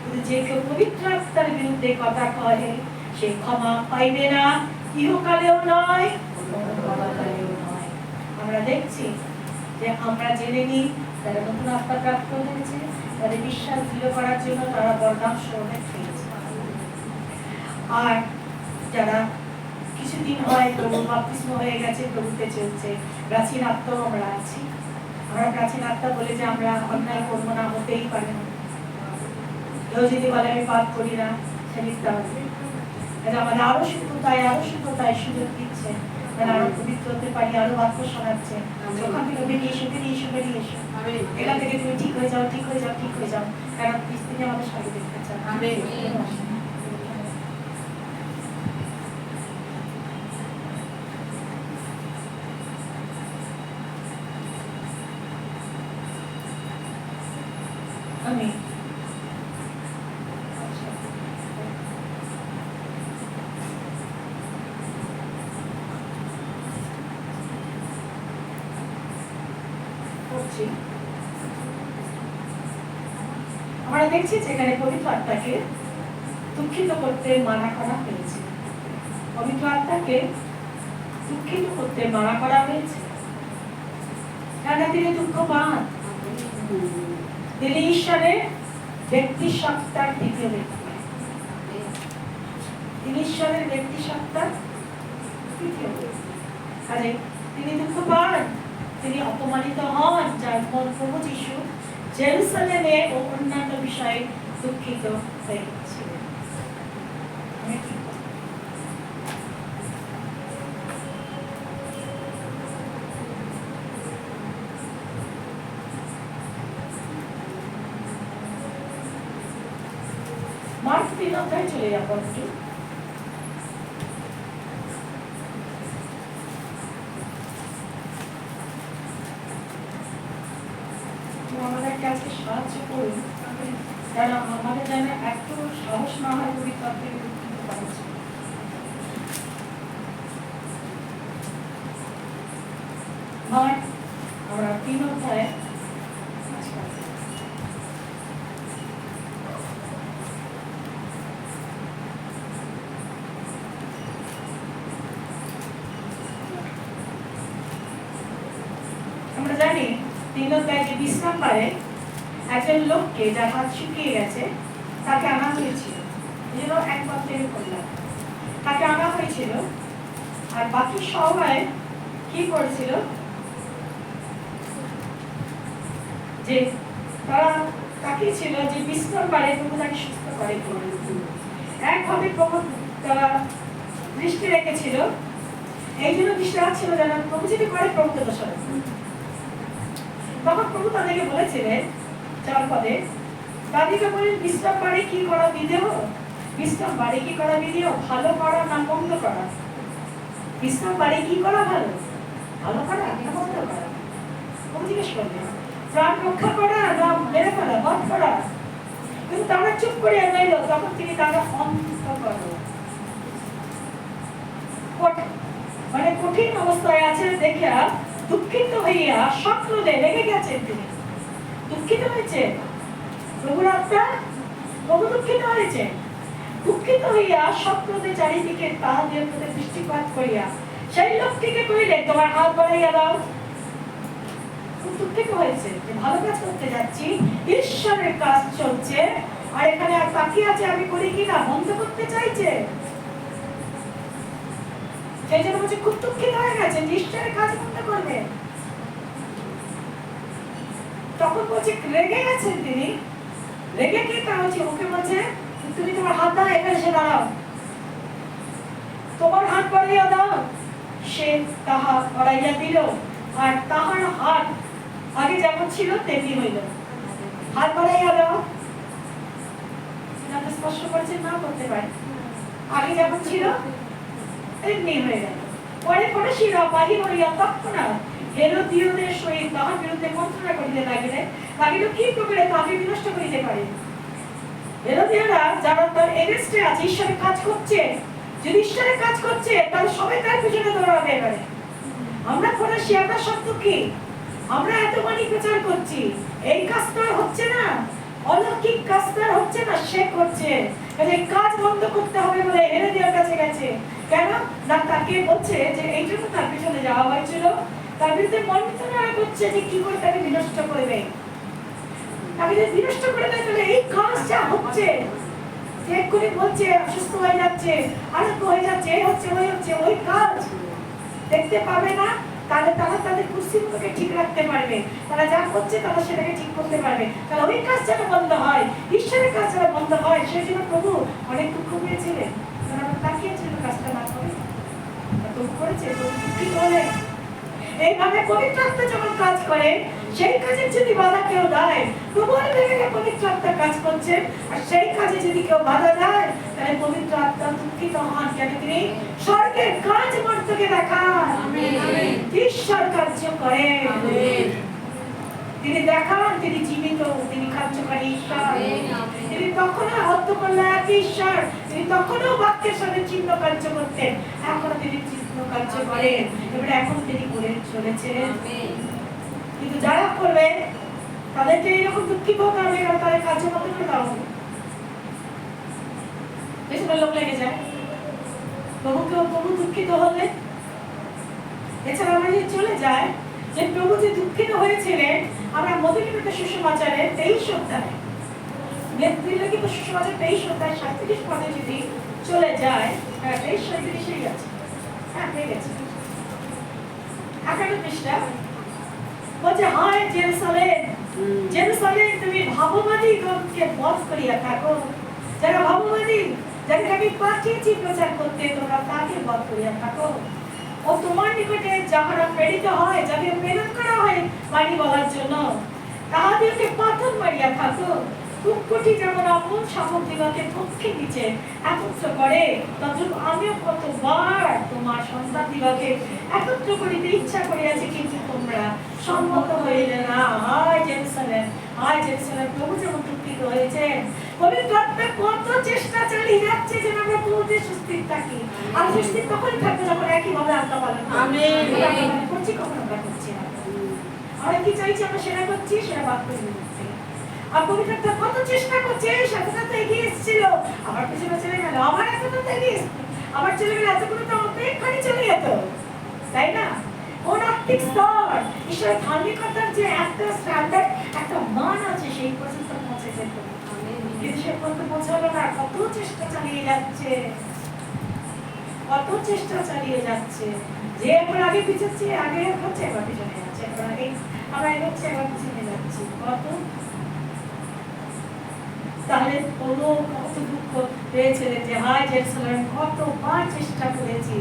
কিন্তু যে কেউ পবিত্র আত্মার বিরুদ্ধে কথা কহে সে ক্ষমা পাইবে না, ইহকালেও নয় পরকালেও নয়। আমরা দেখছি যে আমরা জেনে নিই যারা নতুন আত্মা প্রাপ্ত হয়েছে তাদের বিশ্বাস দৃঢ় করার জন্য তারা বরদান শোনে খেয়েছে, আর যারা কিছুদিন হয় প্রভুর বাপ্তিস্ম হয়ে গেছে, প্রভুতে চলছে, প্রাচীন আত্মাও আমরা আছি। আমরা প্রাচীন আত্মা বলে যে আমরা অন্যায় করবো না, হতেই পারে না। কেউ যদি বলে আমি পাপ করি না, সে মিথ্যা হবে। আমাদের আরো শুদ্ধতায় সুযোগ দিচ্ছে, আরো পবিত্র হতে পারি, আরো বাক্য শোনাচ্ছে। ওখান থেকে বেরিয়ে এসো, এখান থেকে তুমি ঠিক হয়ে যাও, কারণ তিনি আমাদের সাথে দেখতে চান। আমরা দেখছি যেখানে পবিত্র আত্মাকে দুঃখিত করতে মানা করা হয়েছে, পবিত্র আত্মাকে দুঃখিত করতে মানা করা হয়েছে, কেন তিনি দুঃখ পান? তিনি ঈশ্বরের ব্যক্তি সত্তার দ্বিতীয় ব্যক্তি, তিনি ঈশ্বরের ব্যক্তি সত্তার তৃতীয় ব্যক্তি, কাজে তিনি দুঃখ পান, তিনি অপমানিত হন, যার ফল প্রভু যিশু জেরুসালেমে ও অন্যান্য বিষয়ে দুঃখিত হয়েছিলেন। মার্ক 3 অধ্যায়ে চলে যাবো একটু। আমাদেরকে আজকে সাহায্য করুন, কারণ আমাদের যেন একটু সাহস না হয় পবিত্র আত্মাকে দুঃখিত করেছে। আমরা 3 অধ্যায়ে আমরা জানি 3 অধ্যায়ে যে বিশ্রাম পারে একজন লোককে যার হাত শুকিয়ে গেছে তাকে আনা হয়েছিল, একমাত্র করলাম তাকে আনা হয়েছিল, আর বাকি সবাই কি করেছিল যে তারা তাকে ছিল যে বিশ্রাম পারে প্রভু তাকে সুস্থ করে, একভাবে প্রভু তারা দৃষ্টি রেখেছিল, এই জন্য দৃষ্টি রাখছিল যেন প্রভু যদি করে প্রভুকে দোষারোপ। তখন প্রভু তাদেরকে বলেছিলেন 4 পদে, তাদেরকে বলেন বিশ্রাম বাড়ি কি করা বিধেয়, বিশ্রাম বাড়ি কি করা বিধেয়, ভালো করা না মন্দ করা? বিশ্রাম বাড়ি কি করা ভালো, ভালো করা না মন্দ করা? প্রভু জিজ্ঞেস করলেন প্রাণ রক্ষা করা না মেরে ফেলা, বধ করা? কিন্তু তারা চুপ করে রইল। তখন তিনি তারা অন্ত করল, মানে কঠিন অবস্থায় আছে দেখিয়া দুঃখিত হইয়া স্বপ্নদে লেগে গেছেন, তিনি দুঃখিত হয়েছে, প্রভুর আত্মা প্রভু দুঃখিত হয়েছে, দুঃখিত হইয়া স্বপ্নদে চারিদিকে তাহাদের প্রতি দৃষ্টিপাত করিয়া সেই লোকটিকে কহিলেন তোমার হাত বাড়াইয়া দাও। খুব দুঃখিত হয়েছে যে ভালো কাজ করতে যাচ্ছি, ঈশ্বরের কাজ চলছে, আর এখানে আর তাকিয়ে আছে আমি করি কিনা, বন্ধ করতে চাইছে, সেই জন্য বলছে খুব দুঃখিত হয়ে গেছে যে ঈশ্বরের কাজ বন্ধ করবে। তখন বলছে রেগে গেছেন তিনি, রেগে কি তা হচ্ছে, ওকে বলছে তুমি তোমার হাত দাও, এখানে এসে দাঁড়াও, তোমার হাত বাড়াইয়া দাও। সে তাহা বাড়াইয়া দিল, আর তাহার হাত আগে যেমন ছিল তেমনি হইল। হাত বাড়াইয়া দাও, স্পষ্ট করছে না করতে পারে, আগে যেমন ছিল তেমনি হয়ে গেল। পরে ফরাসিরা বাহির হইয়া তৎক্ষণাৎ হেরোদিয়দের সহিত তাহার বিরুদ্ধে মন্ত্রণা করিতে লাগিলেন, কি প্রকারে তাহাকে বিনষ্ট করিতে পারে। হেরোদিয়রা যারা তার এগেইনস্টে আছে, ঈশ্বরের কাজ করছে, যদি ঈশ্বরের কাজ করছে তাহলে সবাই তার পিছনে দৌড়াবে। এবারে আমরা ফরাসি, আমরা সত্য কি, আমরা এত বাণী প্রচার করছি, এই কাজ তো হচ্ছে না, অলৌকিক কাজ তো হচ্ছে না, সে করছে। এই কাজ বন্ধ করতে হবে বলে হেরোদিয়ার কাছে গেছে। কেন না, তাকে বলছে যে এই জন্য তার পিছনে যাওয়া হয়েছিল, তার বিরুদ্ধে মন্ত্রণা করছে যে কি করে তাকে বিনষ্ট করবে। তাকে যদি বিনষ্ট করে দেয় তাহলে এই কাজ যা হচ্ছে, যে এক্ষুনি বলছে অসুস্থ হয়ে যাচ্ছে, আরোগ্য হয়ে যাচ্ছে, এই হচ্ছে ওই হচ্ছে, ওই কাজ দেখতে পাবে না, তাহলে তারা তাদের কুর্সিগুলোকে ঠিক রাখতে পারবে, তারা যা করছে তারা সেটাকে ঠিক করতে পারবে। তাহলে ওই কাজ যেন বন্ধ হয়, ঈশ্বরের কাজ যেন বন্ধ হয়, সেই জন্য প্রভু অনেক দুঃখ পেয়েছিলেন, তাকিয়েছিল কাজটা না করে, দুঃখ করেছে, দুঃখিত হলেন। এইভাবে পবিত্র আত্মা যখন কাজ করে, সেই কাজে যদি বাধা কেউ দেয়, প্রবল বেগে পবিত্র আত্মা কাজ করছে, আর সেই কাজে যদি কেউ বাধা দেয়, তাহলে পবিত্র আত্মা দুঃখিত হন। কেন তিনি স্বর্গের কাজ মর্তকে দেখান, ঈশ্বর কার্য করেন, তিনি দেখান, তিনি জীবিত, তিনি কার্যকারী ঈশ্বর। তিনি তখনও হত্যা করলেন এক ঈশ্বর, তিনি তখনও বাক্যের সাথে চিহ্ন কার্য করতেন, এখনো তিনি চিহ্ন কার্য করেন, এবারে এখন তিনি করে চলেছেন। কিন্তু যারা করবে তাদেরকে এইরকম দুঃখিত হতে হবে, কারণ তাদের কার্য মতো করে দেওয়া হবে, পেছনে লোক লেগে যায়। প্রভু দুঃখিত হলে, এছাড়া আমরা যদি চলে যায় যে প্রভু যে দুঃখিত হয়েছিলেন, আমরা মধুলিখিত সুসমাচারে 23 অধ্যায়, মধুলিখিত সুসমাচার 23 অধ্যায় 37 পদে যদি চলে যায়, 23-37 আছে, হ্যাঁ হয়ে গেছে, 51 পৃষ্ঠা বলছে, হায় জেরুসালেম, জেরুসালেম, তুমি ভাববাদী গণকে বধ করিয়া থাকো। যারা ভাববাদী, যাদেরকে আমি পাঠিয়েছি প্রচার করতে, তোমরা তাকে বধ করিয়া থাকো। ও তোমার নিকটে যাহারা প্রেরিত হয়, যাদের প্রেরণ করা হয় বাণী বলার জন্য, তাহাদেরকে পাথর মারিয়া থাকো। কুকুরটি যেমন আপন শাবক দিগকে পক্ষে নিচে একত্র করে, তদ্রূপ আমিও কতবার তোমার সন্তান দিগকে একত্র করিতে ইচ্ছা করিয়াছি, কিন্তু তোমরা সম্মত হইলে না। হায় জেরুসালেম, হায় জেরুসালেম, প্রভু যেমন দুঃখিত হয়েছেন। পবিত্র আত্মা কত চেষ্টা চালিয়ে যাচ্ছে যেন আমরা প্রভুতে সুস্থির থাকি। আর সুস্থির তখনই থাকবে যখন একইভাবে আত্মা পালন করব। আমেন। করছি কখন আমরা করছি না, আমরা কি চাইছি, আমরা সেটা করছি, সেটা বাদ করে দিচ্ছি। আর পবিত্র আত্মা কত চেষ্টা করছে, সাথে সাথে এগিয়ে এসেছিল, আবার পিছনে চলে গেল, আবার এত এগিয়ে আবার চলে গেল, এতগুলো তো অনেকখানি চলে যেত, তাই না? কোন আত্মিক স্তর, ঈশ্বরের ধার্মিকতার যে একটা স্ট্যান্ডার্ড, একটা মান আছে, সেই পর্যন্ত পৌঁছে যেত, কিন্তু সে পর্যন্ত পৌঁছালো না। কত চেষ্টা চালিয়ে যাচ্ছে, কত চেষ্টা চালিয়ে যাচ্ছে, যে একবার আগে পিছাচ্ছে, আগে হচ্ছে, এবার পিছনে যাচ্ছে, এবার আগে আমরা এগোচ্ছি, এবার পিছনে যাচ্ছি, কত। তাহলে কোনো কত দুঃখ পেয়েছিলেন যে হায় জেরুসালেম, কতবার চেষ্টা করেছি।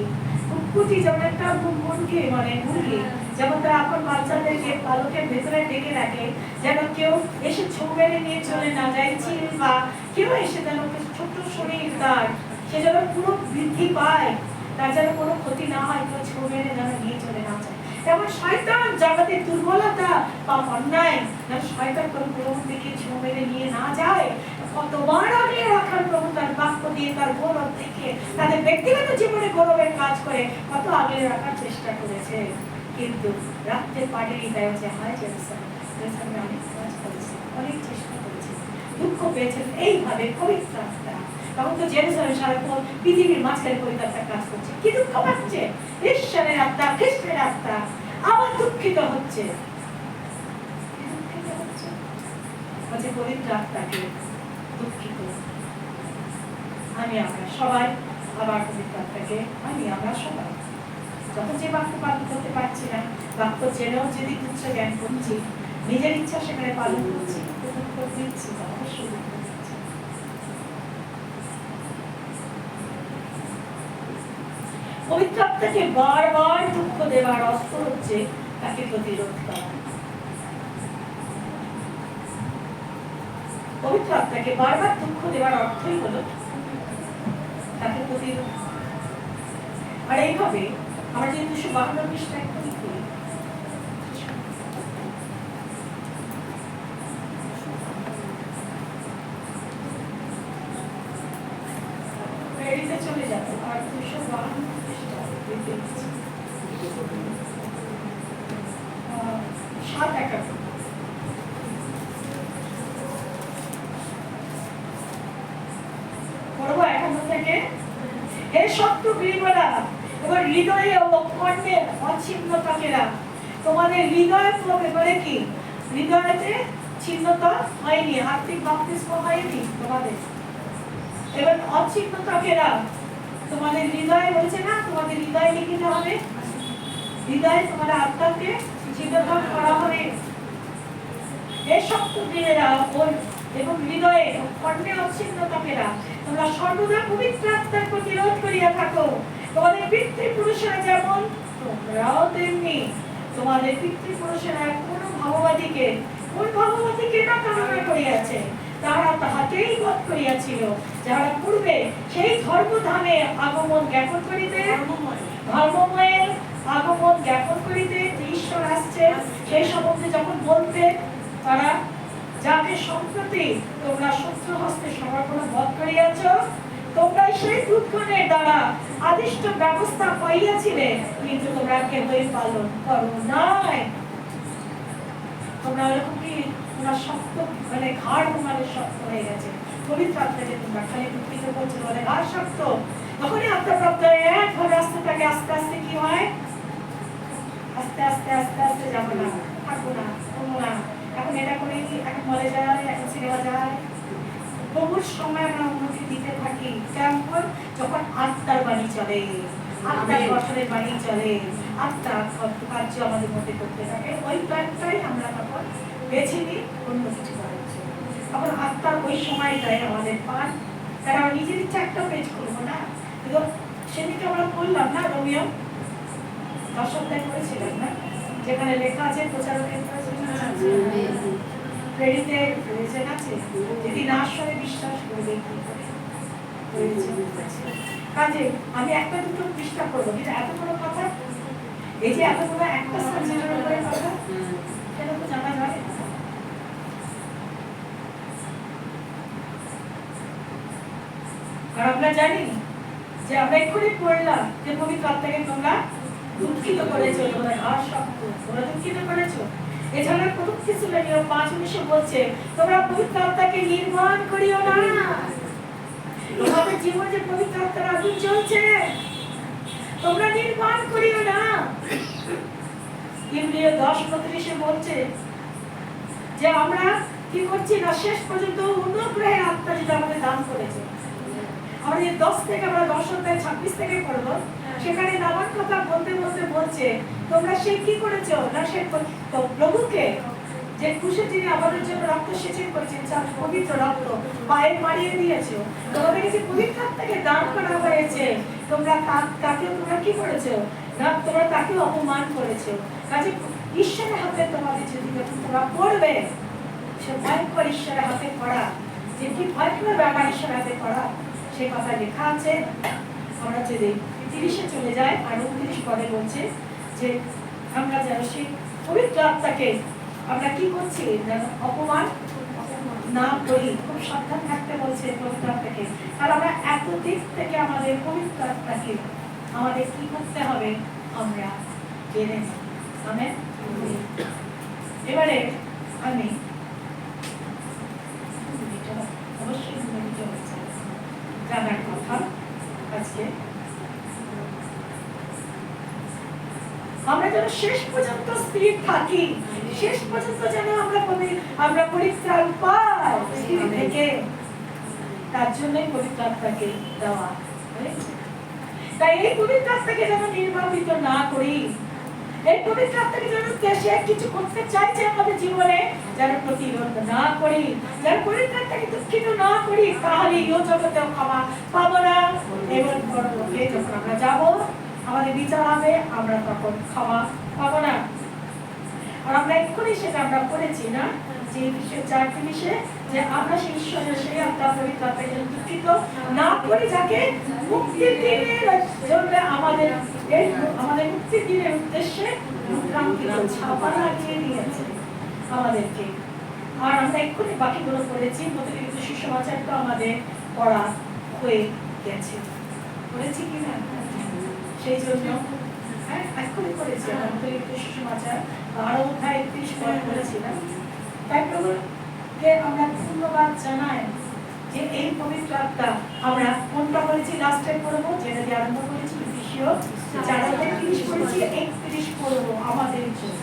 কুকুরটি যেমন একটা মুরগি, মানে মুরগি যেমন তার আপন বাচ্চাদেরকে পালকের ভেতরে ডেকে রাখে, যেন কেউ এসে ছো মেরে নিয়ে চলে না যায়, চিল বা কেউ এসে যেন ছোট শরীর তার, সে যেন পুরো বৃদ্ধি পায়, তার যেন কোনো ক্ষতি না হয়, কেউ ছো মেরে যেন নিয়ে চলে না যায়। তেমন শয়তান জগতের দুর্বলতা বা অন্যায় যেন শয়তান কোনো প্রভুর দিকে ছো মেরে নিয়ে না যায়, কতবার আগে রাখার প্রভু তার বাক্য দিয়ে, তার গৌরব দেখে, তাদের ব্যক্তিগত জীবনে গৌরবের কাজ করে কত আগে রাখার চেষ্টা করেছে, কিন্তু রাখতে পারেনি। তাই হচ্ছে হায় জেরুসালেম, অনেক কাজ করেছে, অনেক চেষ্টা করেছে, দুঃখ পেয়েছেন এইভাবে পবিত্র আত্মা। তখন তো জেরুসালেম সারাক্ষণ পৃথিবীর মাঝখানে পবিত্র আত্মা কাজ করছে, কি দুঃখ পাচ্ছে, ঈশ্বরের আত্মা, খ্রিস্টের আত্মা আবার দুঃখিত হচ্ছে, বলছে পবিত্র আত্মাকে দুঃখিত। আমরা সবাই আবার পবিত্র আত্মাকে আমরা সবাই যখন যে বাক্য পালন করতে পারছি না, বাক্য জেনেও যদি তুচ্ছ জ্ঞান করছি, নিজের ইচ্ছা সেখানে পালন করছি, অবশ্যই পবিত্র আত্মাকে বারবার দুঃখ দেওয়ার অস্ত্র হচ্ছে তাকে প্রতিরোধ করা। পবিত্র আত্মাকে বারবার দুঃখ দেওয়ার অর্থই হলো তাকে প্রতিরোধ। আর এইভাবে আমরা যদি 252 পৃষ্ঠা একটু করি, এডিতে চলে যাবে আর 252 পৃষ্ঠা দেখতে পাচ্ছি 7 একাত্তর পড়বো একাত্তর থেকে। হে শত্রু গৃহীরা এবার হৃদয়ে ও কর্ণে অছিন্নতাকেরা, তোমাদের হৃদয় করে কি হৃদয়তে ছিন্নতা হয়নি, আত্মিক বাপ্তিস্ম হয়নি তোমাদের। এবার অছিন্নতাকেরা তোমাদের হৃদয়ে বলছে না, তোমাদের হৃদয়ে লিখিতে হবে, হৃদয়ে তোমাদের আত্মাকে চিন্তাভাব করা হবে। এই শত্রু গৃহীরা এবং হৃদয়ে কর্ণে অছিন্নতাকেরা তোমরা সর্বদা পবিত্র আত্মার প্রতিরোধ করিয়া থাকো। তোমাদের পিতৃপুরুষেরা যেমন তোমরাও তেমনি। তোমাদের পিতৃপুরুষেরা কোন ভাববাদীকে না কামনা করিয়াছে, তারা তাহাকেই বধ করিয়াছিল, যারা পূর্বে সেই ধর্মধামে আগমন জ্ঞাপন করিতে, ধর্মময়ের আগমন জ্ঞাপন করিতে ঈশ্বর আসছে সেই সম্বন্ধে যখন বলতে, তারা যাকে সম্প্রতি তোমরা শত্রু হস্তে সমর্পণ বধ করিয়াছ, তোমরা সেই দুঃখনের দ্বারা আদিষ্ট ব্যবস্থা পাইয়াছিলে, কিন্তু তোমরা কেবল পালন করো নাই। তোমরা এরকম কি তোমরা শক্ত মানে ঘাড় তোমাদের শক্ত হয়ে গেছে, পবিত্র আত্মাকে তোমরা খালি দুঃখিত করছো বলে ঘাড় শক্ত। তখনই আত্মাপ্রাপ্ত একভাবে আসতে থাকে, আস্তে আস্তে কি হয়, আস্তে আস্তে আস্তে আস্তে যাবো না, থাকবো না, কোনো না, এখন এটা করে এখন মরে যায়, এখন সিনেমা যায়, প্রভুর সময় আমরা উন্নতি দিতে থাকি। কেমন? যখন আত্মার বাণী চলে, আত্মার বছরের বাণী চলে, আত্মার কার্য আমাদের মধ্যে করতে থাকে, ওই প্ল্যানটাই আমরা তখন বেছে নিই অন্য কিছু করার জন্য। তখন আত্মার ওই সময়টাই আমাদের পান, তারা নিজের ইচ্ছা একটা পেজ করবো না। কিন্তু সেদিকে আমরা বললাম না, রোমিও 10 অধ্যায় করেছিলাম না, যেখানে লেখা আছে প্রচারকের প্রেরিতে প্রয়োজন আছে, যদি না আসলে বিশ্বাস করবে কি করে কাজে আমি একটা দুটো পৃষ্ঠা করবো, কিন্তু এত বড় কথা, এই যে এত বড় একটা সাবজেক্টের উপরে কথা, সেটা তো জানা যায়। আর আমরা জানি যে আমরা এক্ষুনি পড়লাম যে পবিত্র আত্মাকে তোমরা দুঃখিত করেছো, তোমরা ঘাড় শক্ত, তোমরা দুঃখিত করেছো। এছাড়া প্রথম থেসেসলোনিয় 5:19 বলছে তোমরা পবিত্র আত্মাকে নির্মাণ করিও না। তোমাদের জীবনে যে পবিত্র আত্মার আগুন জ্বলছে, তোমরা নির্মাণ করিও না। ইব্রিয় 10:29 বলছে যে আমরা কি করছি না, শেষ পর্যন্ত অনুগ্রহের আত্মা যেটা আমাদের দান করেছে। আমাদের 10 থেকে আমরা 10 অধ্যায় 26 থেকে পড়বো, সেখানে নানান কথা বলতে বলতে বলছে তোমরা সে কি করেছো না, সে প্রভুকে যে ক্রুশে যিনি আমাদের জন্য রক্ত সেচন করেছেন, পবিত্র রক্ত পায়ে মারিয়ে দিয়েছো, তোমাদেরকে যে পবিত্র আত্মাকে দান করা হয়েছে, তোমরা তাকে তোমরা কি করেছো না, তোমরা তাকে অপমান করেছো। কাজে ঈশ্বরের হাতে তোমাদের যদি তোমরা পড়বে, সে ভয়ঙ্কর ঈশ্বরের হাতে পড়া, যে কি ভয়ঙ্কর ব্যাপার ঈশ্বরের হাতে পড়া, সে কথা লেখা আছে। আমরা যদি 30-এ চলে যাই, আর 29 পদে বলছে যে আমরা যেন সেই পবিত্র আত্মাকে আমরা কি করছি যেন অপমান না করি, খুব সাবধান থাকতে বলছে পবিত্র আত্মাকে। আর আমরা এত দিক থেকে আমাদের পবিত্র আত্মাকে আমাদের কি করতে হবে, আমরা জেনে নিই। আমেন। এবারে আমি অবশ্যই জানার কথা আজকে আমরা যেন শেষ পর্যন্ত স্থির থাকি, শেষ পর্যন্ত যেন আমরা পরিত্রাণ পাই স্থির থেকে, তার জন্যই পবিত্র আত্মাকে দেওয়া। তাই এই পবিত্র আত্মাকে যেন নির্বাপিত না করি, এই পবিত্র আত্মাকে যেন সে কিছু করতে চাইছে আমাদের জীবনে, যেন প্রতিরোধ না করি, যেন পবিত্র আত্মাকে দুঃখিত না করি, তাহলে ইহ জগতেও ক্ষমা পাবো না, এবং পরলোকে যখন আমরা যাবো আমাদের বিচার হবে, আমরা তখন ক্ষমা পাবো না। আর আমরা এক্ষুনি সেটা আমরা করেছি না, যে 4:30 যে আমরা সেই ঈশ্বরের সেই আত্মা পবিত্র আত্মাকে দুঃখিত না করে যাকে মুক্তির দিনের জন্য আমাদের মুক্তির দিনের উদ্দেশ্যে মুদ্রাঙ্কিত ছাপা লাগিয়ে দিয়েছে আমাদেরকে। আর আমরা এক্ষুনি বাকিগুলো পড়েছি, প্রতিনিয়ত সুসমাচার তো আমাদের পড়া হয়ে গেছে, পড়েছি কিনা? সেই জন্য হ্যাঁ এক্ষুনি পড়েছি আমরা প্রতিনিয়ত সুসমাচার 12 অধ্যায় 31 পদ পড়েছিলাম। তাই প্রভুকে আমরা ধন্যবাদ জানাই যে এই পবিত্র আত্মা আমরা কোনটা বলেছি লাস্টে পড়বো, যেটা দিয়ে আরম্ভ করেছি বিষয় 4:30 পড়েছি, 31 পড়বো আমাদের জন্য।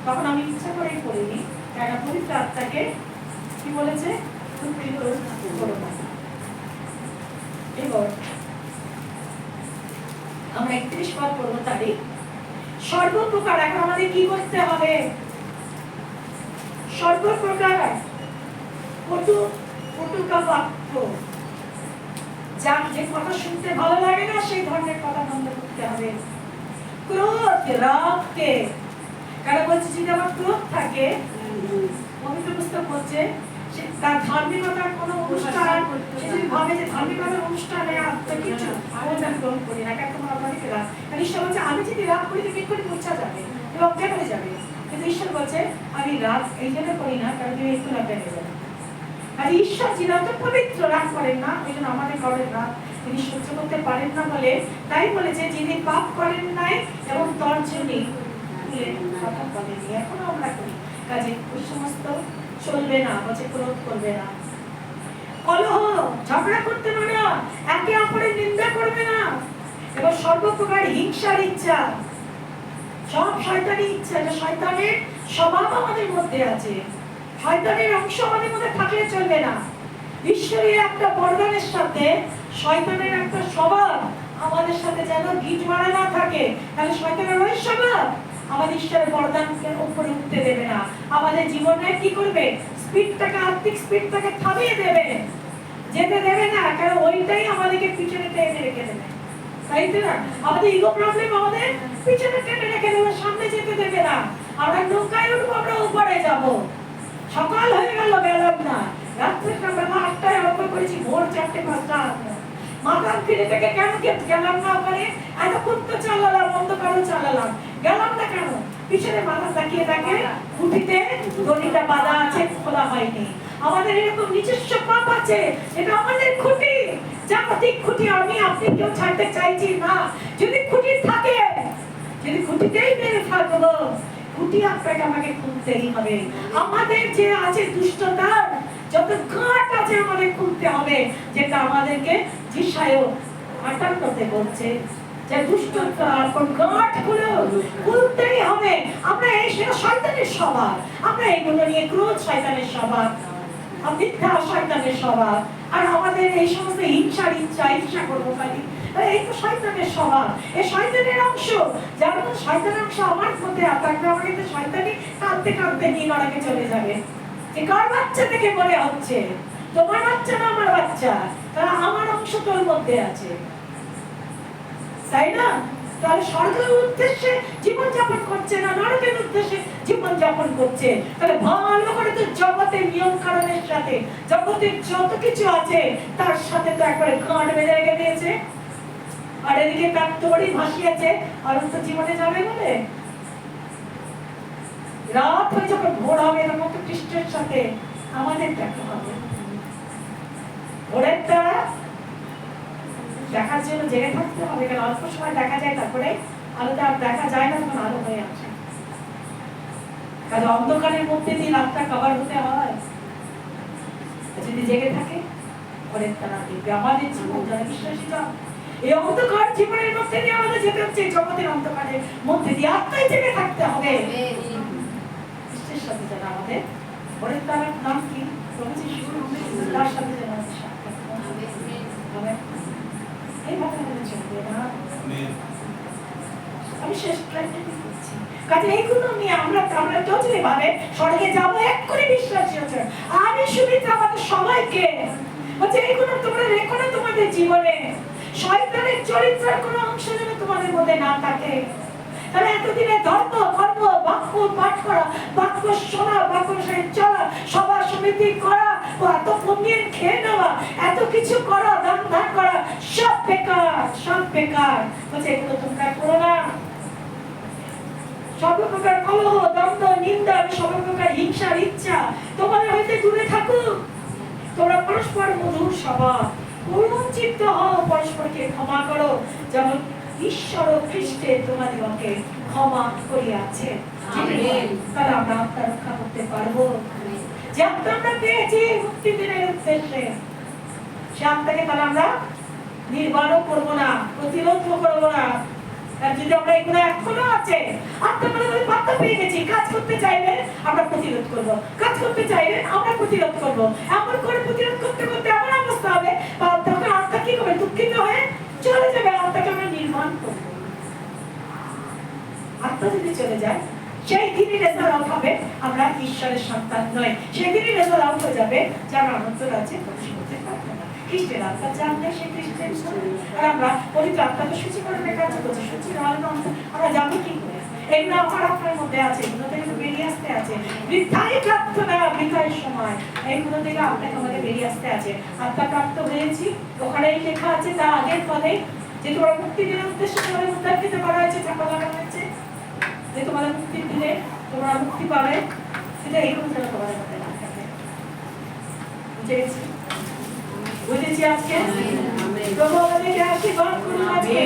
তখন আমি ইচ্ছা করেই পড়িনি, কেন পবিত্র আত্মাকে কি বলেছে এবার আমরা 31 পদ পড়বো। তারিখ সর্বপ্রকার এখন আমাদের কি করতে হবে? সর্বপ্রকার কটুকা বাক্য, যার যে কথা শুনতে ভালো লাগে না সেই ধরনের কথা বন্ধ করতে হবে। ক্রোধ রাগকে, কারণ বলছে যদি আমার ক্রোধ থাকে, পবিত্র পুস্তক বলছে তার ধার্মিকতার কোনো অনুষ্ঠান, সে যদি ভাবে যে ধার্মিকতার অনুষ্ঠানে কিছু আমি গ্রহণ করি না, কেন তোমার অপরাধীরা, কারণ ঈশ্বর বলছে আমি যদি রাগ করি তো কি করে মুছা যাবে এবং কে হয়ে যাবে। কিন্তু ঈশ্বর বলছে আমি রাগ এই জন্য করি না, কারণ তুমি একটু রাগ হয়ে যাবে। আর ঈশ্বর যিনি অত পবিত্র, রাগ করেন না, ওই জন্য আমাদের ঘরের রাগ তিনি সহ্য করতে পারেন না বলে তাই বলেছে যিনি পাপ করেন নাই এবং তর্জনী কথা বলেনি, এখনো আমরা করি। কাজে ওই সমস্ত চলবে না, বলছে ক্রোধ করবে না, কলহ ঝগড়া করতে না, একে অপরের নিন্দা করবে না, এবং সর্বপ্রকার হিংসার ইচ্ছা, সব শয়তানি ইচ্ছা, যে শয়তানের স্বভাব আমাদের মধ্যে আছে, শয়তানের অংশ আমাদের মধ্যে থাকলে চলবে না। ঈশ্বরের একটা বরদানের সাথে শয়তানের একটা স্বভাব আমাদের সাথে যেন গিট মারা না থাকে, তাহলে শয়তানের ওই স্বভাব আমাদের ঈশ্বরের বরদানকে উপরে উঠতে দেবে না, আমাদের জীবনে কি করবে? স্পিডটাকে, আত্মিক স্পিডটাকে থামিয়ে দেবে, যেতে দেবে না, কারণ ওইটাই আমাদেরকে পিছনে টেনে রেখে দেবে, তাই তো না? আমাদের ইগো প্রবলেম আমাদের পিছনে টেনে রেখে দেবে, সামনে যেতে দেবে না। আমরা নৌকায় উঠবো, আমরা উপরে যাব। সকাল হয়ে গেল, গেলাম না, রাত্রে বেলা 8টায় আরম্ভ করেছি, ভোর 4-5টা মাতাল ফিরে থেকে কেন গেলাম না ওখানে? এতক্ষণ তো চালালাম, অন্ধকারও চালালাম, গেলাম না কেন? পিছনে মাথা তাকিয়ে দেখে খুঁটিতে দড়িটা বাঁধা আছে, খোলা হয়নি। আমাদের এরকম নিজস্ব পাপ আছে, এটা আমাদের খুঁটি, জাগতিক খুঁটি আমি আপনি কেউ ছাড়তে চাইছি না। যদি খুঁটি থাকে, যদি খুঁটিতেই মেরে থাকবো, খুঁটি আপনাকে আমাকে খুলতেই হবে। আমাদের যে আছে দুষ্টতার যত গাঁট আছে আমাদের খুলতে হবে, যেটা আমাদেরকে যিশায় 58 বলছে যে দুষ্টতার কোন গাঁট খুলতেই হবে। আমরা এই শয়তানের স্বভাব, আমরা এগুলো নিয়ে ক্রোধ শয়তানের স্বভাব, মিথ্যা শয়তানের স্বভাব, আর আমাদের এই সমস্ত হিংসার ইচ্ছা, ঈর্ষা করবো খালি, এই তো শয়তানের স্বভাব, এই শয়তানের অংশ। যেমন শয়তানের অংশ আমার মধ্যে থাকবে, আমাকে তো শয়তানি কাঁদতে কাঁদতে নিয়ে নরকে চলে যাবে। যে কার বাচ্চা থেকে মনে হচ্ছে? তোমার বাচ্চা না আমার বাচ্চা, কারণ আমার অংশ তোর মধ্যে আছে, তাই না? তাহলে স্বর্গের উদ্দেশ্যে জীবন যাপন করছে না, নরকের উদ্দেশ্যে জীবন যাপন করছে। তাহলে ভালো করে তো জগতের নিয়ম কারণের সাথে, জগতের যত কিছু আছে তার সাথে তো একবারে গাঁট বেঁধে রেখে দিয়েছে। আর এদিকে তার তোরই ভাসিয়েছে অনন্ত জীবনে যাবে বলে। রাত হয়ে যখন ভোর হবে, এর মতো খ্রিস্টের সাথে আমাদের দেখা হবে। ভোরের তারা দেখার জন্য জেগে থাকতে হবে, কারণ অল্প সময় দেখা যায়, তারপরে আলোটা আর দেখা যায় না, তখন আলো হয়ে আসে। কারণ অন্ধকারের মধ্যে দিয়ে রাতটা কভার হতে হয়। যদি জেগে থাকে ভোরের তারা দেখবে আমাদের জীবন, যারা বিশ্বাসীরা এই অন্ধকার জীবনের মধ্যে দিয়ে আমাদের যেতে হচ্ছে, জগতের অন্ধকারের মধ্যে দিয়ে আত্মায় জেগে থাকতে হবে। খ্রিস্টের সাথে যারা আমাদের ভোরের তারার নাম কি? তার সাথে যারা সাক্ষাৎ হবে, এইভাবে আমাদের চলবে না। আমি শেষ প্রাইজে করছি, কাজে এইগুলো নিয়ে আমরা টোটালি ভাবে স্বর্গে যাবো এক্ষুনি বিশ্বাসী হচ্ছে। আমি সুবিধা আমাদের সবাইকে বলছে এইগুলো তোমরা রেখো না তোমাদের জীবনে, শয়তানের চরিত্রের কোনো অংশ যেন তোমাদের মধ্যে না থাকে। তাহলে এতদিনে ধর্ম ধর্ম বাক্য পাঠ করা, বাক্য শোনা, বাক্য চলা, সভা সমিতি করা, এত পণ্যের খেয়ে নেওয়া, এত কিছু করা, দান ধান করা, সব বেকার, সব বেকার। বলছে এগুলো তোমরা করো না। সর্বপ্রকার কলহ, দ্বন্দ্ব, নিন্দা, সর্বপ্রকার হিংসার ইচ্ছা তোমাদের হইতে দূরে থাকুক। তোমরা পরস্পর মধুর স্বভাব, করুণ চিত্ত হও, পরস্পরকে ক্ষমা করো, যেমন ঈশ্বর ও খ্রিস্টে তোমাদিগকে ক্ষমা করিয়াছে। তাহলে আমরা আত্মা রক্ষা করতে পারবো। যে আত্মা আমরা পেয়েছি মুক্তি দিনের উদ্দেশ্যে, সে আত্মাকে তাহলে আমরা নির্বাণ করবো না, প্রতিরোধ করবো না। যদি আমরা এগুলো এখনো আছে, আত্মা মানে বার্তা পেয়ে গেছি, কাজ করতে চাইলে আমরা প্রতিরোধ করবো, কাজ করতে চাইলে আমরা প্রতিরোধ করবো। এমন করে প্রতিরোধ করতে করতে এমন অবস্থা হবে, তখন আত্মা কি করবে? দুঃখিত হয়ে চলে যাবে। আত্মাকে আমরা নির্মাণ করবো। আত্মা যদি চলে যায়, সেই দিনই রেজাল্ট আউট হবে আমরা ঈশ্বরের সন্তান নয়। সেই দিনই রেজাল্ট আউট হয়ে যাবে যে আমরা অনন্ত রাজ্যে প্রবেশ করতে পারবো না। খ্রিস্টের আত্মা জানলে সে খ্রিস্টের, আর আমরা পবিত্র আত্মাকে সূচীকরণের কাজ করছি। সূচীকরণ আমরা জানবো কি করে? এগুলো আমার আপনার মধ্যে আছে, এগুলো থেকে বেরিয়ে আসতে আছে। বৃদ্ধাই প্রার্থনা, বৃদ্ধায় সময়, এইগুলো থেকে আপনাকে আমাদের বেরিয়ে আসতে আছে। আত্মা প্রাপ্ত হয়েছি, ওখানেই লেখা আছে তা আগের পদে যে তোমরা মুক্তি দিনের উদ্দেশ্যে তোমাদের উদ্ধারকৃত করা হয়েছে, চাপা লাগানো হয়েছে, যে তোমাদের মুক্তি দিলে তোমরা মুক্তি পাবে। সেটা এইগুলো যেন তোমাদের মধ্যে না থাকে। বুঝে গেছি? বুঝেছি আজকে? প্রভু আমাদেরকে আশীর্বাদ করুন, আজকে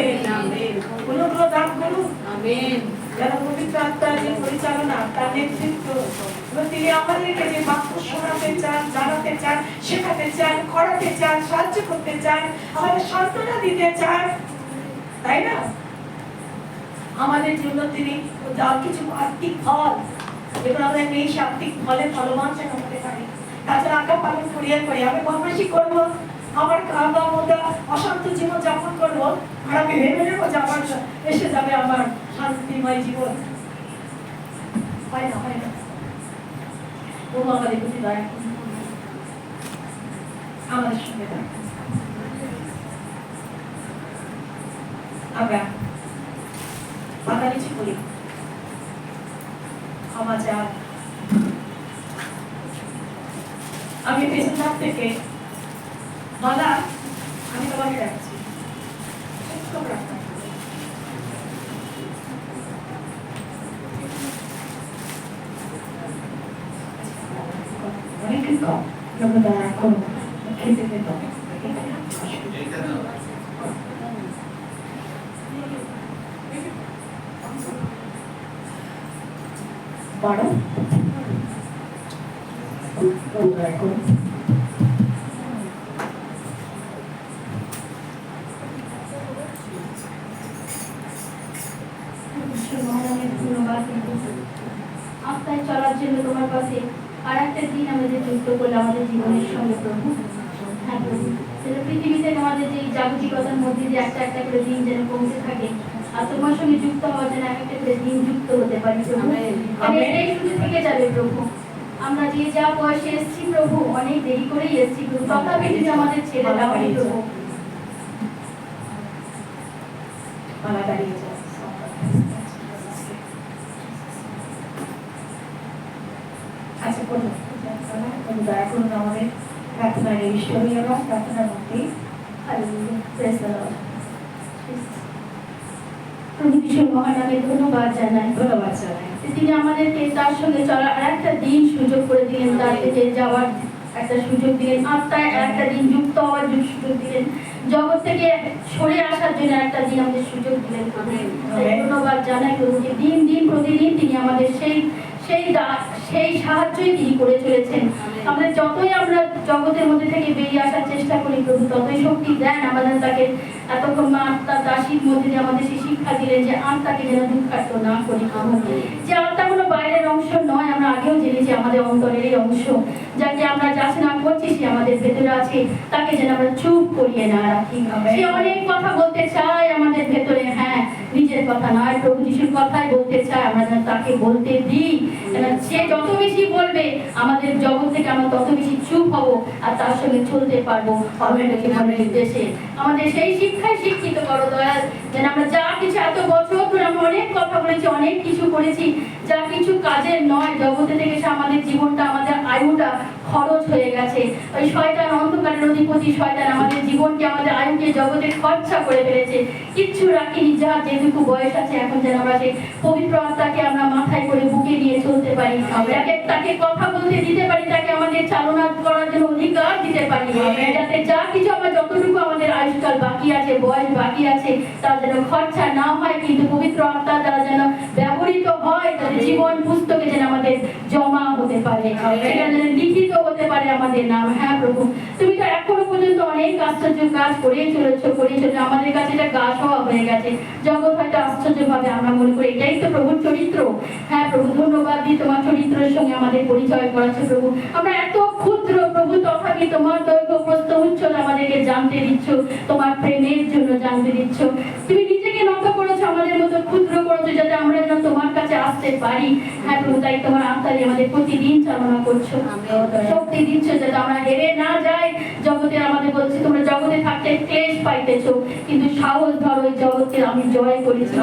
অনুগ্রহ দান করুন। যেন পবিত্র আত্মার যে পরিচালনা, তার নেতৃত্ব, তিনি আমাদেরকে যে বাক্য শোনাতে চান, জানাতে চান, শেখাতে চান, করাতে চান, সাহায্য করতে চান, আমাদের সান্ত্বনা দিতে চান, তাই না? আমাদের জন্য তিনি যা কিছু আত্মিক ফল, যেগুলো আমরা নেই, সে আত্মিক ফলে ফলবান যেন হতে পারি। তাছাড়া আঁকা পালন করিয়া করি আমি বদমাশি করবো, আমার খাওয়া মধ্যে অশান্ত জীবন যাপন করবো, আর আমি ভেবে নেবো যে আমার এসে যাবে আমার শান্তিময় জীবন। হয় না, হয় না। প্রভু আমাদের প্রতি দয়া করুন, আমাদের সঙ্গে থাকুন। আমরা মাথা নিচু করি, ক্ষমা চান। আমি পেছন ধাপ থেকে মালা, আমি তোমাকে রাখছি, অনেক কম দয়া করুন, খেতে পেতাম বারো দয়া করুন। আত্মায় চলার জন্য তোমার পাশে আর একটা দিন আমাদের যুক্ত করলে আমাদের জীবনের সঙ্গে প্রভু। হ্যাঁ প্রভু, সেটা পৃথিবীতে আমাদের যে জাগতিকতার মধ্যে যে একটা একটা করে দিন যেন কমতে থাকে, আর তোমার সঙ্গে যুক্ত হওয়ার জন্য এক একটা করে দিন যুক্ত হতে পারি প্রভু। এটাই শুধু থেকে যাবে প্রভু। আমরা যে যা বয়সে এসেছি প্রভু, অনেক দেরি করেই এসেছি প্রভু, তথাপি যদি আমাদের ছেড়ে দেওয়া হয় প্রভু। আচ্ছা করুন, দয়া করুন আমাদের প্রার্থনার এই ঈশ্বরীয় প্রার্থনার মধ্যে। প্রভু যিশুর মহানামে ধন্যবাদ জানাই, ধন্যবাদ জানাই। তিনি আমাদেরকে তার সঙ্গে চলার আর একটা দিন সুযোগ করে দিলেন, তার থেকে যাওয়ার একটা সুযোগ দিলেন, আত্মায় একটা দিন যুক্ত হওয়ার সুযোগ দিলেন, জগৎ থেকে সরে আসার জন্য একটা দিন আমাদের সুযোগ দিলেন। ধন্যবাদ জানাই প্রভুকে। দিন দিন প্রতিদিন তিনি আমাদের সেই সাহায্যই তিনি করে চলেছেন। আমরা যতই আমরা জগতের মধ্যে থেকে বেরিয়ে আসার চেষ্টা করি প্রভু, ততই শক্তি দেন আমাদের। তাকে এতক্ষণ মা আত্মার দাসীর মধ্যে দিয়ে আমাদের সেই শিক্ষা দিলেন যে আত্মাকে যেন দুঃখার্ত না করি প্রভু। যে আত্মা কোনো বাইরের অংশ নয়, আমরা আগেও জেনেছি আমাদের অন্তরেরই অংশ, যাকে আমরা যাচনা করছি সে আমাদের ভেতরে আছে, তাকে যেন আমরা চুপ করিয়ে না রাখি। সে অনেক কথা বলতে চায় আমাদের ভেতরে, হ্যাঁ, নিজের নিজের কথা নয়, প্রভু যিশুর কথাই বলতে চাই, আমরা যেন তাকে বলতে দিই। কেন সে যত বেশি বলবে আমাদের জগৎ থেকে আমরা তত বেশি চুপ হব আর তার সঙ্গে চলতে পারবো আমাদের জীবনের উদ্দেশ্যে। আমাদের সেই শিক্ষায় শিক্ষিত করো দয়াল, যেন আমরা যা কিছু এত বছর ধরে আমরা অনেক কথা বলেছি, অনেক কিছু করেছি, যা কিছু কাজের নয়, জগতে থেকে সে আমাদের জীবনটা, আমাদের আয়ুটা খরচ হয়ে গেছে। ওই শয়তান, অন্ধকারের অধিপতি শয়তান আমাদের জীবনকে, আমাদের আয়ুকে জগতে খরচা করে ফেলেছে, কিচ্ছু রাখিনি। যা যেটুকু বয়স আছে এখন যেন আমরা সেই পবিত্র আত্মাকে আমরা মাথায় করে বুকে নিয়ে চলতে পারি, যাকে তাকে কথা বলতে দিতে পারি, তাকে আমাদের চালনা করার জন্য অধিকার দিতে পারি, যাতে যা কিছু আমরা যতটুকু আমাদের আয়ুষ্কাল বাকি আছে, বয়স বাকি আছে, তার যেন খরচা না হয়, কিন্তু পবিত্র আত্মা দ্বারা যেন ব্যবহৃত হয়, তাদের জীবন পুস্তকে যেন আমাদের জমা হতে পারে, সেটা যেন লিখিত হতে পারে আমাদের নাম। হ্যাঁ প্রভু, তুমি তো এখনো পর্যন্ত অনেক আশ্চর্য কাজ করেই চলেছো। আমাদের কাছে এটা গা সওয়া হয়ে গেছে। জগৎ হয়তো আশ্চর্য ভাবে, আমরা মনে করি এটাই তো প্রভুর চরিত্র। হ্যাঁ প্রভু, ধন্যবাদ দিই তোমার চরিত্রের সঙ্গে আমাদের পরিচয় করাচ্ছে প্রভু। আমরা এত ক্ষুদ্র প্রভু, তথাপি তোমার দৈর্ঘ্য প্রস্থ উচ্চতা আমাদেরকে জানতে দিচ্ছ, তোমার প্রেমের জন্য জানতে দিচ্ছ। তুমি নিজেকে নত করেছো, আমাদের মতো ক্ষুদ্র করেছো, যাতে আমরা যেন তোমার কাছে আসতে পারি। হ্যাঁ প্রভু, তাই তোমার আত্মারে আমাদের প্রতিদিন চালনা করছো, শক্তি দিচ্ছ যাতে আমরা হেরে না যাই। জগতে আমাদের বলছে তোমরা জগতে থাকতে ক্লেশ পাইতেছো, কিন্তু সাহস ধরো, এই জগৎকে আমি জয় করেছি।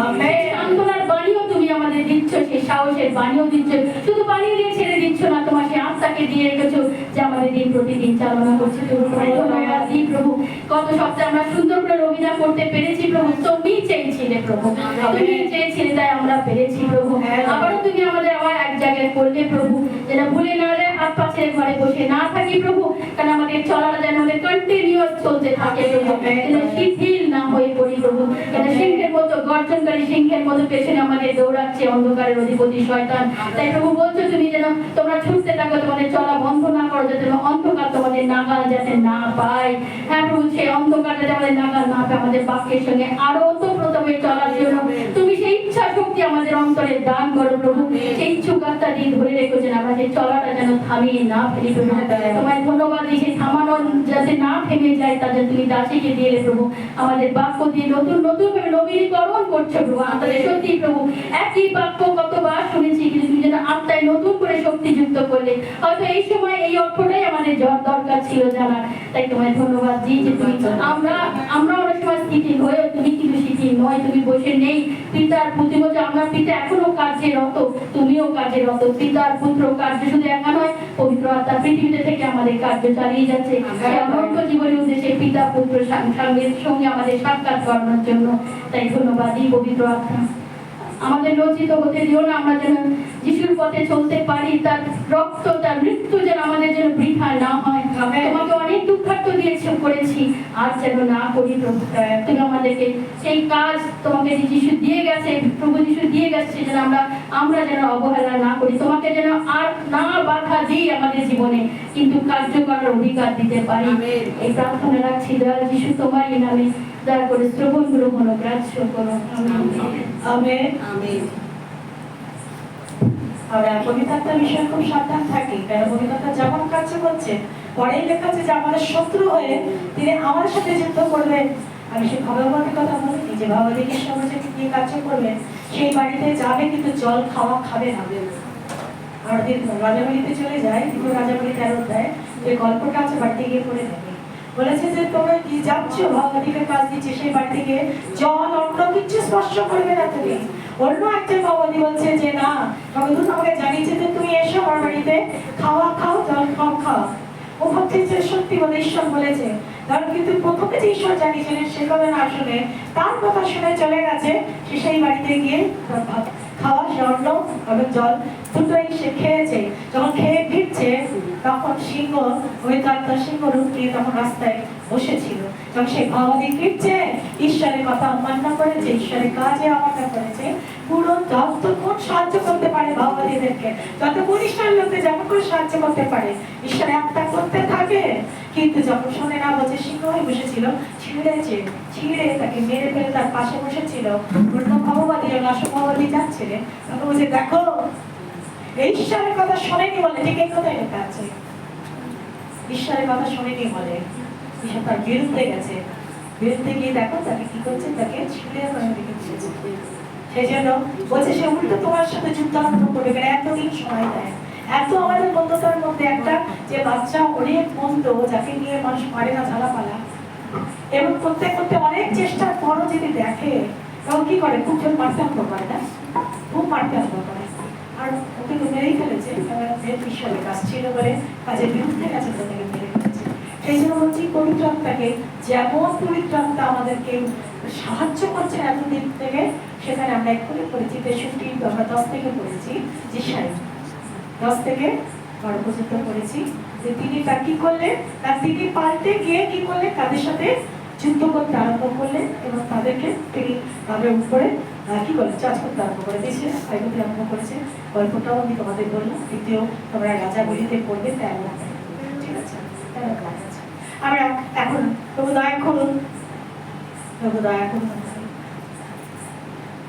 সান্ত্বনার বাণীও তুমি আমাদের দিচ্ছ, সেই সাহসের বাণীও দিচ্ছ। শুধু বাণী দিয়ে ছেড়ে দিচ্ছ না, তোমার সেই আত্মাকে দিয়ে রেখেছো, যে আমাদের দিন প্রতিদিন চালনা করছে। ধন্যবাদ দিই প্রভু। গত সপ্তাহে আমরা সুন্দর করে রবিনা করতে পেরেছি প্রভু, তুমি চেয়েছিলে প্রভু, তুমি চেয়েছিলে, তাই আমরা পেরেছি প্রভু। আবারও তুমি আমাদের আবার এক জায়গায় করলে প্রভু, যেন ভুলে না যায়, হাত পা ছেড়ে ঘরে বসে না থাকি প্রভু, কারণ আমাদের চলাটা যেন আমাদের কন্টিনিউয়াস চলতে থাকে প্রভু, যেন শিথিল না হয়ে পড়ি প্রভু। যেন সিংহের মতো, গর্জনকারী সিংহের মতো পেছনে আমাদের দৌড়াচ্ছে অন্ধকারের অধিপতি শয়তান। তাই প্রভু বলছো তুমি যেন তোমরা ছুটতে থাকো, তোমাদের চলা বন্ধ না করো, যাতে অন্ধকার তোমাদের নাগাল যাতে না পায়। হ্যাঁ প্রভু, সেই অন্ধকার যাতে আমাদের নাগাল না পায়, আমাদের বাক্যের সঙ্গে আরো ওতপ্রোতভাবে চলার জন্য তুমি সেই ইচ্ছা শক্তি আমাদের অন্তরে দান করো প্রভু। সেই ইচ্ছুকতা দিয়ে ধরে রেখো, যেন আমরা সেই চলাটা যেন থামিয়ে না ফেলি প্রভু। তোমায় ধন্যবাদ দিই, সেই থামানো যাতে না থেমে যায়, তাদের তুমি দাসীকে দিয়ে প্রভু আমাদের বাক্য দিয়ে নতুন নতুন ভাবে নবীনীকরণ করছো প্রভু। আমাদের সত্যি প্রভু একই বাক্য কতবার শুনেছি, কিন্তু তুমি যেন আত্মায় নতুন করে শক্তিযুক্ত করলে। হয়তো এই সময় এই অর্থটাই আমাদের দরকার ছিল জানার। তাই তোমায় ধন্যবাদ দিই যে তুমি, আমরা অনেক সময় স্থিতিল হয়েও তুমি কিন্তু শিথিল নয়, তুমি বসে নেই। পিতার প্রতি বলছে আমরা পিতা এখনো কাজে রত, তুমিও কাজে রত। পিতার পুত্র কার্য শুধু একা নয়, পবিত্র আত্মা পৃথিবীতে থেকে আমাদের কার্য চালিয়ে যাচ্ছে অনন্ত জীবনের উদ্দেশ্যে পিতা পুত্র সঙ্গে আমাদের সাক্ষাৎ করানোর জন্য। তাই ধন্যবাদ দিই পবিত্র আত্মা। আমাদের লজ্জিত হতে দিও না, আমরা যেন যিশুর পথে চলতে পারি, তার রক্ত, তার মৃত্যু যেন আমাদের জন্য বৃথা না হয়। তোমাকে অনেক দুঃখার্থ দিয়েছে করেছি, আর যেন না করি প্রভু। তুমি আমাদেরকে সেই কাজ তোমাকে যিশু দিয়ে গেছে, প্রভু যিশু দিয়ে গেছে, যেন আমরা যেন অবহেলা না করি, তোমাকে যেন আর না বাধা দিই আমাদের জীবনে, কিন্তু কার্য করার অধিকার দিতে পারি। এই প্রার্থনা রাখছি দয়াল যিশু তোমারই নামে, দয়া করে শ্রবণ গ্রহণ ও গ্রাহ্য করো। আমেন। আমরা পবিত্রতার বিষয়ে খুব সাবধান থাকি, কারণ পবিত্রতা যেমন কাজ করছে, পরেই লেখা আছে যে আমাদের শত্রু হয়ে তিনি আমার সাথে যুদ্ধ করবেন। আমি সেই ভগবানের কথা বলি যে ভগবানের সমাজে কি কাজ করবেন, সেই বাড়িতে যাবে কিন্তু জল খাওয়া খাবে না। আমরা রাজাবাড়িতে চলে যাই, কিন্তু রাজাবাড়ি ফেরত দেয়, যে গল্পটা আছে বাড়িতে গিয়ে পড়ে থাকে। বলেছে যে তোমরা কি যাচ্ছ ভগবানের কাজ দিচ্ছে, সেই বাড়ি থেকে জল অন্য কিছু স্পর্শ করবে না তুমি। অন্য একটা ভগবানী বলছে যে না, ভগবান আমাকে জানিয়েছে যে তুমি এসো আমার বাড়িতে, খাওয়া খাও, জল খাও খাও। ও ভাবছে যে সত্যি বলে ঈশ্বর বলেছে, কারণ কিন্তু প্রথমে যে ঈশ্বর জানিয়েছিলেন সে কথা না শুনে, তার কথা শুনে চলে গেছে, সে সেই বাড়িতে গিয়ে খাওয়া অন্ন এবং জল দুটোই সে খেয়েছে। যখন খেয়ে ফিরছে তখন সিংহ, ওই তার সিংহ রূপ নিয়ে তখন রাস্তায় বসেছিল। যখন সে ভগবানী ফিরছে, ঈশ্বরের কথা অমান্য করেছে, ঈশ্বরের কাজে অমান্য করেছে, পুরো যতক্ষণ সাহায্য করতে পারে ভগবানীদেরকে, যতক্ষণ ঈশ্বরের লোককে যেমন করে সাহায্য করতে পারে ঈশ্বরের আত্মা করতে থাকে। কিন্তু যখন শোনে না, বলছে সিংহ হয়ে বসেছিল, ছিঁড়ে তাকে মেরে ফেলে তার পাশে বসেছিল অন্য ভগবানী, যখন আসল ভগবানী যাচ্ছিলেন, তখন বলছে দেখো এই ঈশ্বরের কথা শোনেনি বলে, ঠিক এই কথাই লেখা আছে, ঈশ্বরের কথা শোনেনি বলে ঈশ্বর তার বিরুদ্ধে গেছে। বিরুদ্ধে গিয়ে দেখো তাকে কি করছে, তাকে ছুঁড়ে করে রেখেছে। সেই জন্য বলছে সে উল্টো তোমার সাথে যুদ্ধ আরম্ভ করবে, কারণ এতদিন সময় দেয়। এত আমাদের বন্ধুতার মধ্যে একটা যে বাচ্চা অনেক বন্ধু যাকে নিয়ে মানুষ পারে না ঝালাপালা, এবং করতে করতে অনেক চেষ্টার পরও যদি দেখে, তখন কি করে, খুব জোর মারতে আরম্ভ করে না, খুব মারতে আরম্ভ করে। আর ওকে তো মেরেই ফেলেছে, কারণ মেয়ের ঈশ্বরের কাজ ছিল বলে কাজের বিরুদ্ধে গেছে, তো মেরে ফেলেছে। সেই জন্য বলছি পবিত্র আত্মাকে, যেমন পবিত্র আত্মা আমাদেরকে সাহায্য করছে এতদিন থেকে, সেখানে আমরা এক্ষুনি পড়েছি 63 আমরা 10 থেকে পড়েছি, যে 10 থেকে 12 পর্যন্ত পড়েছি, যে তিনি তার কি করলেন, তার তিনি পাল্টে গিয়ে কি করলেন, তাদের সাথে যুদ্ধ করতে আরম্ভ করলেন, এবং তাদেরকে তিনি তাদের উপরে কি করলেন, চাষ করতে আরম্ভ করে দিয়েছে, আরম্ভ করেছে। গল্পটাও আমি তোমাদের বললাম, দ্বিতীয় তোমরা রাজা বলিতে পড়বে 13 ঠিক আছে, 13 আছে। আমরা এখন প্রভু দয়া করুন, প্রভু দয়া করুন,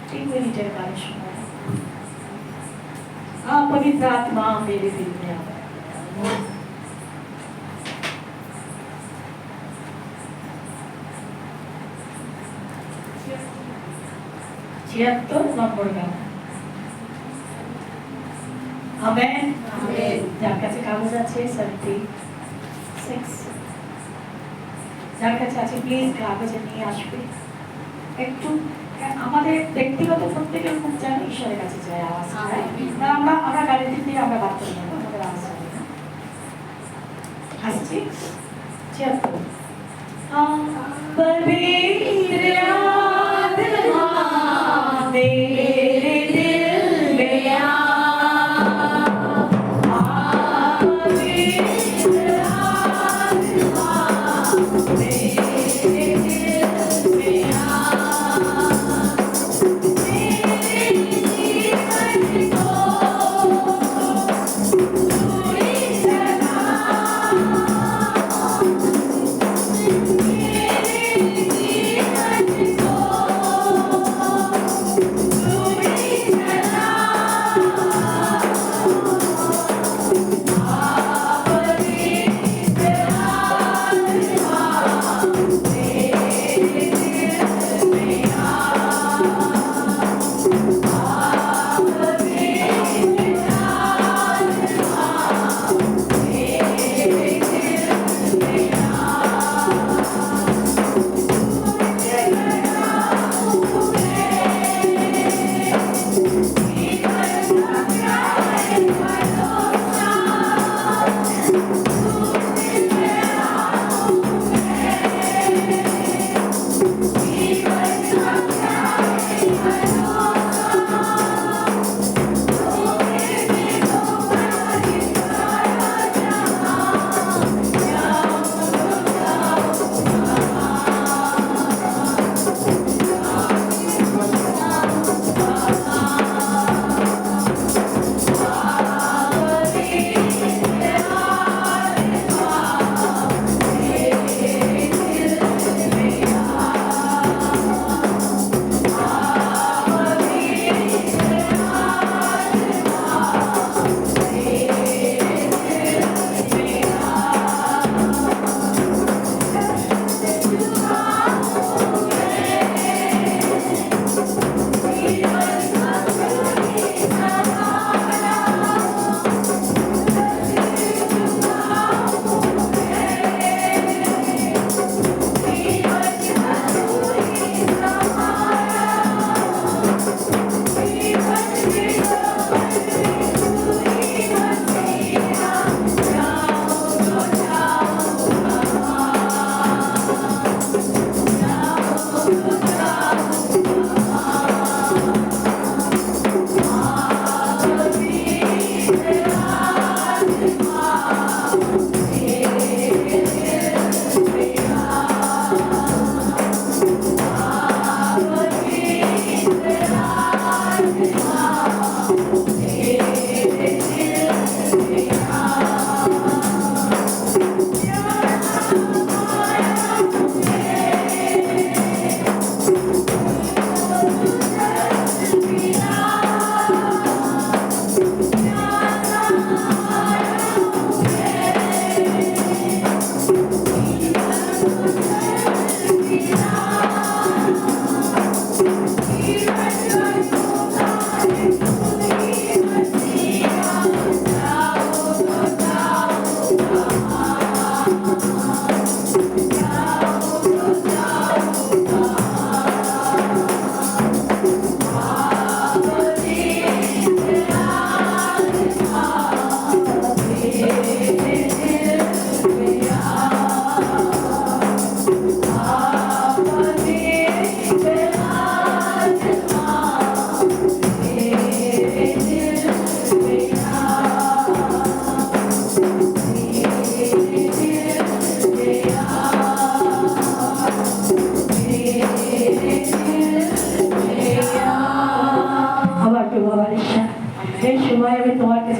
3 মিনিটের গানের সময়। पवित्र आत्मा मेरे दिल में आ। 76 নম্বর গান। Amen, amen. যার কাছে কাগজ আছে 76, যার কাছে আছে প্লিজ কাগজে নিয়ে আসবে। একটু আমাদের ব্যক্তিগত প্রত্যেকের মুখ যেন ঈশ্বরের কাছে যায়, আওয়াজ আমরা গাড়িতে দিয়ে আমরা বাদ করি না, আমাদের আওয়াজ যাবে না। আসছি 76। पवित्र आत्मा मेरे दिल में आ, पवित्र आत्मा मेरे दिल में आ, Thank you.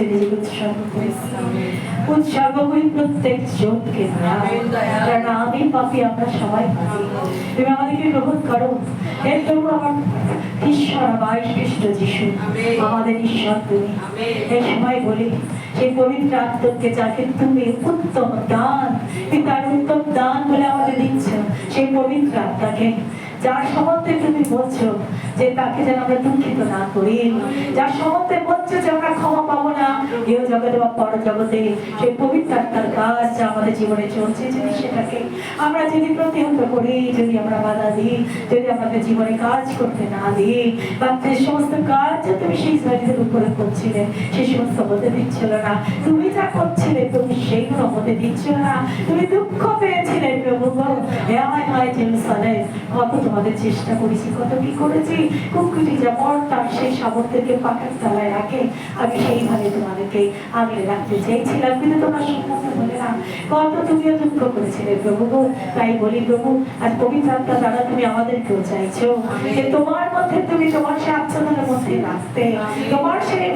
কাছে নিজেকে উৎসর্গ করেছি। উৎসর্গ করি প্রত্যেক জনকে, কারণ আমি পাপি, আমরা সবাই পাপি। তুমি আমাদেরকে গ্রহণ করো। এর জন্য আমার ঈশ্বর, আমার খ্রিস্ট যিশু, আমাদের ঈশ্বর তুমি। এই সময় বলি, সেই পবিত্র আত্মাকে যাকে তুমি উত্তম দান, পিতার উত্তম দান বলে আমাদের দিচ্ছ, সেই পবিত্র আত্মাকে যার সম্বন্ধে তুমি বলছো যে তাকে যেন আমরা দুঃখিত না করি, যার সম্বন্ধে বলছো যে আমরা ক্ষমা পাবো না ইহ জগতে বা পর জগতে, সেই পবিত্র আত্মার কাজ যা আমাদের জীবনে চলছে, যদি সেটাকে আমরা যদি প্রতিহত করি, যদি আমরা বাধা দিই, যদি আমাদের জীবনে কাজ করতে না দিই, বা যে সমস্ত কাজ তুমি সেই ইসরায়েলের উপরে করছিলে সেই সমস্ত হতে দিচ্ছিল না, তুমি যা করছিলে তুমি সেইগুলো হতে দিচ্ছিল না, তুমি দুঃখ পেয়েছিলে প্রভু। হয় জেরুসালেম, কত তোমাদের চেষ্টা করেছি, কত কি করেছি, কুকুরটি যেমন তার সেই শাবকদেরকে পাখার তলায় রাখে, আমি সেইভাবে তোমাদেরকে আগলে রাখতে চেয়েছিলাম, কিন্তু তোমার সম্মত বলে না, কত তুমিও দুঃখ করেছিলে প্রভু। তাই বলি প্রভু, আজ পবিত্র আত্মা দ্বারা তুমি আমাদেরকেও চাইছো যে তোমার মধ্যে তুমি তোমার সেই আচ্ছাদনের মধ্যে রাখতে, তোমার সেই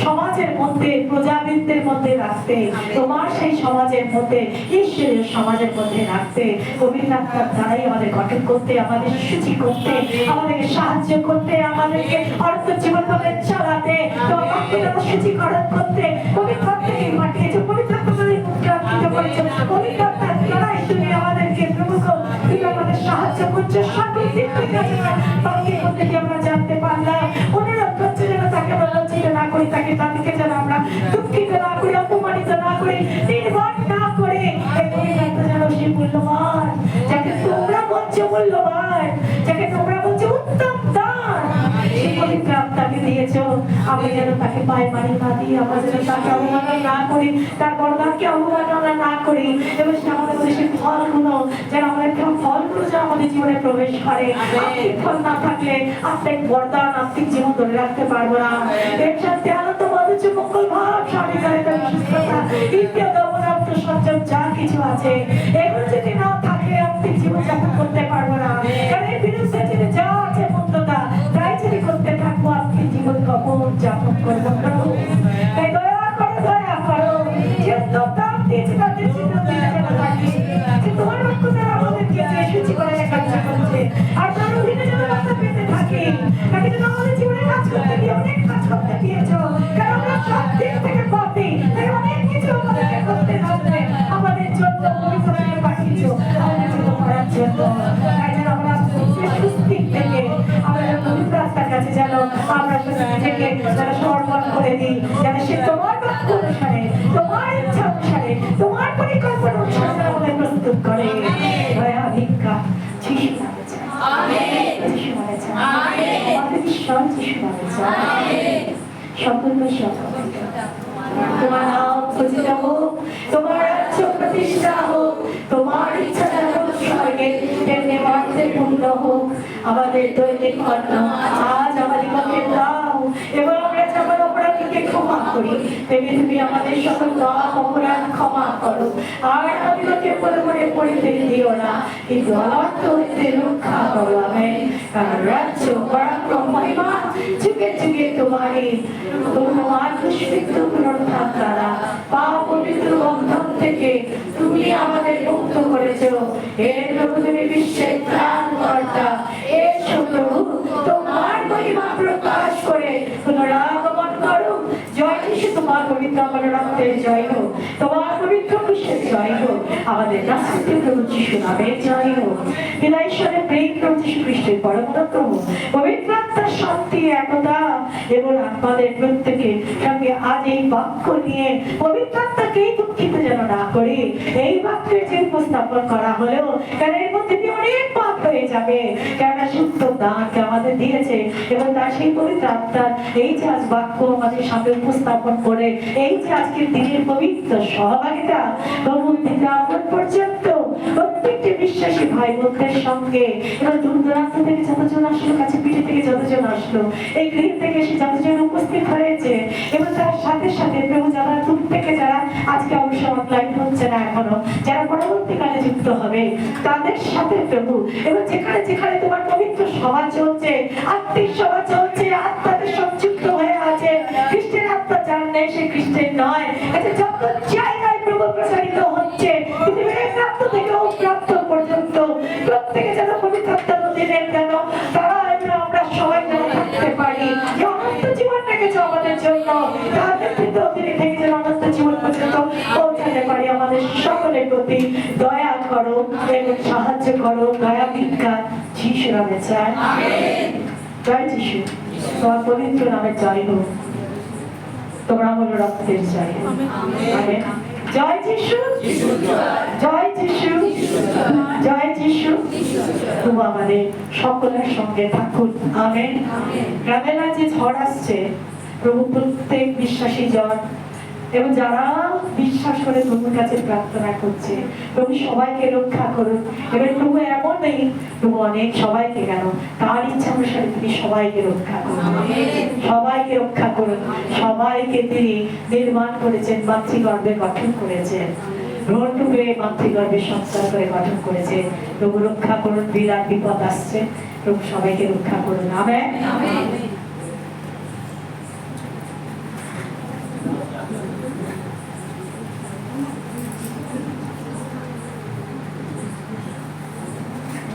সমাজের মধ্যে প্রজাবৃত্তের মধ্যে রাখতে, তোমার সেই সমাজের মধ্যে ঈশ্বরের সমাজের মধ্যে রাখতে, পবিত্র আত্মার দ্বারাই আমাদের গঠন করতে, আমাদের সূচি করতে, আমাদেরকে সাহায্য করতে, আমাদেরকে অর্থ জীবন ভাবে চালাতে, তোমার ব্যক্তিগত সূচিকরণ করতে, পবিত্র আত্মাকে পাঠিয়েছো, পবিত্র আত্মাকে মুক্ত করেছো, পবিত্র আত্মার দ্বারাই তুমি আমাদেরকে প্রভু তুমি আমাদের সাহায্য করছো, সকল দিক থেকে বাকি করতে গিয়ে আমরা জানতে পারলাম, অনুরোধ করছে যেন তাকে আমরা লজ্জিত না করি, তাকে তাদেরকে যেন আমরা দুঃখিত না করি, অপমানিত না করি, নির্ভর না করে, এই পবিত্র আত্মা যেন সেই মূল্যবান, যাকে তোমরা বলছো মূল্যবান, যাকে তোমরা বলছো উত্তম দান, সেই পবিত্র আত্মাকে দিয়েছো, আমরা যেন তাকে পায়ে মারি না দিই, আমরা যেন তাকে অবমাননা না করি, তার বড়দানকে অবমাননা না করি, এবং আমাদের মধ্যে সেই ফলগুলো যেন আমাদের ফলগুলো যেন আমাদের জীবনে প্রবেশ করে। আত্মিক ফল না থাকলে আত্মিক বরদান, আত্মিক জীবন ধরে রাখতে পারবো না। এর সাথে আনন্দ, মধুর্য, মঙ্গল ভাব, স্বাধীনতা, সুস্থতা, ইন্দ্রিয় দমন, আত্মসংযম যা কিছু আছে, এগুলো যদি না থাকে আত্মিক জীবন যাপন করতে পারবো না। কারণ এর বিরুদ্ধে যদি যা আছে মন্দতা, তাই যদি করতে থাকবো আত্মিক জীবন কখন যাপন করবো প্রভু। তাই দয়া করো, দয়া করো, যে দান দিয়েছে তাদের জীবন দিয়ে যেন থাকি, যে তোমার বাক্য দ্বারা আমাদেরকে যে সূচি করে কাজ করছে, আর তার অধীনে যেন আমরা পেতে থাকি, তাকে যেন আমাদের জীবনে কাজ করতে দিয়ে অনেক কাজ করতে দিয়েছো, কারণ আমরা সব দিক থেকে পাপি, তাই অনেক কিছু আমাদেরকে করতে হবে, আমাদের জন্য পবিত্রকে পাঠিয়েছো, আমাদের জন্য করার জন্য। তাই যেন আমরা সুস্থির থেকে আমরা পবিত্র আত্মার কাছে যেন আমরা নিজেকে যেন সমর্পণ করে দিই, যেন সে তোমার বাক্য অনুসারে, তোমার ইচ্ছা অনুসারে, তোমার পরিকল্পনা অনুসারে আমাদের প্রস্তুত করে। দয়া ভিক্ষা যিশু নামে চাই, যিশু নামে চাই, আমাদের ঈশ্বর যিশু নামে চাই, সকল তোমার নাম পূজিত হোক, তোমার রাজ্য প্রতিষ্ঠা হোক, তোমার ইচ্ছা যেন স্বর্গে তেমনি মর্তে পূর্ণ হোক। আমাদের দৈনিক অন্ন আজ আমাদিগকে দাও, এবং আমরা যেমন অপরাধীকে ক্ষমা করি তেমনি তুমি আমাদের সকল পাপ অপরাধ ক্ষমা করো, আর আমাদিগকে পরিবারে পরিত্যাগ দিও না, কিন্তু অনর্থ হইতে রক্ষা করো। আমেন। কারণ রাজ্য, পরাক্রম, মহিমা যুগে যুগে তোমারই, তোমার পুষ্পিত পুনরুত্থান দ্বারা পাপ পবিত্র বন্ধন থেকে তুমি আমাদের মুক্ত করেছো। এর প্রভু তুমি বিশ্বের ত্রাণকর্তা, এসো প্রভু তোমার মহিমা প্রকাশ করে পুনরাগমন করো। জয় যিশু, তোমার পবিত্র রক্তের জয় হোক, তোমার পবিত্র কুশের জয় হোক, আমাদের রাষ্ট্রীয় প্রভু যিশু নামের জয় হোক। পিতা ঈশ্বরের প্রেম, প্রভু যিশু খ্রিস্টের পরম অনুগ্রহ, পবিত্র আত্মার শান্তি, একতা এবং আমাদের প্রত্যেকের সঙ্গে আজ এই বাক্য নিয়ে পবিত্র আত্মাকেই দুঃখিত যেন না করি। এই বাক্যের যে উপস্থাপন করা হলো, কারণ এর মধ্যে দিয়ে অনেক পাপ হয়ে যাবে, কেননা শুদ্ধ দানকে আমাদের দিয়েছে, এবং তার সেই পবিত্র আত্মার এই যে আজ বাক্য আমাদের সামনে উপস্থাপন করে, এই যে আজকের দিনের পবিত্র সহভাগিতা, প্রভু থেকে এখন পর্যন্ত প্রত্যেকটি বিশ্বাসী ভাই বোনদের সঙ্গে, এবং দূর দূরান্ত থেকে যতজন আসলো, কাছে পিঠে থেকে যতজন আসলো, এই গৃহ থেকে এসে যতজন উপস্থিত হয়েছে, এবং তার সাথে সাথে প্রভু যারা দূর থেকে যারা আজকে অবশ্য অনলাইন হচ্ছে না এখনো, যারা পরবর্তীকালে যুক্ত হবে তাদের সাথে প্রভু, এবং যেখানে যেখানে তোমার পবিত্র সভা চলছে, আত্মিক সভা চলছে, আত্মাদের সংযুক্ত হয়ে আছে, খ্রিস্টের আত্মা যার নেই সে খ্রিস্টান নয়। আচ্ছা, যত জায়গায় প্রভু প্রসারিত হচ্ছে পৃথিবীর এক প্রান্ত থেকে ও প্রান্ত পর্যন্ত প্রত্যেকে যেন পবিত্রতা দিলেন কেন তারা এবং আমরা সবাই যেন থাকতে পারি যে অনন্ত জীবনটাকে যে আমাদের জন্য তার নেতৃত্ব তিনি থেকে যেন অনন্ত জীবন পর্যন্ত পৌঁছাতে পারি। আমাদের সকলের প্রতি দয়া করো এবং সাহায্য করো, দয়া ভিক্ষা যিশুর নামে চাই। জয় যিশু, তোমার পবিত্র নামে জয় হোক, তোমরা হলো রক্তের জয়। আমেন। জয় যিশু, জয় যিশু, জয় যিশু। প্রভু আমাদের সকলের সঙ্গে থাকুন। আমেন। গ্রামের যে ঝড় আসছে, প্রভু প্রত্যেক বিশ্বাসী জন এবং যারা বিশ্বাস করে প্রভুর কাছে প্রার্থনা করছে, প্রভু সবাইকে রক্ষা করুন। এবার প্রভু এমন নেই, প্রভু অনেক সবাইকে কেন তার ইচ্ছা অনুসারে তিনি সবাইকে রক্ষা করুন, সবাইকে রক্ষা করুন। সবাইকে তিনি নির্মাণ করেছেন, মাতৃগর্ভে গঠন করেছেন, ভ্রূণরূপে মাতৃগর্ভে সংস্কার করে গঠন করেছে। প্রভু রক্ষা করুন, বিরাট বিপদ আসছে, প্রভু সবাইকে রক্ষা করুন। আমেন।